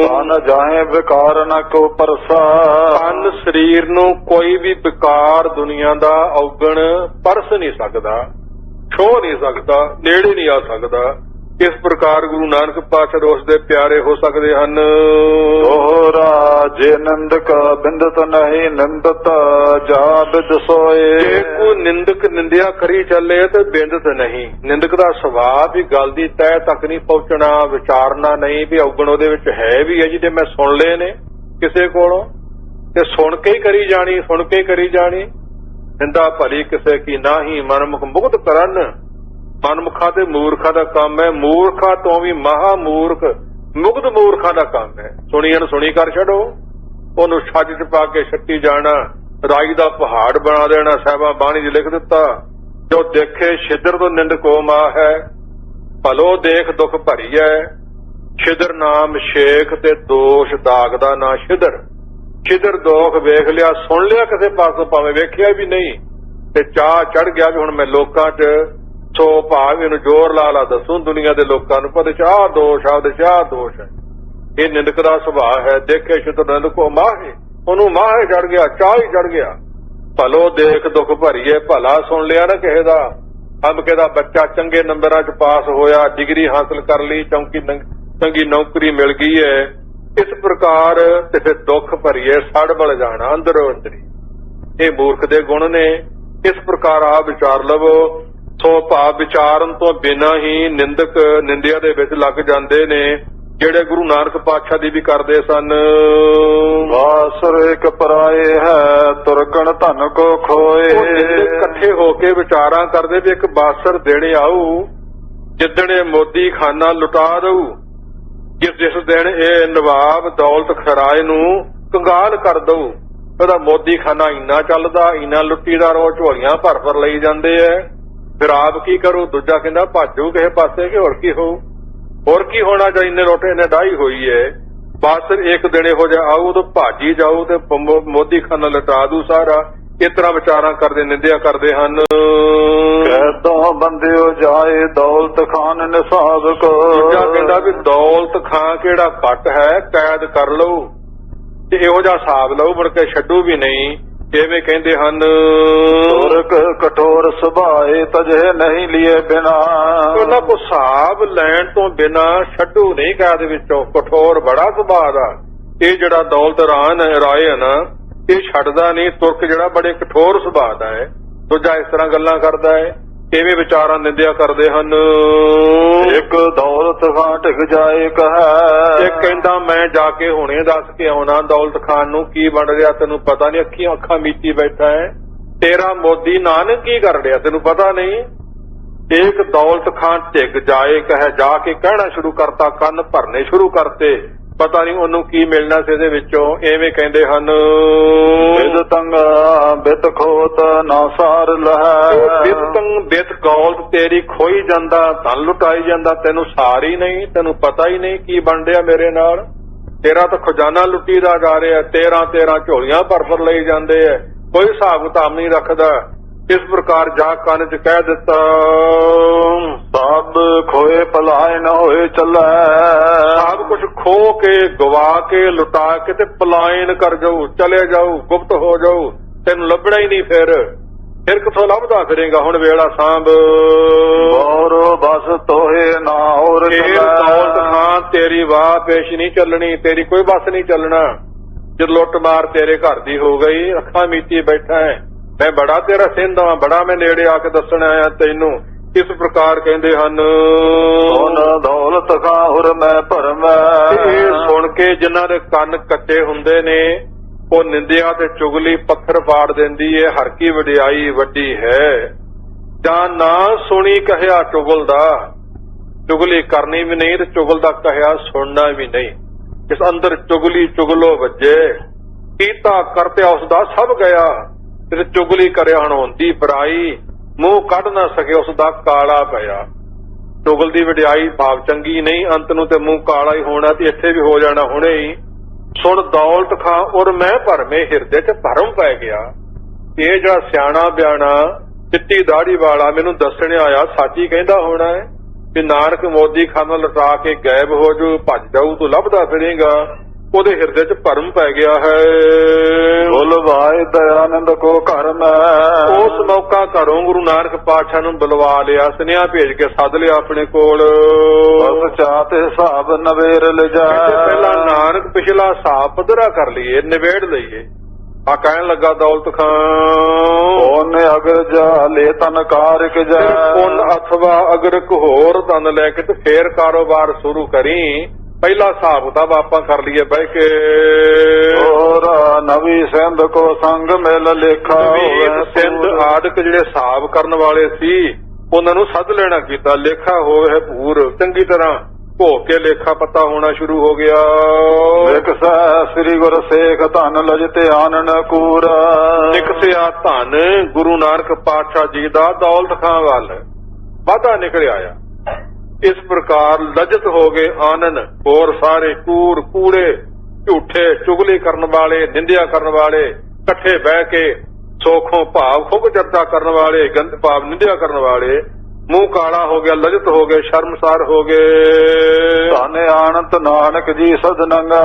ਤਨ ਜਾਹੇ ਵਿਕਾਰ ਨ ਕੋ ਪਰਸਾ। ਤਨ ਸਰੀਰ ਨੂੰ ਕੋਈ ਵੀ ਵਿਕਾਰ ਦੁਨੀਆ ਦਾ ਔਗਣ ਪਰਸ ਨਹੀਂ ਸਕਦਾ, ਛੋਹ ਨਹੀਂ ਸਕਦਾ, ਨੇੜੇ ਨਹੀਂ ਆ ਸਕਦਾ। ਇਸ ਪ੍ਰਕਾਰ ਗੁਰੂ ਨਾਨਕ ਪਾਤਸ਼ਾਹ ਉਸ ਦੇ ਪਿਆਰੇ ਹੋ ਸਕਦੇ ਹਨ। ਦੋਹਰਾ ਜੇ ਨਿੰਦਕ ਬਿੰਦਤ ਨਹੀਂ ਨਿੰਦਤ ਜਾ ਬਿਦ ਸੋਏ। ਜੇ ਕੋਈ ਨਿੰਦਕ ਨਿੰਦਿਆ ਕਰੀ ਚੱਲੇ ਤੇ ਬਿੰਦਤ ਨਹੀਂ। ਨਿੰਦਕ ਦਾ ਸੁਭਾਅ ਵੀ ਗੱਲ ਦੀ ਤਹਿ ਤੱਕ ਨਹੀਂ ਪਹੁੰਚਣਾ, ਵਿਚਾਰਨਾ ਨਹੀਂ ਵੀ ਔਗਣ ਉਹਦੇ ਵਿੱਚ ਹੈ ਵੀ ਹੈ ਜਿਹਦੇ ਮੈਂ ਸੁਣ ਲਏ ਨੇ ਕਿਸੇ ਕੋਲੋਂ, ਤੇ ਸੁਣ ਕੇ ਹੀ ਕਰੀ ਜਾਣੀ, ਸੁਣ ਕੇ ਕਰੀ ਜਾਣੀ। ਨਿੰਦਾ ਭਲੀ ਕਿਸੇ ਕੀ ਨਾਹੀ ਮਨਮੁਖ ਮੁਗਧ ਕਰਨ। ਮਨਮੁਖਾਂ ਤੇ ਮੂਰਖਾਂ ਦਾ ਕੰਮ ਹੈ, ਮੂਰਖਾਂ ਤੋਂ ਵੀ ਮਹਾ ਮੂਰਖ ਮੁਗਧ ਮੂਰਖਾਂ ਦਾ ਕੰਮ ਹੈ। ਸੁਣੀਆਂ ਨੂੰ ਸੁਣੀ ਕਰ ਛੱਡੋ, ਉਹਨੂੰ ਛੱਜ ਚ ਪਾ ਕੇ ਛੱਟੀ ਜਾਣਾ, ਰਾਈ ਦਾ ਪਹਾੜ ਬਣਾ ਦੇਣਾ। ਸਾਹਿਬਾਂ ਬਾਣੀ ਚ ਲਿਖ ਦਿੱਤਾ, ਜੋ ਦੇਖੇ ਛਿਦਰ ਤੋਂ ਨਿੰਦ ਕੋ ਮਾਹ ਹੈ, ਭਲੋ ਦੇਖ ਦੁੱਖ ਭਰੀ ਹੈ। ਛਿਦਰ ਨਾਮ ਸ਼ੇਖ ਤੇ ਦੋਸ਼ ਦਾਗ ਦਾ ਨਾ ਛਿਦਰ। ਛਿਦਰ ਦੋਖ ਵੇਖ ਲਿਆ, ਸੁਣ ਲਿਆ ਕਿਸੇ ਪਾਸੋਂ, ਭਾਵੇਂ ਵੇਖਿਆ ਵੀ ਨਹੀਂ, ਤੇ ਚਾਹ ਚੜ ਗਿਆ ਵੀ ਹੁਣ ਮੈਂ ਲੋਕਾਂ 'ਚ ਸੋ ਭਾਵ ਇਹਨੂੰ ਜ਼ੋਰ ਲਾ ਲਾ ਦੱਸੂ ਦੁਨੀਆ ਦੇ ਲੋਕਾਂ ਨੂੰ, ਪਤਾ ਚਾਹ ਦੋਸ਼ ਆ, ਉਹਦੇ ਚਾਹ ਦੋਸ਼ ਹੈ। ਇਹ ਨਿੰਦਕ ਦਾ ਸੁਭਾਅ ਹੈ। ਦੇਖੇ ਛਿਦਰ ਨਿੰਦ ਕੋ ਮਾਹੇ, ਉਹਨੂੰ ਮਾਹੇ ਚੜ ਗਿਆ, ਚਾਹ ਹੀ ਚੜ ਗਿਆ। ਭਲੋ ਦੇਖ ਦੁੱਖ ਭਰੀਏ, ਭਲਾ ਸੁਣ ਲਿਆ ਨਾ ਕਿਸੇ ਦਾ, ਅਮਕੇ ਦਾ ਬੱਚਾ ਚੰਗੇ ਨੰਬਰਾਂ 'ਚ ਪਾਸ ਹੋਇਆ, ਡਿਗਰੀ ਹਾਸਲ ਕਰ ਲਈ, ਚੰਗੀ ਨੌਕਰੀ ਮਿਲ ਗਈ ਹੈ। ਇਸ ਪ੍ਰਕਾਰ ਤੇ ਫਿਰ ਦੁੱਖ ਭਰੀਏ, ਸੜ ਬਲ ਜਾਣਾ ਅੰਦਰੋਂ ਅੰਦਰੀ। ਇਹ ਮੂਰਖ ਦੇ ਗੁਣ ਨੇ। ਇਸ ਪ੍ਰਕਾਰ ਆ ਵਿਚਾਰ ਲਵੋ। ਸੋ ਭਾਵ ਵਿਚਾਰਨ ਤੋਂ ਬਿਨਾਂ ਹੀ ਨਿੰਦਕ ਨਿੰਦਿਆ ਦੇ ਵਿੱਚ ਲੱਗ ਜਾਂਦੇ ਨੇ, ਜਿਹੜੇ ਗੁਰੂ ਨਾਨਕ ਪਾਤਸ਼ਾਹ ਦੀ ਵੀ ਕਰਦੇ ਸਨ। ਵਾਸਰ ਇੱਕ ਪਰਾਏ ਹੈ ਤੁਰਕਣ ਧਨ ਕੋ ਖੋਏ। ਇਕੱਠੇ ਹੋ ਕੇ ਵਿਚਾਰਾਂ ਕਰਦੇ ਵੀ ਇੱਕ ਬਾਸਰ ਦੇਣੇ ਆਊ ਜਿੱਦਣ ਮੋਦੀ ਖਾਨਾ ਲੁਟਾ ਦਊ। ਜਿਸ ਦਿਨ ਇਹ ਨਵਾਬ ਦੌਲਤ ਖਰਾਏ ਨੂੰ ਕੰਗਾਲ ਕਰ ਦਊ। ਉਹਦਾ ਮੋਦੀ ਖਾਨਾ ਇੰਨਾ ਚੱਲਦਾ, ਇੰਨਾ ਲੁੱਟੀਦਾਰ, ਉਹ ਝੋਲੀਆਂ ਭਰ ਭਰ ਲਈ ਜਾਂਦੇ ਐ। ਫਿਰ ਆਪ ਕੀ ਕਰੂ? ਦੂਜਾ ਕਹਿੰਦਾ ਭਾਜੂ ਕਿਸੇ ਪਾਸੇ ਕਿ ਹੋਰ ਕੀ ਹੋਊ, ਹੋਰ ਕੀ ਹੋਣਾ ਚਾਹੀਦਾ। ਇੰਨੇ ਰੋਟੇ ਨੇ ਡਾਈ ਹੋਈ ਹੈ। ਬਸ ਇੱਕ ਦਿਨ ਇਹੋ ਜਿਹਾ ਆਊ ਉਦੋਂ ਭਾਜੀ ਜਾਊ ਤੇ ਮੋਦੀ ਖਾਨਾ ਲਟਾ ਦੂ ਸਾਰਾ। ਇਸ ਤਰ੍ਹਾਂ ਵਿਚਾਰਾਂ ਕਰਦੇ, ਨਿੰਦਿਆ ਕਰਦੇ ਹਨ। ਕੈਦੋਂ ਬੰਦਿਓ ਜਾਏ ਦੌਲਤ ਖਾਨ ਨਿਸਾਬ ਕੋ। ਦੂਜਾ ਕਹਿੰਦਾ ਵੀ ਦੌਲਤ ਖਾਂ ਕਿਹੜਾ ਘੱਟ ਹੈ, ਕੈਦ ਕਰ ਲਊ ਤੇ ਇਹੋ ਜਿਹਾ ਹਿਸਾਬ ਲਊ, ਮੁੜ ਕੇ ਛੱਡੂ ਵੀ ਨਹੀਂ। ਕਿਵੇਂ ਕਹਿੰਦੇ ਹਨ, ਤੁਰਕ ਕਠੋਰ ਸੁਭਾਏ ਤਜੇ ਨਹੀਂ ਲਿਏ ਬਿਨਾ। ਉਹਨਾਂ ਕੋ ਹਿਸਾਬ ਲੈਣ ਤੋਂ ਬਿਨਾ ਛੱਡੂ ਨਹੀਂ ਕੈਦ ਵਿੱਚੋਂ। ਕਠੋਰ ਬੜਾ ਸੁਭਾਅ ਦਾ ਇਹ ਜਿਹੜਾ ਦੌਲਤ ਰਾਏ ਹੈ ਨਾ, ਇਹ ਛੱਡਦਾ ਨਹੀਂ। ਤੁਰਕ ਜਿਹੜਾ ਬੜੇ ਕਠੋਰ ਸੁਭਾਅ ਦਾ ਹੈ। ਦੂਜਾ ਇਸ ਤਰ੍ਹਾਂ ਗੱਲਾਂ ਕਰਦਾ ਹੈ। ਕਿਵੇਂ ਵਿਚਾਰਾਂ ਨਿੰਦਿਆ ਕਰਦੇ ਹਨ। ਇੱਕ ਦੌਲਤ ਖਾਂ ਢਿਗ ਜਾਏ ਕਹੈ। ਇਹ ਕਹਿੰਦਾ ਮੈਂ ਜਾ ਕੇ ਹੁਣੇ ਦੱਸ ਕੇ ਆਉਣਾ ਦੌਲਤ ਖਾਨ ਨੂੰ ਕੀ ਬਣ ਰਿਹਾ, ਤੈਨੂੰ ਪਤਾ ਨਹੀਂ। ਅੱਖਾਂ ਮੀਚੀ ਬੈਠਾ ਹੈ। ਤੇਰਾ ਮੋਦੀ ਨਾਨਕ ਕੀ ਕਰ ਰਿਹਾ ਤੈਨੂੰ ਪਤਾ ਨਹੀਂ। ਇੱਕ ਦੌਲਤ ਖਾਨ ਢਿਗ ਜਾਏ ਕਹੈ, ਜਾ ਕੇ ਕਹਿਣਾ ਸ਼ੁਰੂ ਕਰਤਾ, ਕੰਨ ਭਰਨੇ ਸ਼ੁਰੂ ਕਰਤੇ। ਪਤਾ ਨਹੀਂ ਉਹਨੂੰ ਕੀ ਮਿਲਣਾ ਸੀ ਇਹਦੇ ਵਿੱਚੋਂ। ਐਵੇਂ ਕਹਿੰਦੇ ਹਨ, ਬਿਦ ਤੰਗ ਬਿਤ ਖੋਤ ਨਾ ਸਾਰ ਲਹੈ। ਬਿਦ ਤੰਗ ਬਿਤ ਗੌਲਤ ਤੇਰੀ ਖੋਈ ਜਾਂਦਾ, ਧਨ ਲੁਟਾਈ ਜਾਂਦਾ, ਤੈਨੂੰ ਸਾਰ ਹੀ ਨਹੀਂ, ਤੈਨੂੰ ਪਤਾ ਹੀ ਨਹੀਂ ਕੀ ਬਣ ਰਿਹਾ ਮੇਰੇ ਨਾਲ। ਤੇਰਾ ਤਾਂ ਖਜ਼ਾਨਾ ਲੁੱਟੀਦਾ ਜਾ ਰਿਹਾ, 13 ਝੋਲੀਆਂ ਭਰ ਲਈ ਜਾਂਦੇ ਐ, ਕੋਈ ਹਿਸਾਬ ਕਿਤਾਬ ਨਹੀਂ ਰੱਖਦਾ। ਇਸ ਪ੍ਰਕਾਰ ਜਾ ਕੰਨ ਚ ਕਹਿ ਦਿੱਤਾ, ਸਭ ਖੋਏ ਪਲਾਏ ਨਾ ਹੋਏ ਚੱਲੈ। ਸਭ ਕੁਝ ਖੋ ਕੇ ਗਵਾ ਕੇ ਲੁਟਾ ਕੇ ਤੇ ਪਲਾਇਨ ਕਰ ਜਾਊ, ਚਲੇ ਜਾਊ, ਗੁਪਤ ਹੋ ਜਾਊ, ਤੈਨੂੰ ਲੱਭਣਾ ਹੀ ਨਹੀਂ। ਫਿਰ ਕਿੱਥੋਂ ਲੱਭਦਾ ਫਿਰੇਗਾ? ਹੁਣ ਵੇਲਾ ਸਾਂਭ। ਔਰ ਬਸ ਤੋਹੇ ਨਾ ਹੋਰ ਦੌਲਤ ਖਾਂ ਤੇਰੀ ਵਾਹ ਪੇਸ਼ ਨਹੀਂ ਚੱਲਣੀ, ਤੇਰੀ ਕੋਈ ਬਸ ਨਹੀਂ ਚੱਲਣਾ। ਜਦ ਲੁੱਟ ਮਾਰ ਤੇਰੇ ਘਰ ਦੀ ਹੋ ਗਈ, ਅੱਖਾਂ ਮੀਚੀ ਬੈਠਾ ਹੈ, ਮੈਂ ਬੜਾ ਤੇਰਾ ਸਿੰਧ ਹਾਂ, ਬੜਾ ਮੈਂ ਨੇੜੇ ਆ ਕੇ ਦੱਸਣ ਆਇਆ ਤੈਨੂੰ। ਇਸ ਪ੍ਰਕਾਰ ਕਹਿੰਦੇ ਹਨ। ਦੌਲਤ ਖਾਂ ਹੁਰ ਮੈਂ ਭਰਮੈ। ਇਹ ਸੁਣ ਕੇ ਜਿਨ੍ਹਾਂ ਦੇ ਕੰਨ ਕੱਚੇ ਹੁੰਦੇ ਨੇ, ਉਹ ਨਿੰਦਿਆ ਤੇ ਚੁਗਲੀ ਪੱਥਰ ਪਾੜ ਦਿੰਦੀ ਏ। ਹਰ ਕੀ ਵਡਿਆਈ ਵੱਡੀ ਹੈ, ਜਾਂ ਨਾ ਸੁਣੀ ਕਹਿਆ ਚੁਗਲ ਦਾ। ਚੁਗਲੀ ਕਰਨੀ ਵੀ ਨਹੀਂ ਤੇ ਚੁਗਲ ਦਾ ਕਹਿਆ ਸੁਣਨਾ ਵੀ ਨਹੀਂ। ਜਿਸ ਅੰਦਰ ਚੁਗਲੀ ਚੁਗਲੋ ਵੱਜੇ, ਕੀਤਾ ਕਰਤਿਆ ਉਸ ਦਾ ਸਭ ਗਿਆ। ਤੇ ਚੁਗਲੀ ਕਰਿਆ ਹੁਣ ਹੁੰਦੀ ਬੁਰਾਈ, ਮੂੰਹ ਕੱਢ ਨਾ ਸਕੇ ਉਸ ਦਾ ਕਾਲਾ ਪਿਆ। ਚੁਗਲ ਦੀ ਵਡਿਆਈ ਭਾਵ ਚੰਗੀ ਨਹੀਂ, ਅੰਤ ਨੂੰ ਤੇ ਮੂੰਹ ਕਾਲਾ ਹੀ ਹੋਣਾ, ਤੇ ਇੱਥੇ ਵੀ ਹੋ ਜਾਣਾ ਹੁਣੇ ਹੀ। ਸੁਣ ਦੌਲਤ ਖਾਂ ਔਰ ਮੈਂ ਭਰਮੇ ਹਿਰਦੇ ਚ ਭਰਮ ਪੈ ਗਿਆ। ਇਹ ਜਿਹੜਾ ਸਿਆਣਾ ਬਿਆਣਾ ਚਿੱਟੀ ਦਾੜੀ ਵਾਲਾ ਮੈਨੂੰ ਦੱਸਣ ਆਇਆ, ਸੱਚ ਹੀ ਕਹਿੰਦਾ ਹੋਣਾ ਹੈ ਕਿ ਨਾਨਕ ਮੋਦੀ ਖਾਨਾ ਲਟਾ ਕੇ ਗਾਇਬ ਹੋ ਜੂ, ਭੱਜ ਜਾਊ, ਤੂੰ ਲੱਭਦਾ ਫਿਰੇਗਾ। ਉਹਦੇ ਹਿਰਦੇ ਚ ਭਰਮ ਪੈ ਗਿਆ ਹੈ। ਬੁਲਵਾਏ ਦਇਆਨੰਦ ਕੋ ਘਰ ਮੈਂ। ਉਸ ਮੌਕਾ ਘਰੋਂ ਗੁਰੂ ਨਾਨਕ ਪਾਤਸ਼ਾਹ ਨੂੰ ਬੁਲਵਾ ਲਿਆ, ਸੁਨੇਹਾ ਭੇਜ ਕੇ ਸੱਦ ਲਿਆ ਆਪਣੇ ਕੋਲ। ਬਸ ਚਾਹਤ ਹਿਸਾਬ ਨਵੇਰ ਲਿਜਾ। ਪਹਿਲਾਂ ਨਾਨਕ ਪਿਛਲਾ ਹਿਸਾਬ ਪੱਧਰਾ ਕਰ ਲਈਏ, ਨਿਬੇੜ ਲਈਏ। ਆ ਕਹਿਣ ਲੱਗਾ ਦੌਲਤ ਖਾਂ, ਉਹਨੇ ਅਗਰ ਜਾ ਲੈ ਤਨ ਕਾਰਿਕ ਜਾ। ਪੁੰਨ ਅਥਵਾ ਅਗਰ ਇੱਕ ਹੋਰ ਤਨ ਲੈ ਕੇ ਤੇ ਫੇਰ ਕਾਰੋਬਾਰ ਸ਼ੁਰੂ ਕਰੀ। ਪਹਿਲਾ ਹਿਸਾਬ ਕਿਤਾਬ ਆਪਾਂ ਕਰ ਲਈਏ ਬਹਿ ਕੇ। ਹੋਰ ਨਵੀਂ ਸਿੰਧ ਕੋ ਸੰਗ ਮਿਲ ਲੇਖਾ। ਸਿੰਧ ਆਦਿਕ ਜਿਹੜੇ ਹਿਸਾਬ ਕਰਨ ਵਾਲੇ ਸੀ, ਉਹਨਾਂ ਨੂੰ ਸੱਦ ਲੈਣਾ ਕੀਤਾ। ਲੇਖਾ ਹੋਵੇ ਪੂਰ ਚੰਗੀ ਤਰ੍ਹਾਂ ਭੋ ਕੇ ਲੇਖਾ ਪਤਾ ਹੋਣਾ ਸ਼ੁਰੂ ਹੋ ਗਿਆ। ਵਿਕਸਾ ਸ੍ਰੀ ਗੁਰ ਸੇਖ ਧਨ ਲਜਤੇ ਆਨਨ ਕੂਰ। ਵਿਕਸਿਆ ਧਨ ਗੁਰੂ ਨਾਨਕ ਪਾਤਸ਼ਾਹ ਜੀ ਦਾ ਦੌਲਤ ਖਾਂ ਵੱਲ ਵਾਧਾ ਨਿਕਲ ਆਇਆ। ਇਸ ਪ੍ਰਕਾਰ ਲਜਤ ਹੋ ਗਏ ਆਨਨ। ਹੋਰ ਸਾਰੇ ਕੂੜ ਕੂੜੇ ਝੂਠੇ ਚੁਗਲੀ ਕਰਨ ਵਾਲੇ, ਨਿੰਦਿਆ ਕਰਨ ਵਾਲੇ ਇਕੱਠੇ ਬਹਿ ਕੇ ਸੋਖੋਂ ਭਾਵ ਖੁੱਬ ਚਰਚਾ ਕਰਨ ਵਾਲੇ, ਗੰਦ ਭਾਵ ਨਿੰਦਿਆ ਕਰਨ ਵਾਲੇ, ਮੂੰਹ ਕਾਲਾ ਹੋ ਗਿਆ, ਲਜਤ ਹੋ ਗਏ, ਸ਼ਰਮਸਾਰ ਹੋ ਗਏ। ਧਨ ਆਨੰਤ ਨਾਨਕ ਜੀ ਸਦਨੰਗਾ।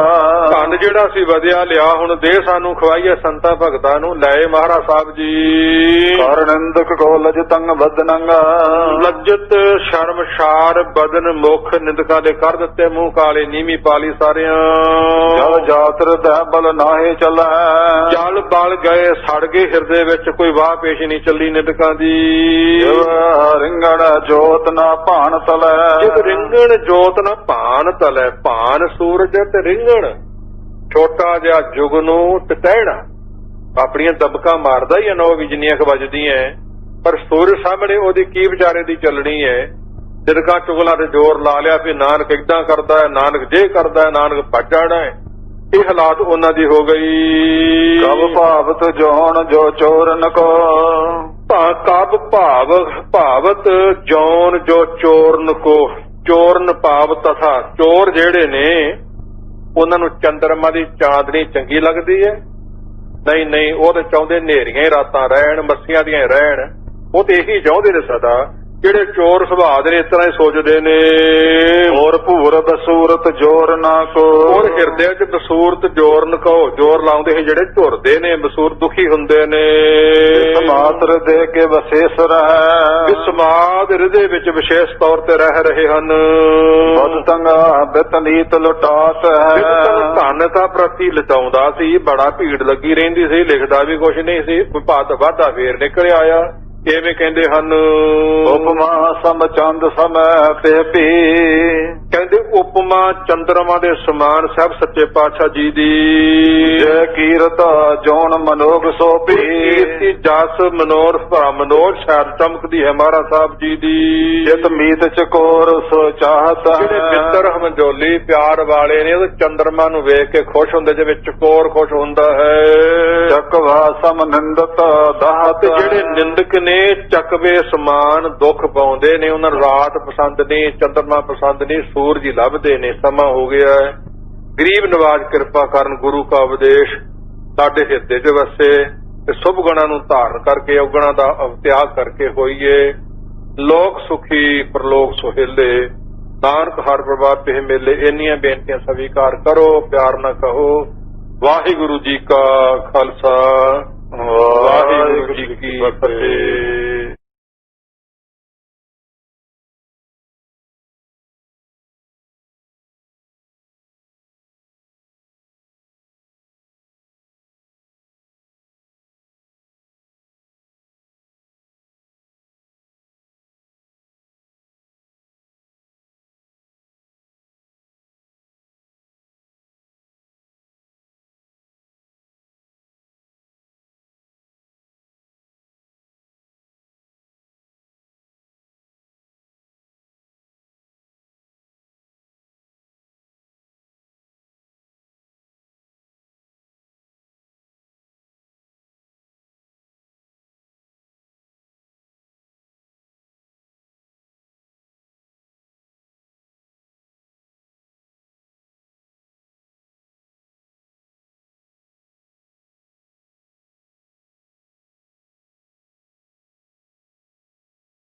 ਧਨ ਜਿਹੜਾ ਸੀ ਵਧਿਆ ਲਿਆ, ਹੁਣ ਦੇ ਸਾਨੂੰ ਖਵਾਈਏ ਸੰਤਾਂ ਭਗਤਾਂ ਨੂੰ। ਲੈ ਮਹਾਰਾਜ ਸਾਹਿਬ ਜੀ। ਕਰ ਨਿੰਦਕ ਕੋ ਲਜਤੰਗ ਬਦਨੰਗਾ। ਲਜਤ ਸ਼ਰਮਸ਼ਾਰ ਬਦਨ ਮੁਖ ਨਿੰਦਕਾਂ ਦੇ ਕਰ ਦਿੱਤੇ, ਮੂੰਹ ਕਾਲੇ ਨੀਵੀਂ ਪਾਲੀ ਸਾਰਿਆਂ। ਜਲ ਜਾਤਰ ਦਾ ਬਲ ਨਾਹੇ ਚੱਲੈ। ਜਲ ਬਲ ਗਏ, ਸੜ ਗਏ ਹਿਰਦੇ ਵਿੱਚ, ਕੋਈ ਵਾਹ ਪੇਸ਼ ਨਹੀਂ ਚੱਲੀ ਨਿੰਦਕਾਂ ਦੀ। ਰਿੰਗਣ ਜੋਤ ਨਾ ਭਾਣ ਤਲੈ। ਜਿਤ ਰਿੰਗਣ ਜੋਤ ਨਾ ਭਾਣ ਤਲੈ। ਭਾਣ ਸੂਰਜ ਤੇ ਰਿੰਗਣ ਛੋਟਾ ਜਿਹਾ ਜੁਗ ਨੂੰ ਟਟਹਿਣਾ। ਆਪਣੀਆਂ ਦਬਕਾ ਮਾਰਦਾ ਹੀ ਨੌ ਵੀ ਜਿੰਨੀਆਂ ਕੁ ਵੱਜਦੀਆਂ, ਪਰ ਸੂਰਜ ਸਾਹਮਣੇ ਉਹਦੀ ਕੀ ਵਿਚਾਰੇ ਦੀ ਚੱਲਣੀ ਹੈ। ਜਿਰਕਾ ਚੁਗਲਾਂ ਤੇ ਜ਼ੋਰ ਲਾ ਲਿਆ ਵੀ ਨਾਨਕ ਏਦਾਂ ਕਰਦਾ ਹੈ, ਨਾਨਕ ਜੇ ਕਰਦਾ ਹੈ, ਨਾਨਕ ਭੱਜ ਜਾਣਾ ਹੈ। ਇਹ ਹਾਲਾਤ ਉਹਨਾਂ ਦੀ ਹੋ ਗਈ। ਕਬ ਭਾਵਤ ਜੋਨ ਜੋ ਚੋਰਨ ਕੋ। ਕਬ ਭਾਵਤ ਜੌਨ ਜੋ ਚੋਰਨ ਕੋ। ਚੋਰਨ ਭਾਵ ਤਥਾ ਚੋਰ ਜਿਹੜੇ ਨੇ, ਉਹਨਾਂ ਨੂੰ ਚੰਦਰਮਾ ਦੀ ਚਾਂਦਨੀ ਚੰਗੀ ਲੱਗਦੀ ਹੈ? ਨਹੀਂ, ਉਹ ਤਾਂ ਚਾਹੁੰਦੇ ਹਨੇਰੀਆਂ ਹੀ ਰਾਤਾਂ ਰਹਿਣ, ਮੱਸੀਆਂ ਦੀਆਂ ਰਹਿਣ। ਉਹ ਤੇ ਇਹੀ ਚਾਹੁੰਦੇ ਨੇ ਸਦਾ। ਜਿਹੜੇ ਚੋਰ ਸੁਭਾਅ ਦੇ ਨੇ ਇਸ ਤਰ੍ਹਾਂ ਹੀ ਸੋਚਦੇ ਨੇ। ਹੋਰ ਭੂਰ ਬਸੂਰਤ ਜੋਰ ਨਾ ਕੋ। ਹੋਰ ਹਿਰਦੇ ਚ ਬਸੂਰਤ ਜੋਰ ਨ ਕੋ। ਜੋਰ ਲਾਉਂਦੇ ਸੀ ਜਿਹੜੇ ਝੁਰਦੇ ਨੇ, ਬਸੂਰ ਦੁਖੀ ਹੁੰਦੇ ਨੇ। ਮਾਤਰ ਦੇ ਕੇ ਵਿਸ਼ੇਸ਼ ਰਹਿ। ਵਿਸਮਾਦ ਹਿਰਦੇ ਵਿੱਚ ਵਿਸ਼ੇਸ਼ ਤੌਰ ਤੇ ਰਹਿ ਰਹੇ ਹਨ। ਬਦਤੰਗਾ ਬਿਤਨੀਤ ਲੁਟਾਤ ਹੈ। ਧਨ ਤਾਂ ਪ੍ਰਤੀ ਲਟਾਉਂਦਾ ਸੀ, ਬੜਾ ਭੀੜ ਲੱਗੀ ਰਹਿੰਦੀ ਸੀ, ਲਿਖਦਾ ਵੀ ਕੁਛ ਨਹੀਂ ਸੀ। ਭਾਤ ਵਾਧਾ ਫੇਰ ਨਿਕਲ ਆਇਆ। ਐਵੇਂ ਕਹਿੰਦੇ ਹਨ। ਉਪਮਾ ਸਮ ਚੰਦ ਸਮੈ ਤੇ ਭੀ। ਕਹਿੰਦੇ ਉਪਮਾ ਚੰਦਰਮਾ ਦੇ ਸਮਾਨ ਸਭ ਸੱਚੇ ਪਾਤਸ਼ਾਹ ਜੀ ਦੀ। ਜੈ ਕੀਰਤ ਜੋਨ ਮਨੋਗ ਸੋਪੀ। ਕੀਰਤੀ ਜਸ ਮਨੋਰ ਸ਼ਾਇਦ ਚਮਕਦੀ ਹੈ ਮਹਾਰਾਜ ਸਾਹਿਬ ਜੀ ਦੀ। ਜਿਤ ਮੀਤ ਚਕੋਰ ਸੋ ਚਾਹਤ। ਜਿਹੜੇ ਮਿੱਤਰ ਹਮਜੋਲੀ ਪਿਆਰ ਵਾਲੇ ਨੇ, ਉਹ ਚੰਦਰਮਾ ਨੂੰ ਵੇਖ ਕੇ ਖੁਸ਼ ਹੁੰਦੇ, ਜਿਵੇਂ ਚਕੋਰ ਖੁਸ਼ ਹੁੰਦਾ ਹੈ। ਚੱਕਵਾ ਸਮ ਨਿੰਦਤ ਦਾਹਤ। ਜਿਹੜੇ ਨਿੰਦਕ ਨੇ ਚੱਕਵੇ ਸਮਾਨ ਦੁੱਖ ਪਾਉਂਦੇ ਨੇ, ਉਹਨਾਂ ਨੂੰ ਰਾਤ ਪਸੰਦ ਨਹੀਂ, ਚੰਦਰਮਾ ਪਸੰਦ ਨਹੀਂ, ਸੂਰਜ ਹੀ ਲੱਭਦੇ ਨੇ। ਸਮਾਂ ਹੋ ਗਿਆ ਗਰੀਬ ਨਵਾਜ ਕਿਰਪਾ ਕਰਨ, ਗੁਰੂ ਕਾ ਉਪਦੇਸ਼ ਸਾਡੇ ਹਿਰਦੇ 'ਚ ਵਸੇ ਤੇ ਸੁਭ ਗੁਣਾਂ ਨੂੰ ਧਾਰਨ ਕਰਕੇ ਔਗੁਣਾਂ ਦਾ ਅਵਤਿਆਗ ਕਰਕੇ ਹੋਈਏ ਲੋਕ ਸੁਖੀ ਪਰਲੋਕ ਸੁਹੇਲੇ। ਨਾਨਕ ਹਰ ਪ੍ਰਭਾਤ ਤੇ ਮੇਲੇ। ਇੰਨੀਆਂ ਬੇਨਤੀਆਂ ਸਵੀਕਾਰ ਕਰੋ, ਪਿਆਰ ਨਾ ਕਹੋ। ਵਾਹਿਗੁਰੂ ਜੀ ਕਾ ਖਾਲਸਾ, ਵਾਹਿਗੁਰੂ ਜੀ ਕੀ ਫਤਿਹ।